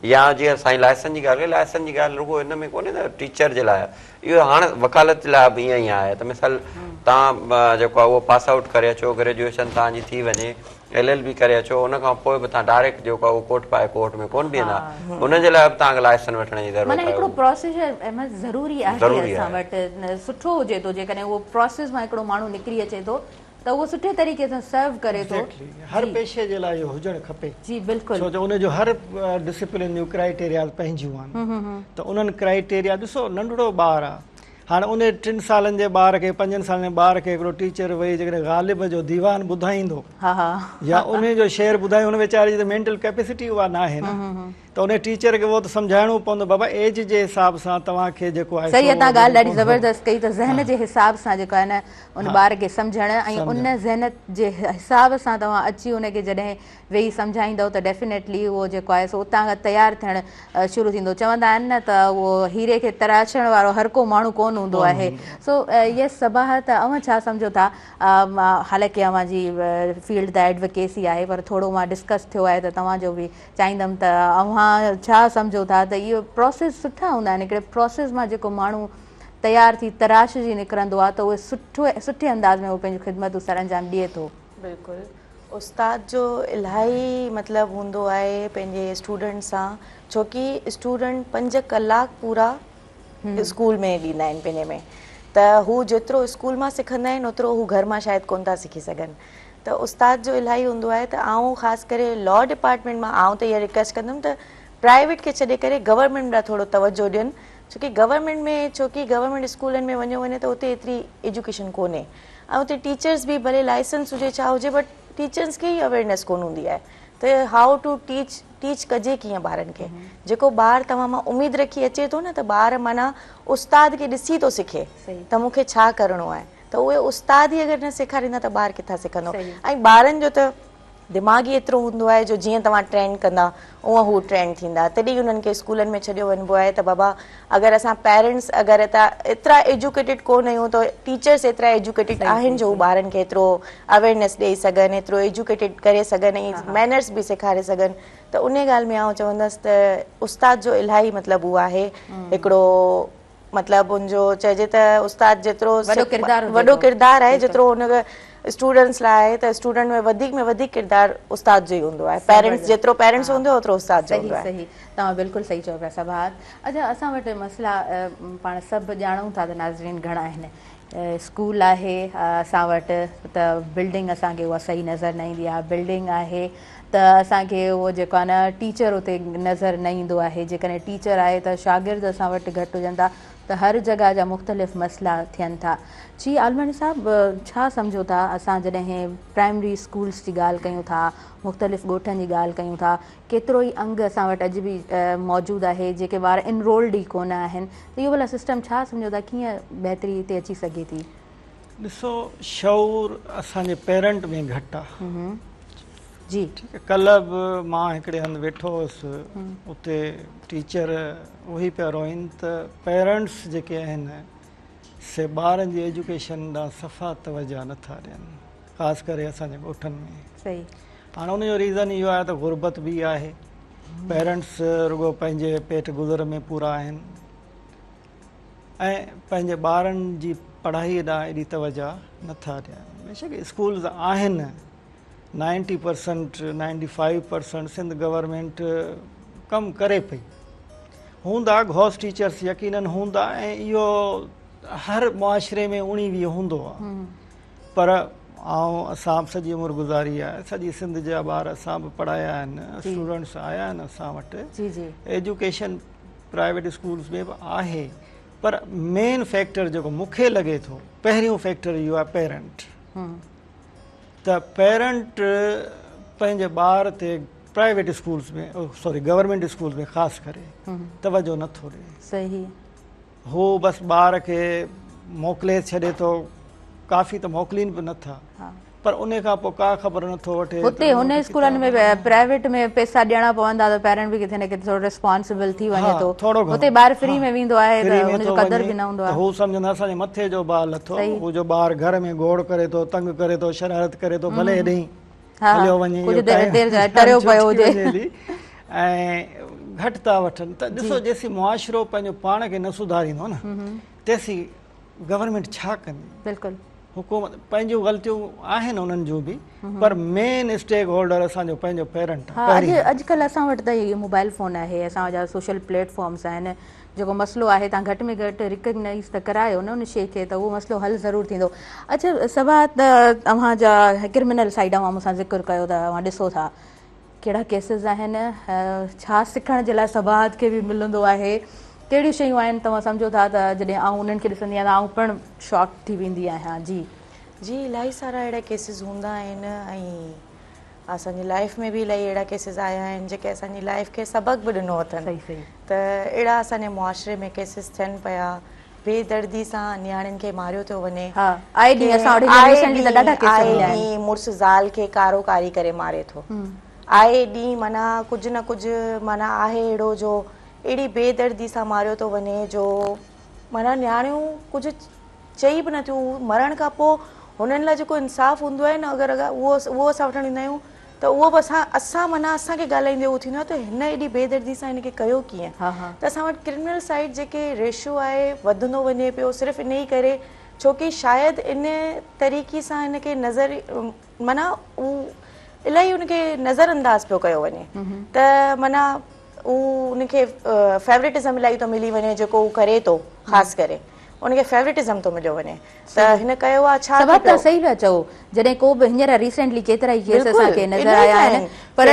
या जीअं साईं लाइसेंस जी ॻाल्हि कई, लाइसेंस जी ॻाल्हि रुॻो हिन में कोन्हे त टीचर जे लाइ, इहो हाणे वकालत जे लाइ बि ईअं ई आहे त मिसाल तव्हां जेको आहे उहो पास आउट करे अचो, ग्रेजुएशन तव्हांजी थी वञे, LLB करे अचो, उन खां पोइ बि तव्हां डायरेक्ट जेको आहे उहो कोर्ट पाए कोर्ट में कोन बीहंदा, उनजे लाइ बि तव्हांखे लाइसेंस वठण जी ज़रूरत आहे। हिकिड़ो प्रोसीजर ज़रूरी आहे असां वटि, सुठो हुजे थो, जेकॾहिं उहो प्रोसेस मां हिकिड़ो माण्हू निकिरी अचे थो त उहो सुठे तरीक़े सां सर्व करे थो। हर पेशे जे लाइ इहो हुजणु खपे। जी बिल्कुलु, छो जो उनजो हर डिसिप्लिन जूं क्राइटेरिया पंहिंजियूं आहिनि, त उन्हनि क्राइटेरिया ॾिसो, नंढड़ो ॿारु आहे, हाणे उन 3 सालनि जे ॿार खे 5 सालनि जे ॿार खे हिकिड़ो टीचर वेही जेकॾहिं ग़ालिब जो दीवान ॿुधाईंदो या उन जो शेर ॿुधाईंदो, उन वीचारे जी त मेंटल कैपेसिटी उहा न आहे न, त उन टीचर खे उहो त सम्झाइणो पवंदो बाबा एज जे हिसाब सां तव्हांखे जेको आहे। सही, तव्हां ॻाल्हि ॾाढी ज़बरदस्त कई त ज़हन जे हिसाब सां जेको आहे न उन ॿार खे सम्झणु ऐं उन ज़हन जे हिसाब सां तव्हां अची उनखे जॾहिं वेही सम्झाईंदव त डेफिनेटली उहो जेको आहे सो उतां खां तयारु थियणु शुरू थींदो। चवंदा आहिनि न त उहो हीरे खे तराशण वारो हर को माण्हू कोन हूंदो आहे। सो ये सबाहत अव्हां छा सम्झो था, हालांकि अव्हां जी फील्ड त एडवोकेसी आहे, पर थोरो मां डिस्कस थियो आहे त तव्हांजो बि चाहींदमि त अव्हां छा सम्झो था त इहो प्रोसेस सुठा हूंदा आहिनि, हिकिड़े प्रोसेस मां जेको माण्हू तयारु थी तराश जी निकिरंदो आहे त उहे सुठे अंदाज़ में उहो पंहिंजूं ख़िदमतूं सर अंजाम ॾिए थो। बिल्कुलु, उस्ताद जो इलाही मतिलबु हूंदो आहे पंहिंजे स्टूडेंट सां, छोकी स्टूडेंट 5 कलाक पूरा स्कूल में ॾींदा आहिनि पंहिंजे में, त हू जेतिरो स्कूल मां सिखंदा आहिनि ओतिरो हू घर मां शायदि कोन था सिखी सघनि। त उस्ताद जो इलाही हूंदो आहे त आउं ख़ासि करे लॉ डिपार्टमेंट मां आउं त इहा रिक्वेस्ट कंदमि त प्राइवेट खे छॾे करे गवर्नमेंट ॾांहुं थोरो तवजो ॾियनि, छोकी गवर्नमेंट में गवर्नमेंट स्कूलनि में वञो वञे त उते एतिरी एजुकेशन कोन्हे ऐं उते टीचर्स बि भले लाइसेंस हुजे छा हुजे, बट टीचर्स खे ई अवेयरनेस कोन हूंदी आहे त हाउ टू टीच कजे कीअं ॿारनि खे। जेको ॿारु तव्हां मां उमेदु रखी अचे थो न त ॿार माना उस्ताद खे ॾिसी थो सिखे त मूंखे छा करिणो आहे, त उहे उस्ताद ई अगरि न सेखारींदा त ॿारु किथां सिखंदो। ऐं ॿारनि जो त दिमाग़ ई एतिरो हूंदो आहे जो जीअं तव्हां ट्रेंड कंदा उअं हू ट्रेंड थींदा, तॾहिं उन्हनि खे स्कूलनि में छॾियो वञिबो आहे त बाबा अगरि असां पेरेंट्स अगरि एतिरा एजुकेटेड कोन आहियूं त टीचर्स एतिरा एजुकेटेड आहिनि जो ॿारनि खे एतिरो अवेयरनेस ॾेई सघनि, एतिरो एजुकेटेड करे सघनि ऐं मैनर्स बि सेखारे सघनि। त उन ॻाल्हि में आउं चवंदसि त उस्ताद जो इलाही मतिलबु उहो आहे हिकिड़ो मतिलबु उनजो चइजे त उस्ताद जेतिरो वॾो किरदारु आहे जेतिरो हुन स्टूडेंट्स लाइ त स्टूडेंट में वधीक किरदारु उस्ताद जो ई हूंदो आहे। पेरेंट्स जेतिरो पेरेंट्स हूंदो आहे ओतिरो उस्ताद जो हूंदो आहे। सही तव्हां बिल्कुलु सही चओ पिया सभात। अच्छा असां वटि मसइला पाण सभु ॼाणूं था त नाज़रीन घणा आहिनि। स्कूल आहे असां वटि त बिल्डिंग असांखे उहा सही नज़र न ईंदी आहे। बिल्डिंग आहे त असांखे उहो जेको आहे न टीचर उते नज़र न ईंदो आहे। जेकॾहिं टीचर आहे त शागिर्द असां वटि घटि हुजनि था त हर जॻह जा मुख़्तलिफ़ मसइला थियनि था। जी आलवानी साहिबु छा सम्झो था असां जॾहिं प्राइमरी स्कूल्स जी ॻाल्हि कयूं था, मुख़्तलिफ़ ॻोठनि जी ॻाल्हि कयूं था, केतिरो ई अंग असां वटि अॼु बि मौजूदु आहे जेके ॿार इनरोल्ड ई कोन आहिनि, त इहो भला सिस्टम छा सम्झो था कीअं बहितरी हिते अची सघे थी? ॾिसो शऊर असांजे पेरेंट में घटि आहे। जी कल्ह बि मां हिकिड़े हंधि वेठो हुउसि, उते टीचर उहे पिया रोइनि त पेरेंट्स जेके आहिनि से ॿारनि जी एजुकेशन ॾांहुं सफ़ा तवजा नथा ॾियनि, ख़ासि करे असांजे ॻोठनि में। सही। हाणे उनजो रीज़न इहो आहे त गुरबत बि आहे, पेरेंट्स रुॻो पंहिंजे पेट गुज़र में पूरा आहिनि ऐं पंहिंजे ॿारनि जी पढ़ाईअ ॾांहुं एॾी तवजा नथा ॾियनि। बेशक स्कूल्स आहिनि, 90% 95% सिंध गवर्नमेंट कमु करे पई, हूंदा घोस टीचर्स यकीनन हूंदा ऐं इहो हर मुआशिरे में उणिवीह हूंदो आहे। पर असां बि सॼी उमिरि गुज़ारी आहे, सॼी सिंध जा ॿार असां बि पढ़ाया आहिनि, स्टूडेंट्स आया आहिनि असां वटि। एजुकेशन प्राइवेट स्कूल्स में बि आहे, पर मेन फैक्टर जेको मूंखे लॻे थो पहिरियों फैक्टर इहो आहे पेरेंट। त पेरेंट पंहिंजे ॿार ते प्राइवेट स्कूल्स में गवर्नमेंट स्कूल्स में ख़ासि करे तवजो नथो ॾिए। सही। हू बसि ॿार खे मोकिले छॾे थो, काफ़ी त मोकिलीनि बि नथा, पर उन खां पोइ का ख़बर नथो वठे। हुते हुन स्कूलनि में प्राइवेट में पैसा ॾियणा पवंदा त पेरेंट बि किथे न किथे थोरो रिस्पॉन्सिबल थी वञे थो, हुते ॿार फ्री में वेंदो आहे त हुनजो क़दर बि न हूंदो आहे। हू सम्झंदा असांजे मथे जो बाल अथो, हू जो ॿार घर में गोड़ करे थो, तंग करे थो, शरारत करे थो, भले हेॾे हलियो वञे ऐं घटि था वठनि। त ॾिसो जेसीं मुआशिरो पंहिंजो पाण खे न सुधारींदो न तेसीं गवर्नमेंट छा कंदी? बिल्कुलु हुकूमत पंहिंजूं ग़लतियूं आहिनि उन्हनि जूं बि, पर मेन स्टेक होल्डर असांजो पंहिंजो पेरेंट आहे। अॼुकल्ह असां वटि त इहो मोबाइल फ़ोन आहे, असांजा सोशल प्लेटफॉर्म्स आहिनि, जेको मसइलो आहे तव्हां घटि में घटि रिकग्नाइज़ त करायो न उन शइ खे, त उहो मसइलो हल ज़रूरु थींदो। अच्छा सभा त तव्हांजा क्रिमिनल साइड मां मूंसां ज़िक्र कयो त तव्हां ॾिसो था कहिड़ा केसिस आहिनि, छा सिखण जे लाइ सभात खे बि मिलंदो आहे, कहिड़ियूं शयूं आहिनि तव्हां सम्झो था त जॾहिं आउं उन्हनि खे ॾिसंदी आहियां त आउं पिणु शॉक थी वेंदी आहियां? जी इलाही सारा अहिड़ा केसिस हूंदा आहिनि ऐं असांजी लाइफ में बि इलाही अहिड़ा केसिस आया आहिनि जेके असांजी लाइफ खे सबक़ बि ॾिनो अथनि। त अहिड़ा असांजे मुआशिरे में केसिस थियनि पिया, बेदर्दी सां नियाणियुनि खे मारियो थो वञे, मुड़ुसु ज़ाल खे कारोकारी करे मारे थो, आए ॾींहुं माना कुझु न कुझु माना आहे अहिड़ो जो अहिड़ी बेदर्दी सां मारियो थो वञे जो माना नियाणियूं कुझु चई बि नथियूं। मरण खां पोइ हुननि लाइ जेको इंसाफ़ु हूंदो आहे न, अगरि उहो असां वठणु ईंदा आहियूं त उहो बि असां माना असांखे ॻाल्हाईंदे उहो थींदो आहे त हिन एॾी बेदर्दी सां हिनखे कयो कीअं। त असां वटि क्रिमिनल साइड जेके रेशियो आहे वधंदो वञे पियो सिर्फ़ु इन ई करे छोकी शायदि इन तरीक़े सां हिनखे नज़र माना इलाही उनखे नज़र अंदाज़ पियो कयो वञे त माना उनखे फेवरेटिज़म इलाही थो मिली वञे जेको उहो करे थो, ख़ासि करे उनखे फेवरेटिज़म थो मिलियो वञे त हिन कयो आहे छा। सभु त सही पिया चओ, जॾहिं को बि हींअर रिसेंटली केतिरा ई केस असांखे नज़र आया आहिनि, पर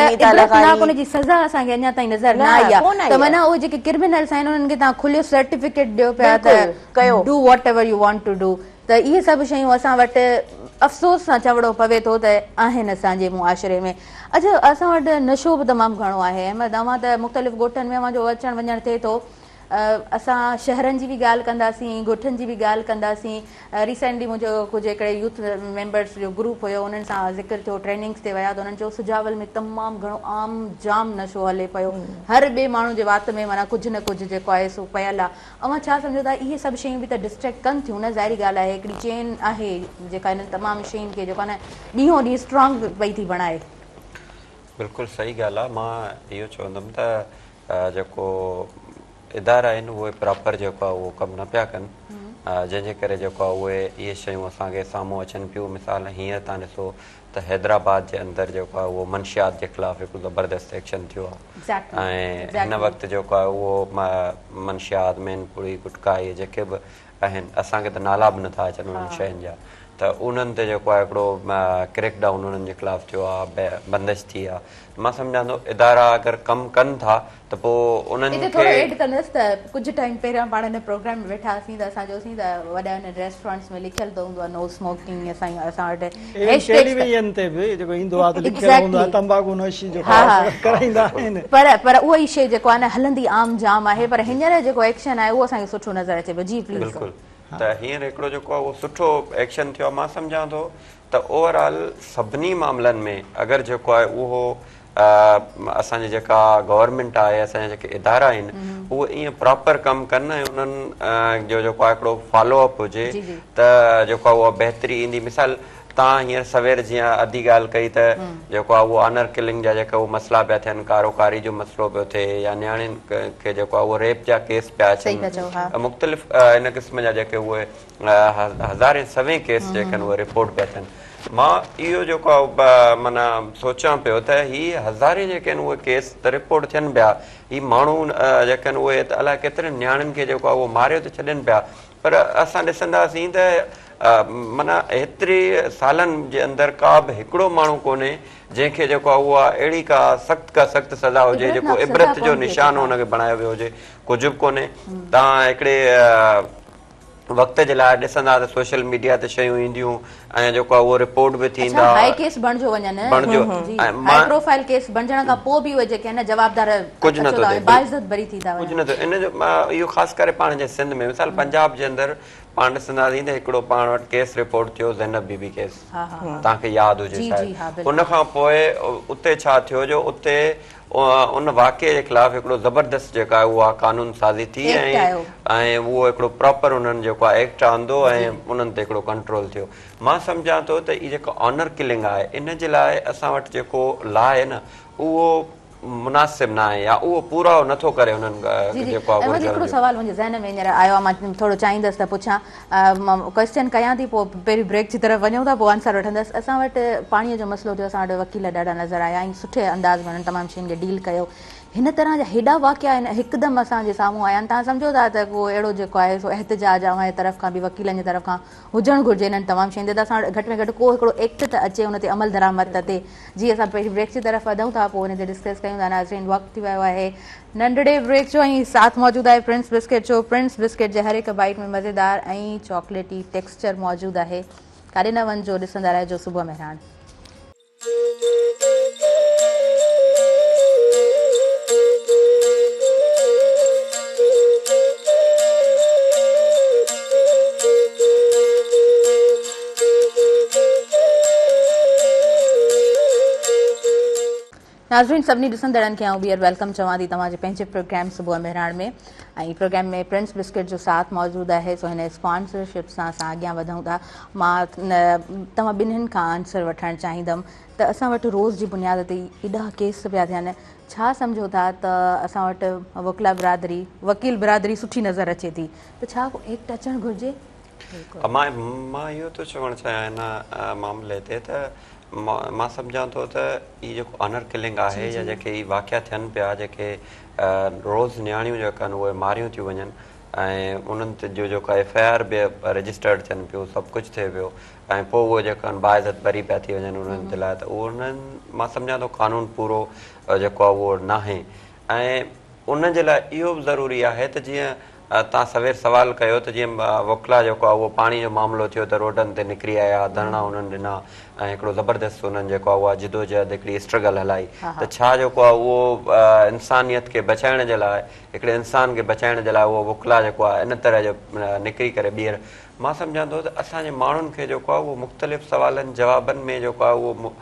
उनजी सज़ा असांखे अञा ताईं नज़र न आई आहे। त माना उहे जेके क्रिमिनल्स आहिनि उन्हनि खे तव्हां खुलियो सर्टिफिकेट ॾियो पिया त कयो, do whatever you want to do. त इहे सभु शयूं असां वटि अफ़सोस सां चवणो पवे थो त आहिनि असांजे मुआशिरे में। अच्छा असां वटि नशो बि तमामु घणो आहे, तव्हां त मुख़्तलिफ़ ॻोठनि में अवां जो अचणु वञणु थिए थो, असां शहरनि जी बि ॻाल्हि कंदासीं, ॻोठनि जी बि ॻाल्हि कंदासीं। रिसेंटली मुंहिंजो कुझु हिकिड़े यूथ मेंबर्स जो ग्रुप हुयो, उन्हनि सां ज़िक्र थियो, ट्रेनिंग्स ते विया त उन्हनि चयो सुजावल में तमामु घणो आम जाम नशो हले पियो, हर ॿिए माण्हू जे वात में माना कुझु न कुझु जेको आहे सो पियल आहे। अवां छा सम्झो था इहे सभु शयूं बि त डिस्ट्रैक्ट कनि थियूं न? ज़ाहिरी ॻाल्हि आहे हिकिड़ी चेन आहे जेका हिननि तमामु शयुनि खे जेको आहे न ॾींहों ॾींहुं स्ट्रॉन्ग पई थी बणाए। बिल्कुलु सही ॻाल्हि आहे। मां इहो चवंदुमि त जेको इदारा आहिनि उहे प्रॉपर जेको आहे उहो कमु न पिया कनि, जंहिंजे करे जेको आहे उहे इहे शयूं असांखे साम्हूं अचनि पियूं। मिसाल हींअर तव्हां ॾिसो त हैदराबाद जे अंदरि जेको आहे उहो मंशियात जे ख़िलाफ़ु हिकिड़ो ज़बरदस्त एक्शन थियो आहे ऐं हिन वक़्तु जेको आहे उहो मंशियात मैनपुरी गुटका इहे जेके बि आहिनि असांखे त नाला बि नथा अचनि उन्हनि शयुनि जा, त उन्हनि ते जेको आहे हिकिड़ो क्रैकडाउन उन्हनि जे ख़िलाफ़ु थियो आहे, बंदिश थी आहे। मां सम्झां थो इदारा अगरि कमु कनि था त पोइ उन्हनि खे एड कंदसि त कुझु टाइम पहिरियां पाण हिन प्रोग्राम में वेठा हुआसीं त असां चयोसीं त वॾा रेस्टोरेंट्स में लिखियल त हूंदो आहे नो स्मोकिंग, असां वटि टेलीविजन ते बि जेको ईंदो आहे त लिखियल हूंदो आहे तंबाकू नोशी जो कराईंदा आहिनि, पर उहा ई शइ जेको आहे न हलंदी आम जाम आहे, पर हींअर जेको एक्शन आहे उहो असांखे सुठो नज़र अचे पियो। जी प्लीज़। बिल्कुलु, त हींअर हिकिड़ो जेको आहे उहो सुठो एक्शन थियो आहे। मां सम्झां थो त ओवरऑल सभिनी मामलनि में अगरि जेको आहे उहो असांजी जेका गवर्नमेंट आहे, असांजा जेके इदारा आहिनि उहे ईअं प्रॉपर कमु कनि ऐं उन्हनि जो जेको आहे हिकिड़ो फॉलोअप हुजे त जेको आहे उहा बहितरी ईंदी। मिसाल तव्हां हींअर सवेर जीअं अधी ॻाल्हि कई त जेको आहे उहो ऑनर किलिंग जा जेका उहे मसइला पिया थियनि, कारोकारी जो मसइलो पियो थिए या नियाणियुनि खे जेको आहे उहो रेप जा केस पिया अचनि, मुख़्तलिफ़ इन क़िस्म जा जेके उहे हज़ारे सवें केस जेके आहिनि उहे रिपोर्ट पिया थियनि। मां इहो जेको आहे माना सोचां पियो त हीअ हज़ारे जेके आहिनि उहे केस त रिपोर्ट थियनि पिया, हीअ माण्हू जेके आहिनि उहे त अलाए केतिरनि नियाणियुनि खे जेको आहे उहो मारियो त छॾनि पिया, पर असां ॾिसंदासीं त माना एतिरे सालनि जे अंदरि का बि हिकिड़ो माण्हू कोन्हे जंहिंखे जेको आहे उहा अहिड़ी का सख़्तु सज़ा हुजे जेको इबरत जो निशानो हुनखे बणायो वियो हुजे, कुझु बि कोन्हे। तव्हां हिकिड़े वक़्त जे लाइ ॾिसंदा त सोशल मीडिया ते शयूं ईंदियूं ऐं जेको आहे उहो रिपोर्ट बि थींदा, हाई केस बणिजो वञनि, हाई प्रोफाइल केस बणजण खां पोइ बि उहे जेके आहिनि जवाबदार कुझु नथो थिए, बाइज़त भरी थींदा वञनि, कुझु नथो। इन जो इहो ख़ासि करे पाण जे सिंध में, मिसाल पंजाब जे अंदरि पाण ॾिसंदासीं त हिकिड़ो पाण वटि केस रिपोर्ट थियो ज़ैनब बीबी केस, तव्हांखे यादि हुजे शायदि। उन खां पोइ उते छा थियो जो उते उन वाक़े जे ख़िलाफ़ु हिकिड़ो ज़बरदस्त जेका आहे उहा कानून साज़ी थी ऐं उहो हिकिड़ो प्रॉपर उन्हनि जेको आहे एक्ट आंदो ऐं उन्हनि ते हिकिड़ो कंट्रोल थियो। मां सम्झां थो त इहा जेको ऑनर किलिंग आहे इन जे लाइ असां वटि जेको लॉ आहे न उहो मुनासिब न आहे या उहो पूरो नथो करे उन्हनि जेको आहे। हिकिड़ो सवाल मुंहिंजे ज़हन में हींअर आयो आहे, मां थोरो चाहींदसि त पुछां, मां क्वेश्चन कयां थी, पोइ पहिरीं ब्रेक जी तरफ़ वञूं था, पोइ आंसर वठंदसि। असां वटि पाणीअ जो मसइलो थियो, असां वटि वकील ॾाढा नज़र आया ऐं सुठे अंदाज़ में तमामु शयुनि खे डील कयो। हिन तरह जा हेॾा वाक़िया आहिनि हिकदमि असांजे साम्हूं आया आहिनि, तव्हां सम्झो था त को अहिड़ो जेको आहे सो एहतिजाज आहे तरफ़ खां बि वकीलनि जी तरफ़ खां हुजणु घुरिजे इन्हनि तमामु शयुनि ते, त असां घटि में घटि को हिकिड़ो एक्ट त अचे उन ते अमल दरामद ते। जी असां पहिरीं ब्रेक जी तरफ़ वधूं था, पोइ हुन ते डिस्कस कयूं था। नाज़रीन वक़्तु थी वियो आहे नंढड़े ब्रेक जो ऐं साथ मौजूदु आहे प्रिंस बिस्किट जो। प्रिंस बिस्किट जे हर हिकु बाइट में मज़ेदार ऐं चॉकलेटी टेक्सचर मौजूदु आहे, काॾे न वञिजो, ॾिसंदा रहिजो सुबुह मेहरान। नाज़रीन सभिनी ॾिसंदड़नि खे आउं ॿीहर वेलकम चवां थी तव्हांजे पंहिंजे प्रोग्राम सुबुह मेहरान में, ऐं प्रोग्राम में प्रिंस बिस्किट जो साथ मौजूदु आहे। सो हिन स्पॉन्सरशिप सां असां अॻियां वधूं था। मां तव्हां ॿिन्हिनि खां आंसर वठणु चाहींदमि त असां वटि रोज़ जी बुनियाद ते एॾा केस पिया थियनि, छा सम्झो था त असां वटि वकील बिरादरी सुठी नज़र अचे थी, त छा को एक्ट अचणु घुरिजे? मां इहो थो चवणु चाहियां हिन मामले ते त मां सम्झां थो त इहा जेको ऑनर किलिंग आहे या जेके इहे वाक़िया थियनि पिया, जेके रोज़ नियाणियूं जेका आहिनि उहे मारियूं थियूं वञनि ऐं उन्हनि ते जो जेको FIR बि रजिस्टर्ड थियनि पियो, सभु कुझु थिए पियो ऐं पोइ उहे जेका आहिनि बाइज़त बरी पिया थी वञनि उन्हनि जे लाइ, त उन्हनि मां सम्झां थो कानून पूरो जेको आहे उहो न आहे। ऐं उन जे लाइ इहो बि ज़रूरी आहे त जीअं तव्हां सवेर सवाल कयो त जीअं वकिला जेको आहे उहो पाणी जो मामिलो थियो त रोडनि ते निकिरी आया, धरना उन्हनि ॾिना ऐं हिकिड़ो ज़बरदस्त उन्हनि जेको आहे उहा जिदोजहद हिकिड़ी स्ट्रगल हलाई, त छा जेको आहे उहो इंसानियत खे बचाइण जे लाइ, हिकिड़े इंसान खे बचाइण जे लाइ उहो वकिला जेको आहे इन तरह जो निकिरी करे ॿीहर। मां सम्झां थो त असांजे माण्हुनि खे जेको आहे उहो मुख़्तलिफ़ सवालनि जवाबनि में जेको आहे उहो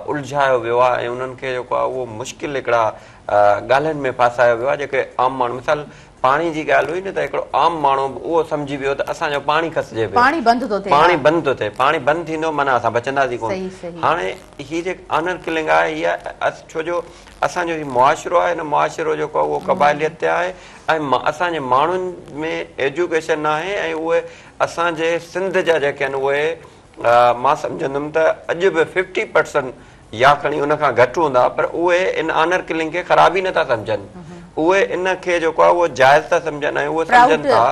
उलझायो वियो आहे ऐं उन्हनि खे जेको आहे उहो मुश्किल हिकिड़ा ॻाल्हियुनि में फासायो वियो आहे जेके आम माण्हू, मिसाल पाणी जी ॻाल्हि हुई न त हिकिड़ो आम माण्हू उहो सम्झी वियो त असांजो पाणी खसिजे पियो, पाणी बंदि थो थिए, पाणी बंदि थो थिए, पाणी बंदि थींदो माना असां बचंदासीं कोन। सही, सही। हाणे हीअ जेकी ऑनर किलिंग आहे हीअ छो जो असांजो हीउ मुआशिरो आहे, हिन मुआशिरो जेको आहे उहो क़बाइलियत ते आहे ऐं असांजे माण्हुनि में एजुकेशन आहे ऐं उहे असांजे सिंध जा जेके आहिनि उहे मां सम्झंदुमि त अॼु बि 50% या खणी उन खां घटि हूंदा, पर उहे इन ऑनर किलिंग खे ख़राबु ई नथा सम्झनि। उहे इन खे जेको आहे उहो जाइज़ था सम्झनि ऐं उहे सम्झनि था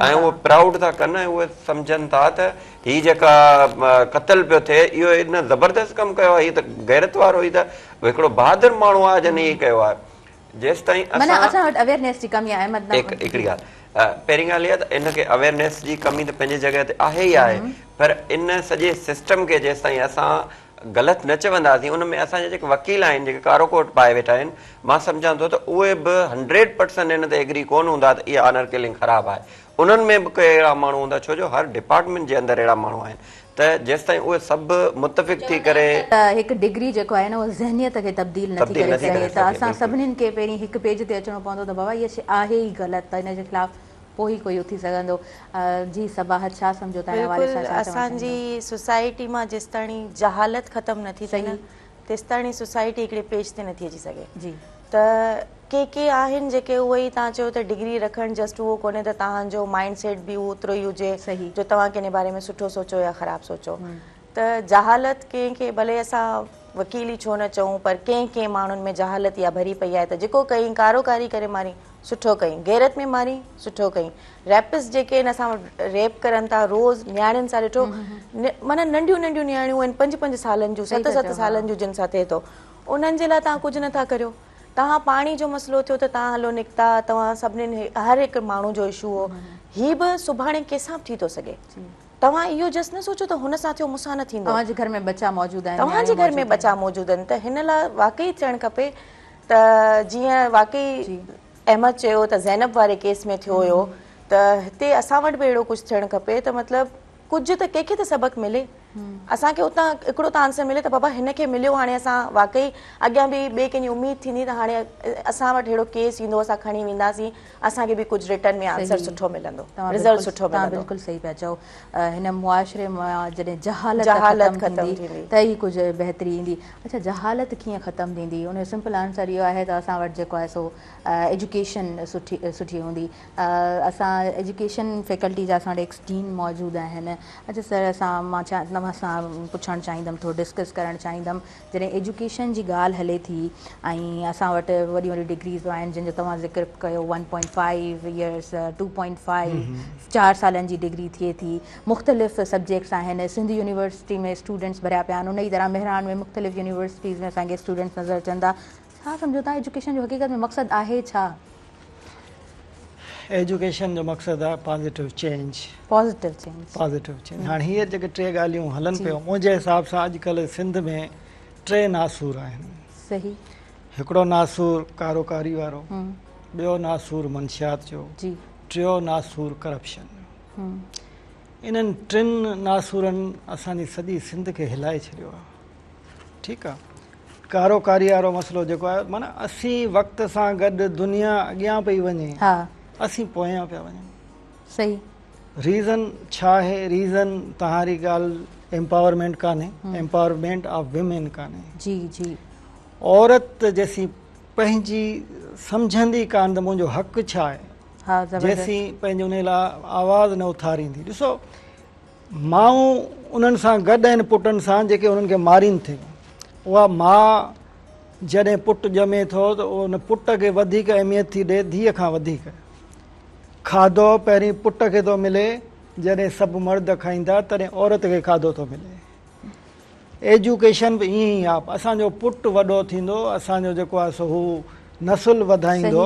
ऐं उहे प्राउड था कनि ऐं उहे सम्झनि था त हीअ जेका क़तल पियो थिए इहो इन ज़बरदस्त कमु कयो आहे, हीअ त गैरत वारो, हीअ त हिकिड़ो बहादुर माण्हू आहे जॾहिं हीअ कयो आहे। जेसिताईं हिकिड़ी ॻाल्हि पहिरीं ॻाल्हि इहा त इनखे अवेयरनेस जी कमी त पंहिंजी जॻह ते आहे ई आहे, पर इन सॼे सिस्टम खे जेसिताईं असां ग़लति न चवंदासीं, उन में असांजा जेके वकील आहिनि जेके कारो कोट पाए वेठा आहिनि, मां सम्झां थो त उहे बि 100% इन ते एग्री कोन हूंदा त इहा ऑनर किलिंग ख़राबु आहे। उन्हनि में बि के अहिड़ा माण्हू हूंदा, छो जो हर डिपार्टमेंट जे अंदरि अहिड़ा माण्हू आहिनि त जेसिताईं उहे सभु मुतफ़िक़ थी करे हिकु डिग्री जेको आहे न उहो ज़हनियत खे तब्दील नथी करे सघे, त असां सभिनीनि खे पहिरीं हिकु पेज ते अचणो पवंदो त बाबा इहा शइ आहे ई ग़लति, त हिन जे ख़िलाफ़ पोइ ई कोई उथी सघंदो। जी सबाहत छा सम्झो था? असांजी सोसाइटी मां जेसि ताईं जहालत ख़तमु नथी थिए न तेसि ताईं सोसाइटी हिकिड़े पेज ते नथी अची सघे। जी त के आहिनि जेके उहे ई तव्हां चयो त डिग्री रखणु जस्ट उहो कोन्हे त तव्हांजो माइंड सेट बि ओतिरो ई हुजे सही जो तव्हां कंहिं बारे में सुठो सोचो या ख़राबु सोचो। त जहालत कंहिंखे भले असां वकील ई छो न चऊं, पर कंहिं माण्हुनि में जहालत इहा भरी पई आहे त जेको कई कारोकारी करे मारी सुठो कई, गैरत में मारी सुठो कई। रैपिस्ट जेके आहिनि असां वटि रेप करनि था रोज़, न्याणियुनि सां ॾिठो माना नंढियूं नंढियूं न्याणियूं आहिनि 5-5 सालनि जूं 7-7 सालनि जूं जिन सां थिए थो, उन्हनि जे लाइ तव्हां कुझु नथा करियो। तव्हां पाणी जो मसइलो थियो त तव्हां हलो निकिता, तव्हां सभिनीनि हर हिकु माण्हू जो इशू हो, हीअ बि सुभाणे कंहिंसां बि थी थो सघे। तव्हां इहो जस्ट न सोचो त हुन सां थियो मूंसां न थींदो, तव्हांजे घर में बच्चा मौजूदु आहिनि, तव्हांजे घर में बच्चा मौजूदु आहिनि, त हिन लाइ वाक़ई थियणु खपे त जीअं वाक़ई अहमद चयो त ज़ैनब वारे केस में थियो हुयो, त हिते असां वटि बि अहिड़ो कुझु थियणु खपे त मतिलबु कुझु त कंहिंखे त सबक़ु मिले, असांखे उतां हिकिड़ो त आंसर मिले त बाबा हिनखे मिलियो, हाणे असां वाक़ई अॻियां बि ॿिए कंहिंजी उमेदु थींदी त हाणे असां वटि अहिड़ो केस ईंदो, असां खणी वेंदासीं, असांखे बि कुझु रिटर्न में आंसर सुठो मिलंदो, रिज़ल्ट सुठो मिलंदो। बिल्कुलु सही पिया चओ, हिन मुआशिरे मां जॾहिं जहालत ख़तमु थींदी त ई कुझु बहितरी ईंदी। अच्छा, जहालत कीअं ख़तमु थींदी? उन जो सिंपल आंसर इहो आहे त असां वटि जेको आहे सो एजुकेशन सुठी हूंदी। असां एजुकेशन फैकल्टी जा असां वटि एक्स-डीन मौजूदु आहिनि। अच्छा सर, मां तव्हां सां पुछणु चाहींदमि, थोरो डिस्कस करणु चाहींदमि, जॾहिं एजुकेशन जी ॻाल्हि हले थी ऐं असां वटि वॾियूं वॾियूं डिग्रीज़ आहिनि जिन जो तव्हां ज़िक्र कयो, 1.5 ईयर्स, 2.5 4 सालनि जी डिग्री थिए थी, मुख़्तलिफ़ सब्जेक्ट्स आहिनि, सिंध यूनिवर्सिटी में स्टूडेंट्स भरिया पिया आहिनि, उन ई तरह मेहरान में मुख़्तलिफ़ यूनिवर्सिटीज़ में असांखे स्टूडेंट्स नज़र अचनि था। छा सम्झो था एजुकेशन जो हक़ीक़त में मक़सदु आहे छा? एजुकेशन जो मक़सदु आहे पॉज़िटिव चेंज। हाणे हीअ जेके 3 ॻाल्हियूं हलनि पियूं, मुंहिंजे हिसाब सां अॼुकल्ह सिंध में 3 नासूर आहिनि। सही। हिकिड़ो नासूर कारोकारी वारो, ॿियो नासूर मंशियात जो, टियों नासूर करप्शन जो। इन्हनि 3 नासूरनि असांजी सॼी सिंध खे हिलाए छॾियो आहे। ठीकु आहे, कारोकारी वारो मसइलो जेको आहे, माना असीं वक़्त सां गॾु दुनिया अॻियां पई वञे, असीं पोयां पिया वञूं। सही। रीज़न छा आहे? रीज़न तव्हांजी ॻाल्हि एम्पावरमेंट कान्हे, एम्पावरमेंट ऑफ विमेन कान्हे। जी जी। औरत जेसीं पंहिंजी सम्झंदी कान त मुंहिंजो हक़ु छा आहे, जेसीं पंहिंजे उन लाइ आवाज़ु न उथारींदी। ॾिसो, माऊं उन्हनि सां गॾु आहिनि पुटनि सां जेके उन्हनि खे मारीनि थियूं। उहा माउ जॾहिं पुटु ॼमे थो त उन पुट खे वधीक अहमियत थी ॾिए धीअ खां वधीक। खाधो पहिरीं पुट खे थो मिले, जॾहिं सभु मर्द खाईंदा तॾहिं औरत खे खाधो थो मिले। एजुकेशन बि ईअं ई आहे, असांजो पुटु वॾो थींदो, असांजो जेको आहे सो हू नसुल वधाईंदो,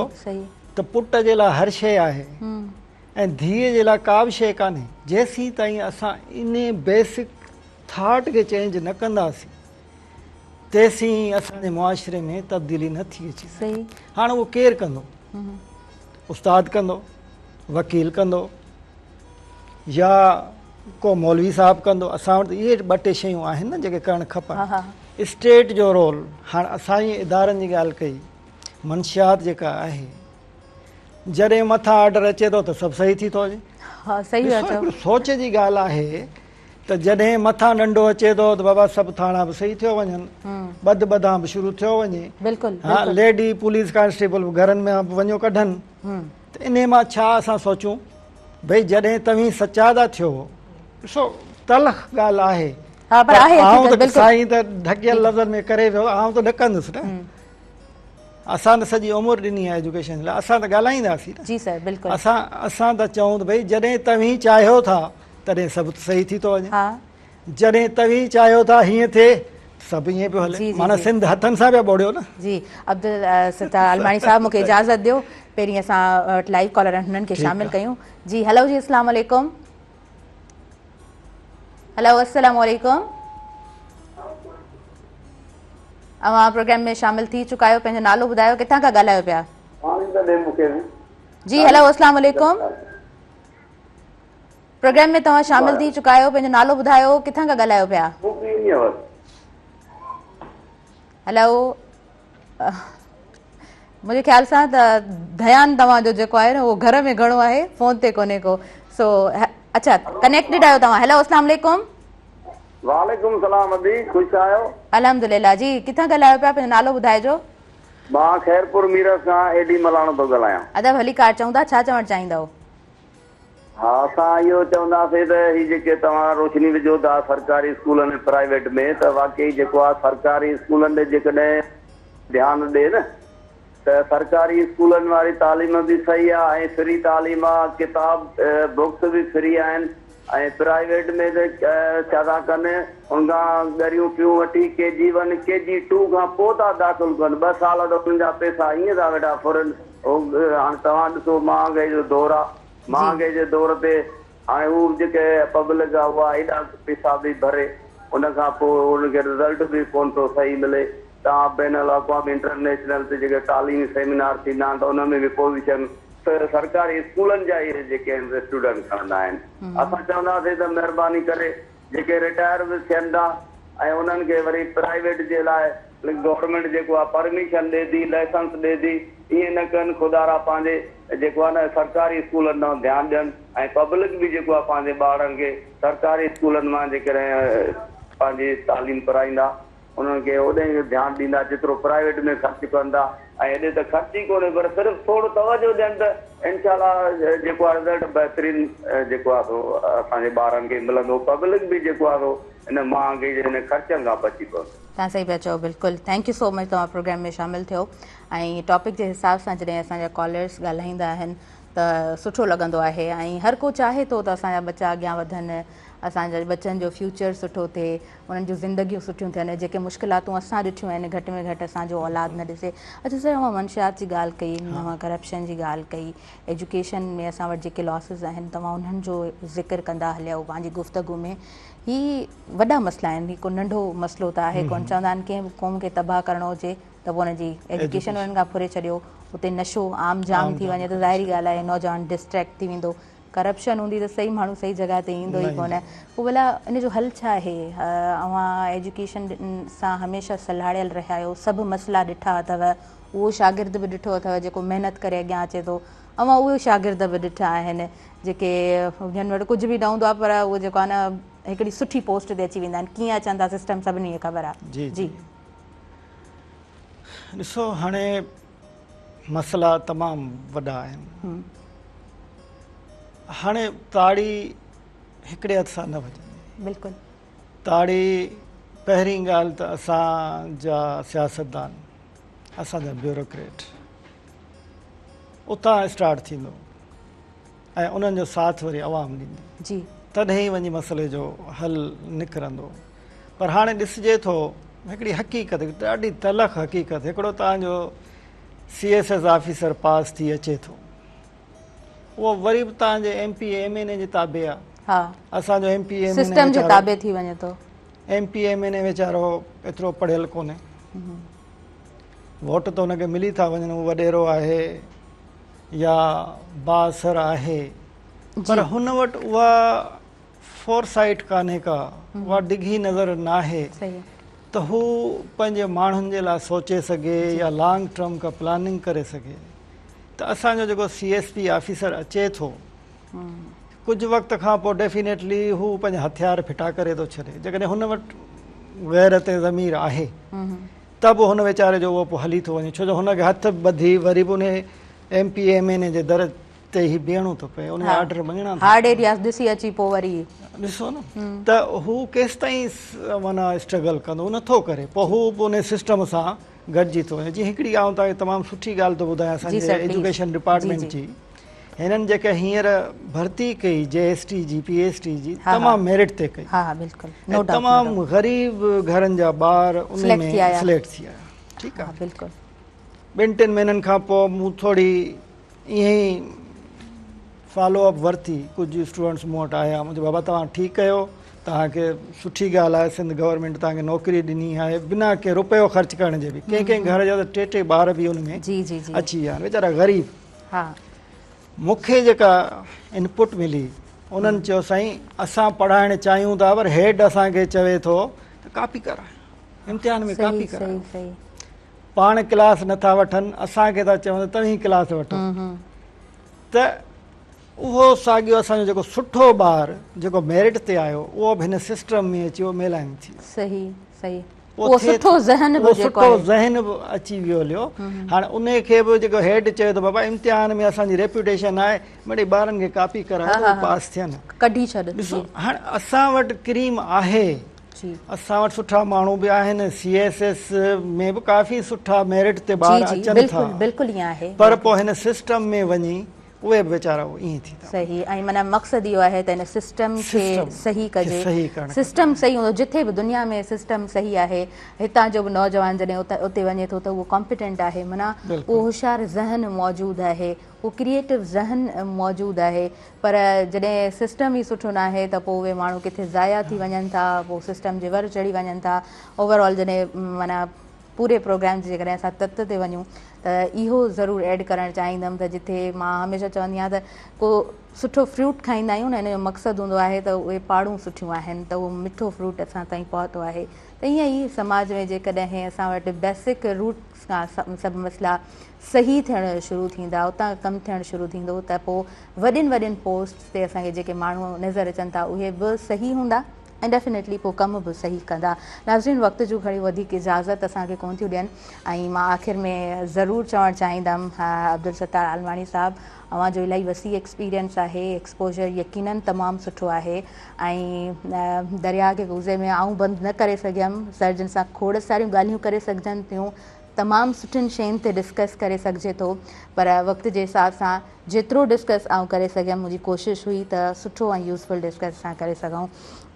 त पुट जे लाइ हर शइ आहे ऐं धीअ जे लाइ का बि शइ कान्हे। जेसीं ताईं असां इन बेसिक थाट खे चेंज न कंदासीं तेसीं असांजे मुआशिरे में तब्दीली न थी अचे। सही। हाणे उहो केरु कंदो? उस्ताद कंदो, वकील कंदो, या को मौलवी साहब कंदो। असां वटि इहे 2-3 शयूं आहिनि न जेके करणु खपनि। स्टेट जो रोल, हाणे असांजी इदारनि जी ॻाल्हि कई, मंशियात जेका आहे, जॾहिं मथां ऑर्डर अचे थो त सभु सही थी थो वञे। हा सही आहे चओ। सोच जी ॻाल्हि आहे त जॾहिं मथां नंढो अचे थो त बाबा सभु थाणा बि सही थियो वञनि, ॿध ॿधां बि शुरू थियो वञे। बिल्कुलु हा, लेडी पुलिस कांस्टेबल घरनि में वञो कढनि, त इन मां छा असां सोचूं भई जॾहिं तव्हीं सचा था थियो। ॾिसो तलख ॻाल्हि आहे, हा पर आहे साईं त ढकियल लफ़्ज़नि में करे वियो, आउं त ढकंदुसि न। असां त सॼी उमिरि ॾिनी आहे एजुकेशन लाइ, असां त ॻाल्हाईंदासीं न। जी सर बिल्कुलु। असां त चऊं त भई जॾहिं तव्हीं चाहियो था तॾहिं सभु सही थी थो वञे, जॾहिं तव्हीं चाहियो था हीअं थिए सभु ईअं पियो हले। माना सिंध हथनि सां पिया ॿोड़ियो न। जी अब्दुल सत्तार अलमाणी साहब मूंखे इजाज़त ॾियो, पहिरीं असां लाइव कॉलर आहिनि हुननि खे शामिल कयूं। जी हलो जी अस्सलाम वालेकुम। हेलो अस्सलाम वालेकुम। अवां प्रोग्राम में शामिल थी चुका आहियो, पंहिंजो नालो ॿुधायो, किथां खां ॻाल्हायो पिया? जी हेलो अस्सलाम वालेकुम। प्रोग्राम में तव्हां शामिल थी चुका आहियो, पंहिंजो नालो ॿुधायो, किथां खां ॻाल्हायो पिया? हेलो मुंहिंजे ख़्याल सां त ध्यानु तव्हांजो जेको आहे न उहो घर में घणो आहे, फोन ते कोन्हे को। सो अच्छा कनेक्टेड आहियो तव्हां। हेलो अस्सलाम वालेकुम। वालेकुम सलाम अदी, ख़ुशि आहियो? अल्हम्दुलिल्लाह। जी किथां ॻाल्हायो पिया, पंहिंजो नालो ॿुधाइजो। मां खैरपुर मीरठ खां एडी मलाणो थो ॻाल्हायां। अदब हली कार चवंदा, छा चवणु चाहींदव? हा असां इहो चवंदासीं त ही जेके तव्हां रोशनी विझो था सरकारी स्कूलनि ऐं प्राइवेट में, त वाकई जेको आहे सरकारी स्कूलनि ते जेकॾहिं ध्यानु ॾे न त सरकारी स्कूलनि वारी तालीम बि सही आहे ऐं फ्री तालीम आहे, किताब बुक्स बि फ्री आहिनि। ऐं प्राइवेट में त छा था कनि उनखां ॻरियूं पियूं वठी KG1 KG2 खां पोइ था दाख़िल कनि, 2 साल त उन्हनि जा पैसा ईअं था वेठा फुरनि। हाणे तव्हां ॾिसो महांगाई जो दौरु आहे, महांगाई जे दौर ते हाणे हू जेके पब्लिक आहे उहा एॾा पैसा बि भरे, उनखां पोइ उनखे रिज़ल्ट बि कोन थो सही मिले। तव्हां बैन अल-अक़वामी इंटरनेशनल ते जेके तालीमी सेमिनार थींदा आहिनि त उन में बि पोज़ीशन सरकारी स्कूलनि जा ई जेके आहिनि स्टूडेंट खणंदा आहिनि। असां चवंदासीं त महिरबानी करे जेके रिटायर बि थियनि था ऐं उन्हनि खे वरी प्राइवेट जे लाइ गवर्नमेंट जेको आहे परमिशन ॾे थी, लाइसेंस ॾे थी, ईअं न कनि खुदारा पंहिंजे जेको आहे न सरकारी स्कूलनि ॾांहुं ध्यानु ॾियनि ऐं पब्लिक बि जेको आहे पंहिंजे ॿारनि खे सरकारी स्कूलनि मां जेकॾहिं पंहिंजी तालीम कराईंदा उन्हनि खे ओॾे ध्यानु ॾींदा जेतिरो प्राइवेट में ख़र्चु कंदा। ऐं हेॾे त ख़र्च ई कोन्हे, पर सिर्फ़ु थोरो तवजो ॾियनि त इनशाला जेको आहे रिज़ल्ट बहितरीनु जेको आहे सो असांजे ॿारनि खे मिलंदो, पब्लिक बि जेको आहे सो इन महांगाई जे हिन ख़र्चनि खां बची पवंदो। तव्हां सही पिया चओ, बिल्कुलु। थैंक यू सो मच तव्हां प्रोग्राम में शामिल थियो। ऐं टॉपिक जे हिसाब सां जॾहिं असांजा कॉलर्स ॻाल्हाईंदा आहिनि त सुठो लॻंदो आहे ऐं हर को चाहे थो त असांजा बच्चा अॻियां वधनि, असांजे बच्चनि जो फ्यूचर सुठो थिए, उन्हनि जूं ज़िंदगियूं सुठियूं थियनि। जेके मुश्किलातूं असां ॾिठियूं आहिनि घटि में घटि असांजो औलाद न ॾिसे। अच्छा सर तव्हां मंशियात जी ॻाल्हि कई, तव्हां करप्शन जी ॻाल्हि कई, एजुकेशन में असां वटि जेके लॉसिस आहिनि तव्हां उन्हनि जो ज़िक्र कंदा हलिया पंहिंजी गुफ़्तगू में। ही वॾा मसइला आहिनि, ही को नंढो मसइलो त आहे कोन। चवंदा आहिनि कंहिं क़ौम खे तबाह करिणो हुजे त पोइ हुनजी एजुकेशन उन्हनि खां फुरे छॾियो, उते नशो आम जाम थी वञे त ज़ाहिरी ॻाल्हि आहे नौजवान डिस्ट्रैक्ट थी वेंदो। करप्शन हूंदी त सही माण्हू सही जॻह ते ईंदो ई कोन। पोइ भला इन जो हल छा आहे? अवां एजुकेशन सां हमेशह सलाहियल रहिया आहियो, सभु मसइला ॾिठा अथव, उहो शागिर्द बि ॾिठो अथव जेको महिनत करे अॻियां अचे थो, अवां उहे शागिर्द बि ॾिठा आहिनि जेके जिन वटि कुझु बि न हूंदो आहे पर उहो जेको आहे न हिकिड़ी सुठी पोस्ट ते अची वेंदा आहिनि। कीअं अचनि था सिस्टम सभिनी खे ख़बर आहे। जी जी ॾिसो हाणे मसइला तमामु वॾा आहिनि। हाणे ताड़ी हिकिड़े हथ सां न वॼंदी। बिल्कुलु ताड़ी पहिरीं ॻाल्हि त असांजा सियासतदान, असांजा ब्यूरोक्रेट उतां स्टार्ट थींदो ऐं उन्हनि जो साथ वरी आवाम ॾींदी जी, तॾहिं ई वञी मसइले जो हल निकिरंदो। पर हाणे ॾिसिजे थो हिकिड़ी हक़ीक़त, ॾाढी तलख़ हक़ीक़त, हिकिड़ो तव्हांजो CSS ऑफिसर पास थी अचे थो, उहो वरी बि तव्हांजे MP MNA जे ताबे आहे। हा, असांजो MP MNA सिस्टम जे ताबे थी वञे थो। MP MNA वीचारो एतिरो पढ़ियल कोन्हे, वोट त हुनखे मिली था वञनि, उहो वॾेरो आहे या बासर आहे, पर हुन वटि उहा फोरसाइट कान्हे का, उहा डिघी नज़र न आहे त हू पंहिंजे माण्हुनि जे लाइ सोचे सघे या लॉन्ग टर्म का प्लानिंग करे सघे। त असांजो जेको CSP ऑफिसर अचे थो कुझु वक़्त खां पोइ डेफिनेटली हू पंहिंजा हथियार फिटा करे थो छॾे। जेकॾहिं हुन वटि गैरत ज़मीर आहे त बि हुन वीचारे जो उहो पोइ हली थो वञे, छो जो हुनखे हथ ॿधी वरी बि उन MP MNA जे दर ते ई बीहणो थो पए, उन ऑर्डर मञणा हार्ड एरियाज़ ॾिसी अची पोइ वरी ॾिसो न त हू केसि ताईं माना स्ट्रगल कंदो, उहो नथो करे, पोइ हू बि उन सिस्टम सां गॾिजी थो वञे। जीअं हिकिड़ी आऊं तव्हांखे तमामु सुठी ॻाल्हि थो ॿुधायां असांजे एजुकेशन डिपार्टमेंट जी, हिननि जेके हींअर भर्ती कई JST जी PhD जी तमामु मेरिट ते कई, तमामु ग़रीब घरनि जा ॿार उन में सिलेक्ट थी विया। ठीकु आहे, 2-3 महीननि खां पोइ मूं थोरी ईअं ई फॉलोअप वरिती, कुझु स्टूडेंट्स मूं वटि आया, मुंहिंजो बाबा तव्हां ठीकु कयो, तव्हांखे सुठी ॻाल्हि आहे, सिंध गवर्नमेंट तव्हांखे नौकिरी ॾिनी आहे बिना के रुपयो ख़र्चु करण जे बि। कंहिं कंहिं घर जा त 3-3 ॿार बि हुन में अची विया आहिनि, वीचारा ग़रीब। मूंखे जेका इनपुट मिली उन्हनि चयो साईं असां पढ़ाइणु चाहियूं था पर हेड असांखे चवे थो त कॉपी कराए, इम्तिहान में कॉपी कराए, पाण क्लास नथा वठनि, असांखे था चवनि तव्हीं क्लास वठो। त उहो साॻियो असांजो जेको सुठो ॿारु जेको मेरिट ते आयो उहो बि हिन सिस्टम में अची वियो मेलाइन थी, सुठो ज़हन बि अची वियो लियो। हाणे उन खे बि जेको हेड चयो त बाबा इम्तिहान में असांजी रेप्यूटेशन आहे, मिड़ई ॿारनि खे कॉपी करायो पास थियनि, कढी छॾ। ॾिसो हाणे असां वटि क्रीम आहे, असां वटि सुठा माण्हू बि आहिनि, CSS में बि काफ़ी सुठा मेरिट ते ॿार अचनि था, पर पोइ हिन सिस्टम में वञी उहे बि वीचारा ईअं थी था। सही, ऐं माना मक़सदु इहो आहे त हिन सिस्टम खे सही कजे, सिस्टम सही हूंदो, जिथे बि दुनिया में सिस्टम सही आहे, हितां जो बि नौजवान जॾहिं उते वञे थो त उहो कॉम्पिटेंट आहे, माना उहो होशियारु ज़हन मौजूदु आहे, उहो क्रिएटिव ज़हन मौजूदु आहे। पर जॾहिं सिस्टम ई सुठो न आहे त पोइ उहे माण्हू किथे ज़ाया थी वञनि था, पोइ सिस्टम जे वर चढ़ी वञनि था। ओवरऑल जॾहिं माना पूरे प्रोग्राम जे जेकॾहिं असां तत ते वञूं त इहो ज़रूरु ऐड करणु चाहींदमि त जिथे मां हमेशह चवंदी आहियां त को सुठो फ्रूट खाईंदा आहियूं न, हिन जो मक़सदु हूंदो आहे त उहे पाड़ूं सुठियूं आहिनि, त उहो मिठो फ्रूट असां ताईं पहुतो आहे। त ईअं ई समाज में जेकॾहिं असां वटि बेसिक रूट्स खां सभु मसइला सही थियणु शुरू थींदा, उतां कमु थियणु शुरू थींदो, त पोइ वॾियुनि पोस्ट ते असांखे जेके माण्हू नज़र अचनि था उहे बि सही हूंदा ऐं डेफिनेटली पोइ कम बि सही कंदा। नाज़रीन, वक़्त जूं घणी वधीक इजाज़त असांखे कोन थियूं ॾियनि, ऐं मां आख़िर में ज़रूरु चवणु चाहींदमि अब्दुल सत्तार आलवाणी साहिबु, अव्हांजो इलाही वसी एक्सपीरियंस आहे, एक्सपोजर यकीनन तमामु सुठो आहे, ऐं दरिया खे गुज़े में आऊं बंदि न करे सघियमि, सर जिन सां खोड़ सारियूं ॻाल्हियूं करे सघजनि थियूं, तमामु सुठियुनि शयुनि ते डिस्कस करे सघिजे थो, पर वक़्त जे हिसाब सां जेतिरो डिस्कस आऊं करे सघियमि मुंहिंजी कोशिशि हुई त सुठो ऐं यूज़फुल डिस्कस असां करे सघूं।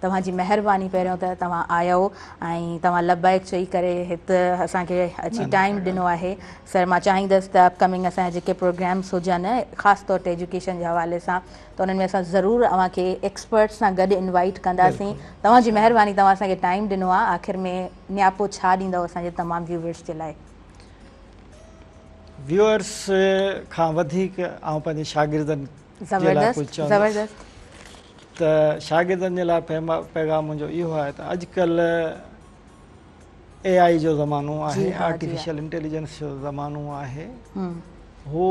तव्हांजी महिरबानी पहिरियों त तव्हां आया हो ऐं तव्हां लबाइक चई करे हिते असांखे अची टाइम ॾिनो आहे। सर, मां चाहींदसि त अपकमिंग असांजा जेके प्रोग्राम्स हुजनि ख़ासि तौर ते एजुकेशन जे हवाले सां, त उन्हनि में असां ज़रूरु अव्हांखे एक्सपर्ट्स सां गॾु इनवाइट कंदासीं। तव्हांजी महिरबानी, तव्हां असांखे टाइम ॾिनो आहे। आख़िर में नियापो छा ॾींदव असांजे तमामु व्यूअर्स जे लाइ? व्यूअर्स खां वधीक आउं पंहिंजे शागिर्दनि जे लाइ कुझु चवंदुसि त शागिर्दनि जे लाइ पैगाम मुंहिंजो इहो आहे त अॼुकल्ह AI जो ज़मानो आहे, आर्टिफिशियल इंटेलिजेंस जो ज़मानो आहे, हू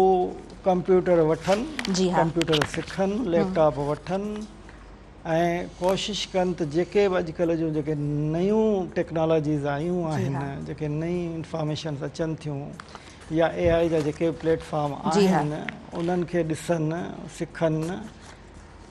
कंप्यूटर वठनि, कंप्यूटर सिखनि, लैपटॉप वठनि ऐं कोशिशि कनि त जेके बि अॼुकल्ह जूं जेके नयूं टेक्नोलॉजीज़ आयूं आहिनि, जेके नयूं इंफॉर्मेशन्स अचनि थियूं या AI जा जेके प्लेटफॉर्म आहिनि उन्हनि खे ॾिसनि, सिखनि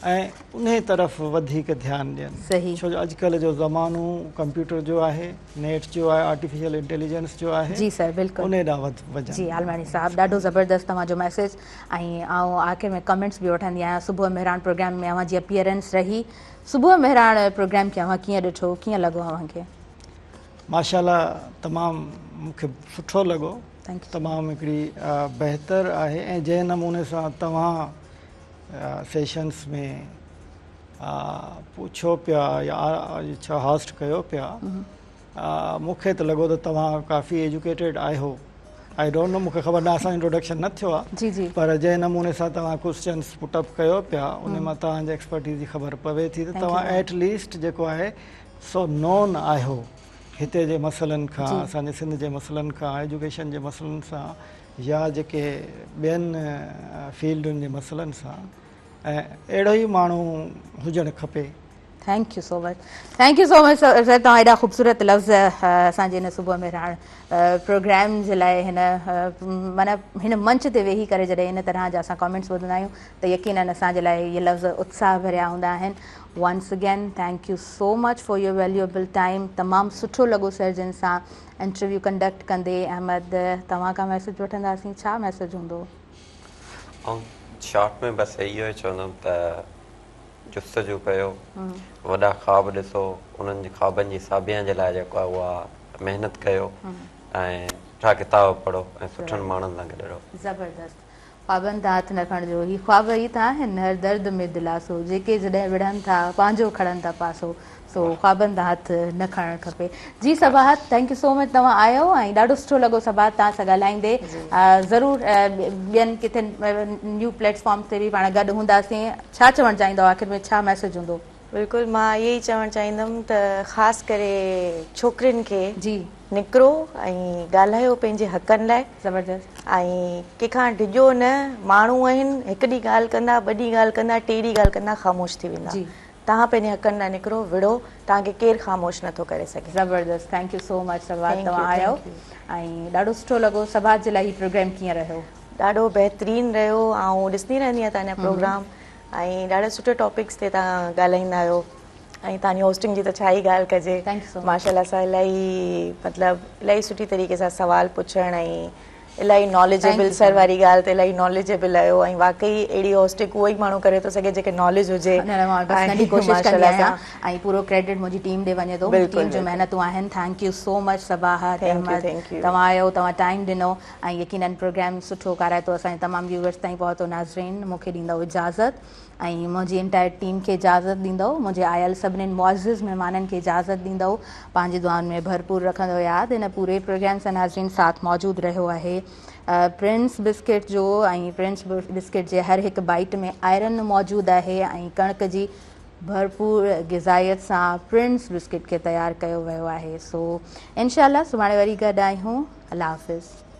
ऐं उन तरफ़ वधीक ध्यानु ॾियनि, छो जो अॼुकल्ह जो ज़मानो कंप्यूटर जो आहे, नेट जो आहे, आर्टिफिशियल इंटेलिजेंस जो आहे। जी सर, बिल्कुलु उन ॾांहुं वधनि। जी आलवाणी साहिबु, ॾाढो ज़बरदस्त तव्हांजो मैसेज, ऐं आउं आख़िर में कमेंट्स बि वठंदी आहियां। सुबुह मेहरान प्रोग्राम में अव्हांजी अपीयरेंस रही, सुबुह मेहरान प्रोग्राम खे अव्हां कीअं ॾिठो, कीअं लॻो अव्हांखे? माशाल्लाह, तमामु मूंखे सुठो लॻो, तमामु हिकिड़ी बहितर आहे, ऐं जंहिं नमूने सां तव्हां सेशन्स में पुछो पिया या छा होस्ट कयो पिया, मूंखे त लॻो त तव्हां काफ़ी एजुकेटेड आहियो। आई डोंट नो, मूंखे ख़बर न, असांजो इंट्रोडक्शन न थियो आहे, पर जंहिं नमूने सां तव्हां क्वेश्चन्स पुटअप कयो पिया उन मां तव्हांजे एक्सपर्टीज़ जी ख़बर पवे थी त तव्हां एटलीस्ट जेको आहे सो नॉन आहियो हिते जे मसइलनि खां, असांजे सिंध जे मसइलनि खां, एजुकेशन जे मसइलनि सां या जेके ॿियनि फील्डुनि जे मसइलनि सां ऐं अहिड़ो ई माण्हू हुजणु खपे। Thank you so much sir, तव्हां एॾा ख़ूबसूरत लफ़्ज़ असांजे हिन सुबुह में रहण प्रोग्राम जे लाइ हिन माना हिन मंच ते वेही करे जॾहिं इन तरह जा असां कमेंट्स ॿुधंदा आहियूं त यकीनन असांजे लाइ इहे लफ़्ज़ उत्साह भरिया हूंदा आहिनि। Once again thank you so much for your valuable time. तमामु सुठो लॻो सर जिन सां इंटरव्यू कंडक्ट कंदे। अहमद, तव्हां खां मैसेज वठंदासीं, छा मैसेज हूंदो? शॉर्ट में बसि इहो ई चवंदुमि त जुस्तजू कयो, वॾा ख्वाब ॾिसो, उन्हनि जे ख्वाबनि जी साबिया जे लाइ जेको आहे उहा महिनत कयो ऐं सुठा किताब पढ़ो ऐं सुठनि माण्हुनि सां गॾु रहो। ज़बरदस्त। ख्वाबनि त हथ न खणिजो, ही ख्वाब ई त आहिनि हर दर्द में दिलासो, जेके जॾहिं विढ़नि था पंहिंजो खणनि था पासो। सो ख्वाबनि त हथ न खणणु खपे। जी Sabahat, thank you so much, तव्हां आयो ऐं ॾाढो सुठो लॻो सबाहत तव्हां सां ॻाल्हाईंदे। ज़रूरु ॿियनि किथे न्यू प्लेटफॉर्म ते बि पाण गॾु हूंदासीं। छा चवणु चाहींदव, आख़िर में छा मैसेज हूंदो? बिल्कुलु, मां इहो ई चवणु चाहींदमि त ख़ासि करे छोकिरियुनि खे जी निकिरो ऐं ॻाल्हायो पंहिंजे हक़नि लाइ। ज़बरदस्त। ऐं कंहिंखां डिॼो न, माण्हू आहिनि हिकु ॾींहुं ॻाल्हि कंदा, ॿ ॾींहुं ॻाल्हि कंदा, टे ॾींहुं ॻाल्हि कंदा, ख़ामोश थी वेंदा। तव्हां पंहिंजे हक़नि लाइ निकिरो, विड़ो, तव्हांखे केरु ख़ामोश नथो करे सघे। ज़बरदस्त, thank you so much Sabahat, तव्हां आयो ऐं ॾाढो सुठो लॻो। सबाहत जे लाइ हीउ प्रोग्राम कीअं रहियो? ॾाढो बहितरीनु रहियो। ऐं ॾिसंदी रहंदी आहियां तव्हांजा प्रोग्राम ऐं ॾाढे सुठे टॉपिक्स ते तव्हां ॻाल्हाईंदा आहियो ऐं तव्हांजी होस्टिंग जी त छा ई ॻाल्हि कजे। माशाल्लाह सां इलाही मतिलबु इलाही सुठी तरीक़े सां सुवाल पुछणु ऐं इलाही नॉलेजेबल, सर वारी ॻाल्हि त इलाही नॉलेजेबल आहियो ऐं वाकई अहिड़ी होस्टिंग उहो ई माण्हू करे थो सघे जेके नॉलेज हुजे। ऐं पूरो क्रेडिट मुंहिंजी टीम ॾे वञे थो, टीम जो महिनतूं आहिनि। Thank you so much Sabahat, Ahmed, तव्हां आयो, तव्हां टाइम ॾिनो ऐं यकीनन प्रोग्राम सुठो कराए थो, असांजे तमामु व्यूअर्स ताईं पहुतो। नाज़रीन, मूंखे ॾींदव इजाज़त ऐं मुंहिंजी इंटायर टीम खे इजाज़त ॾींदव, मुंहिंजे आयल सभिनीनि मुअज़्ज़िज़ महिमाननि खे इजाज़त ॾींदव, पंहिंजी दुआनि में भरपूर रखंदो यादि। हिन पूरे प्रोग्राम सां नाज़रीन साथ मौजूदु रहियो आहे प्रिंस बिस्किट जो ऐं प्रिंस बिस्किट जे हर हिकु बाइट में आयरन मौजूदु आहे ऐं कणिक जी भरपूर ग़िज़ाइत सां प्रिंस बिस्किट खे तयारु कयो वियो आहे। सो इंशाअल्लाह सुभाणे वरी गॾु आहियूं। अल्लाह हाफ़िज़।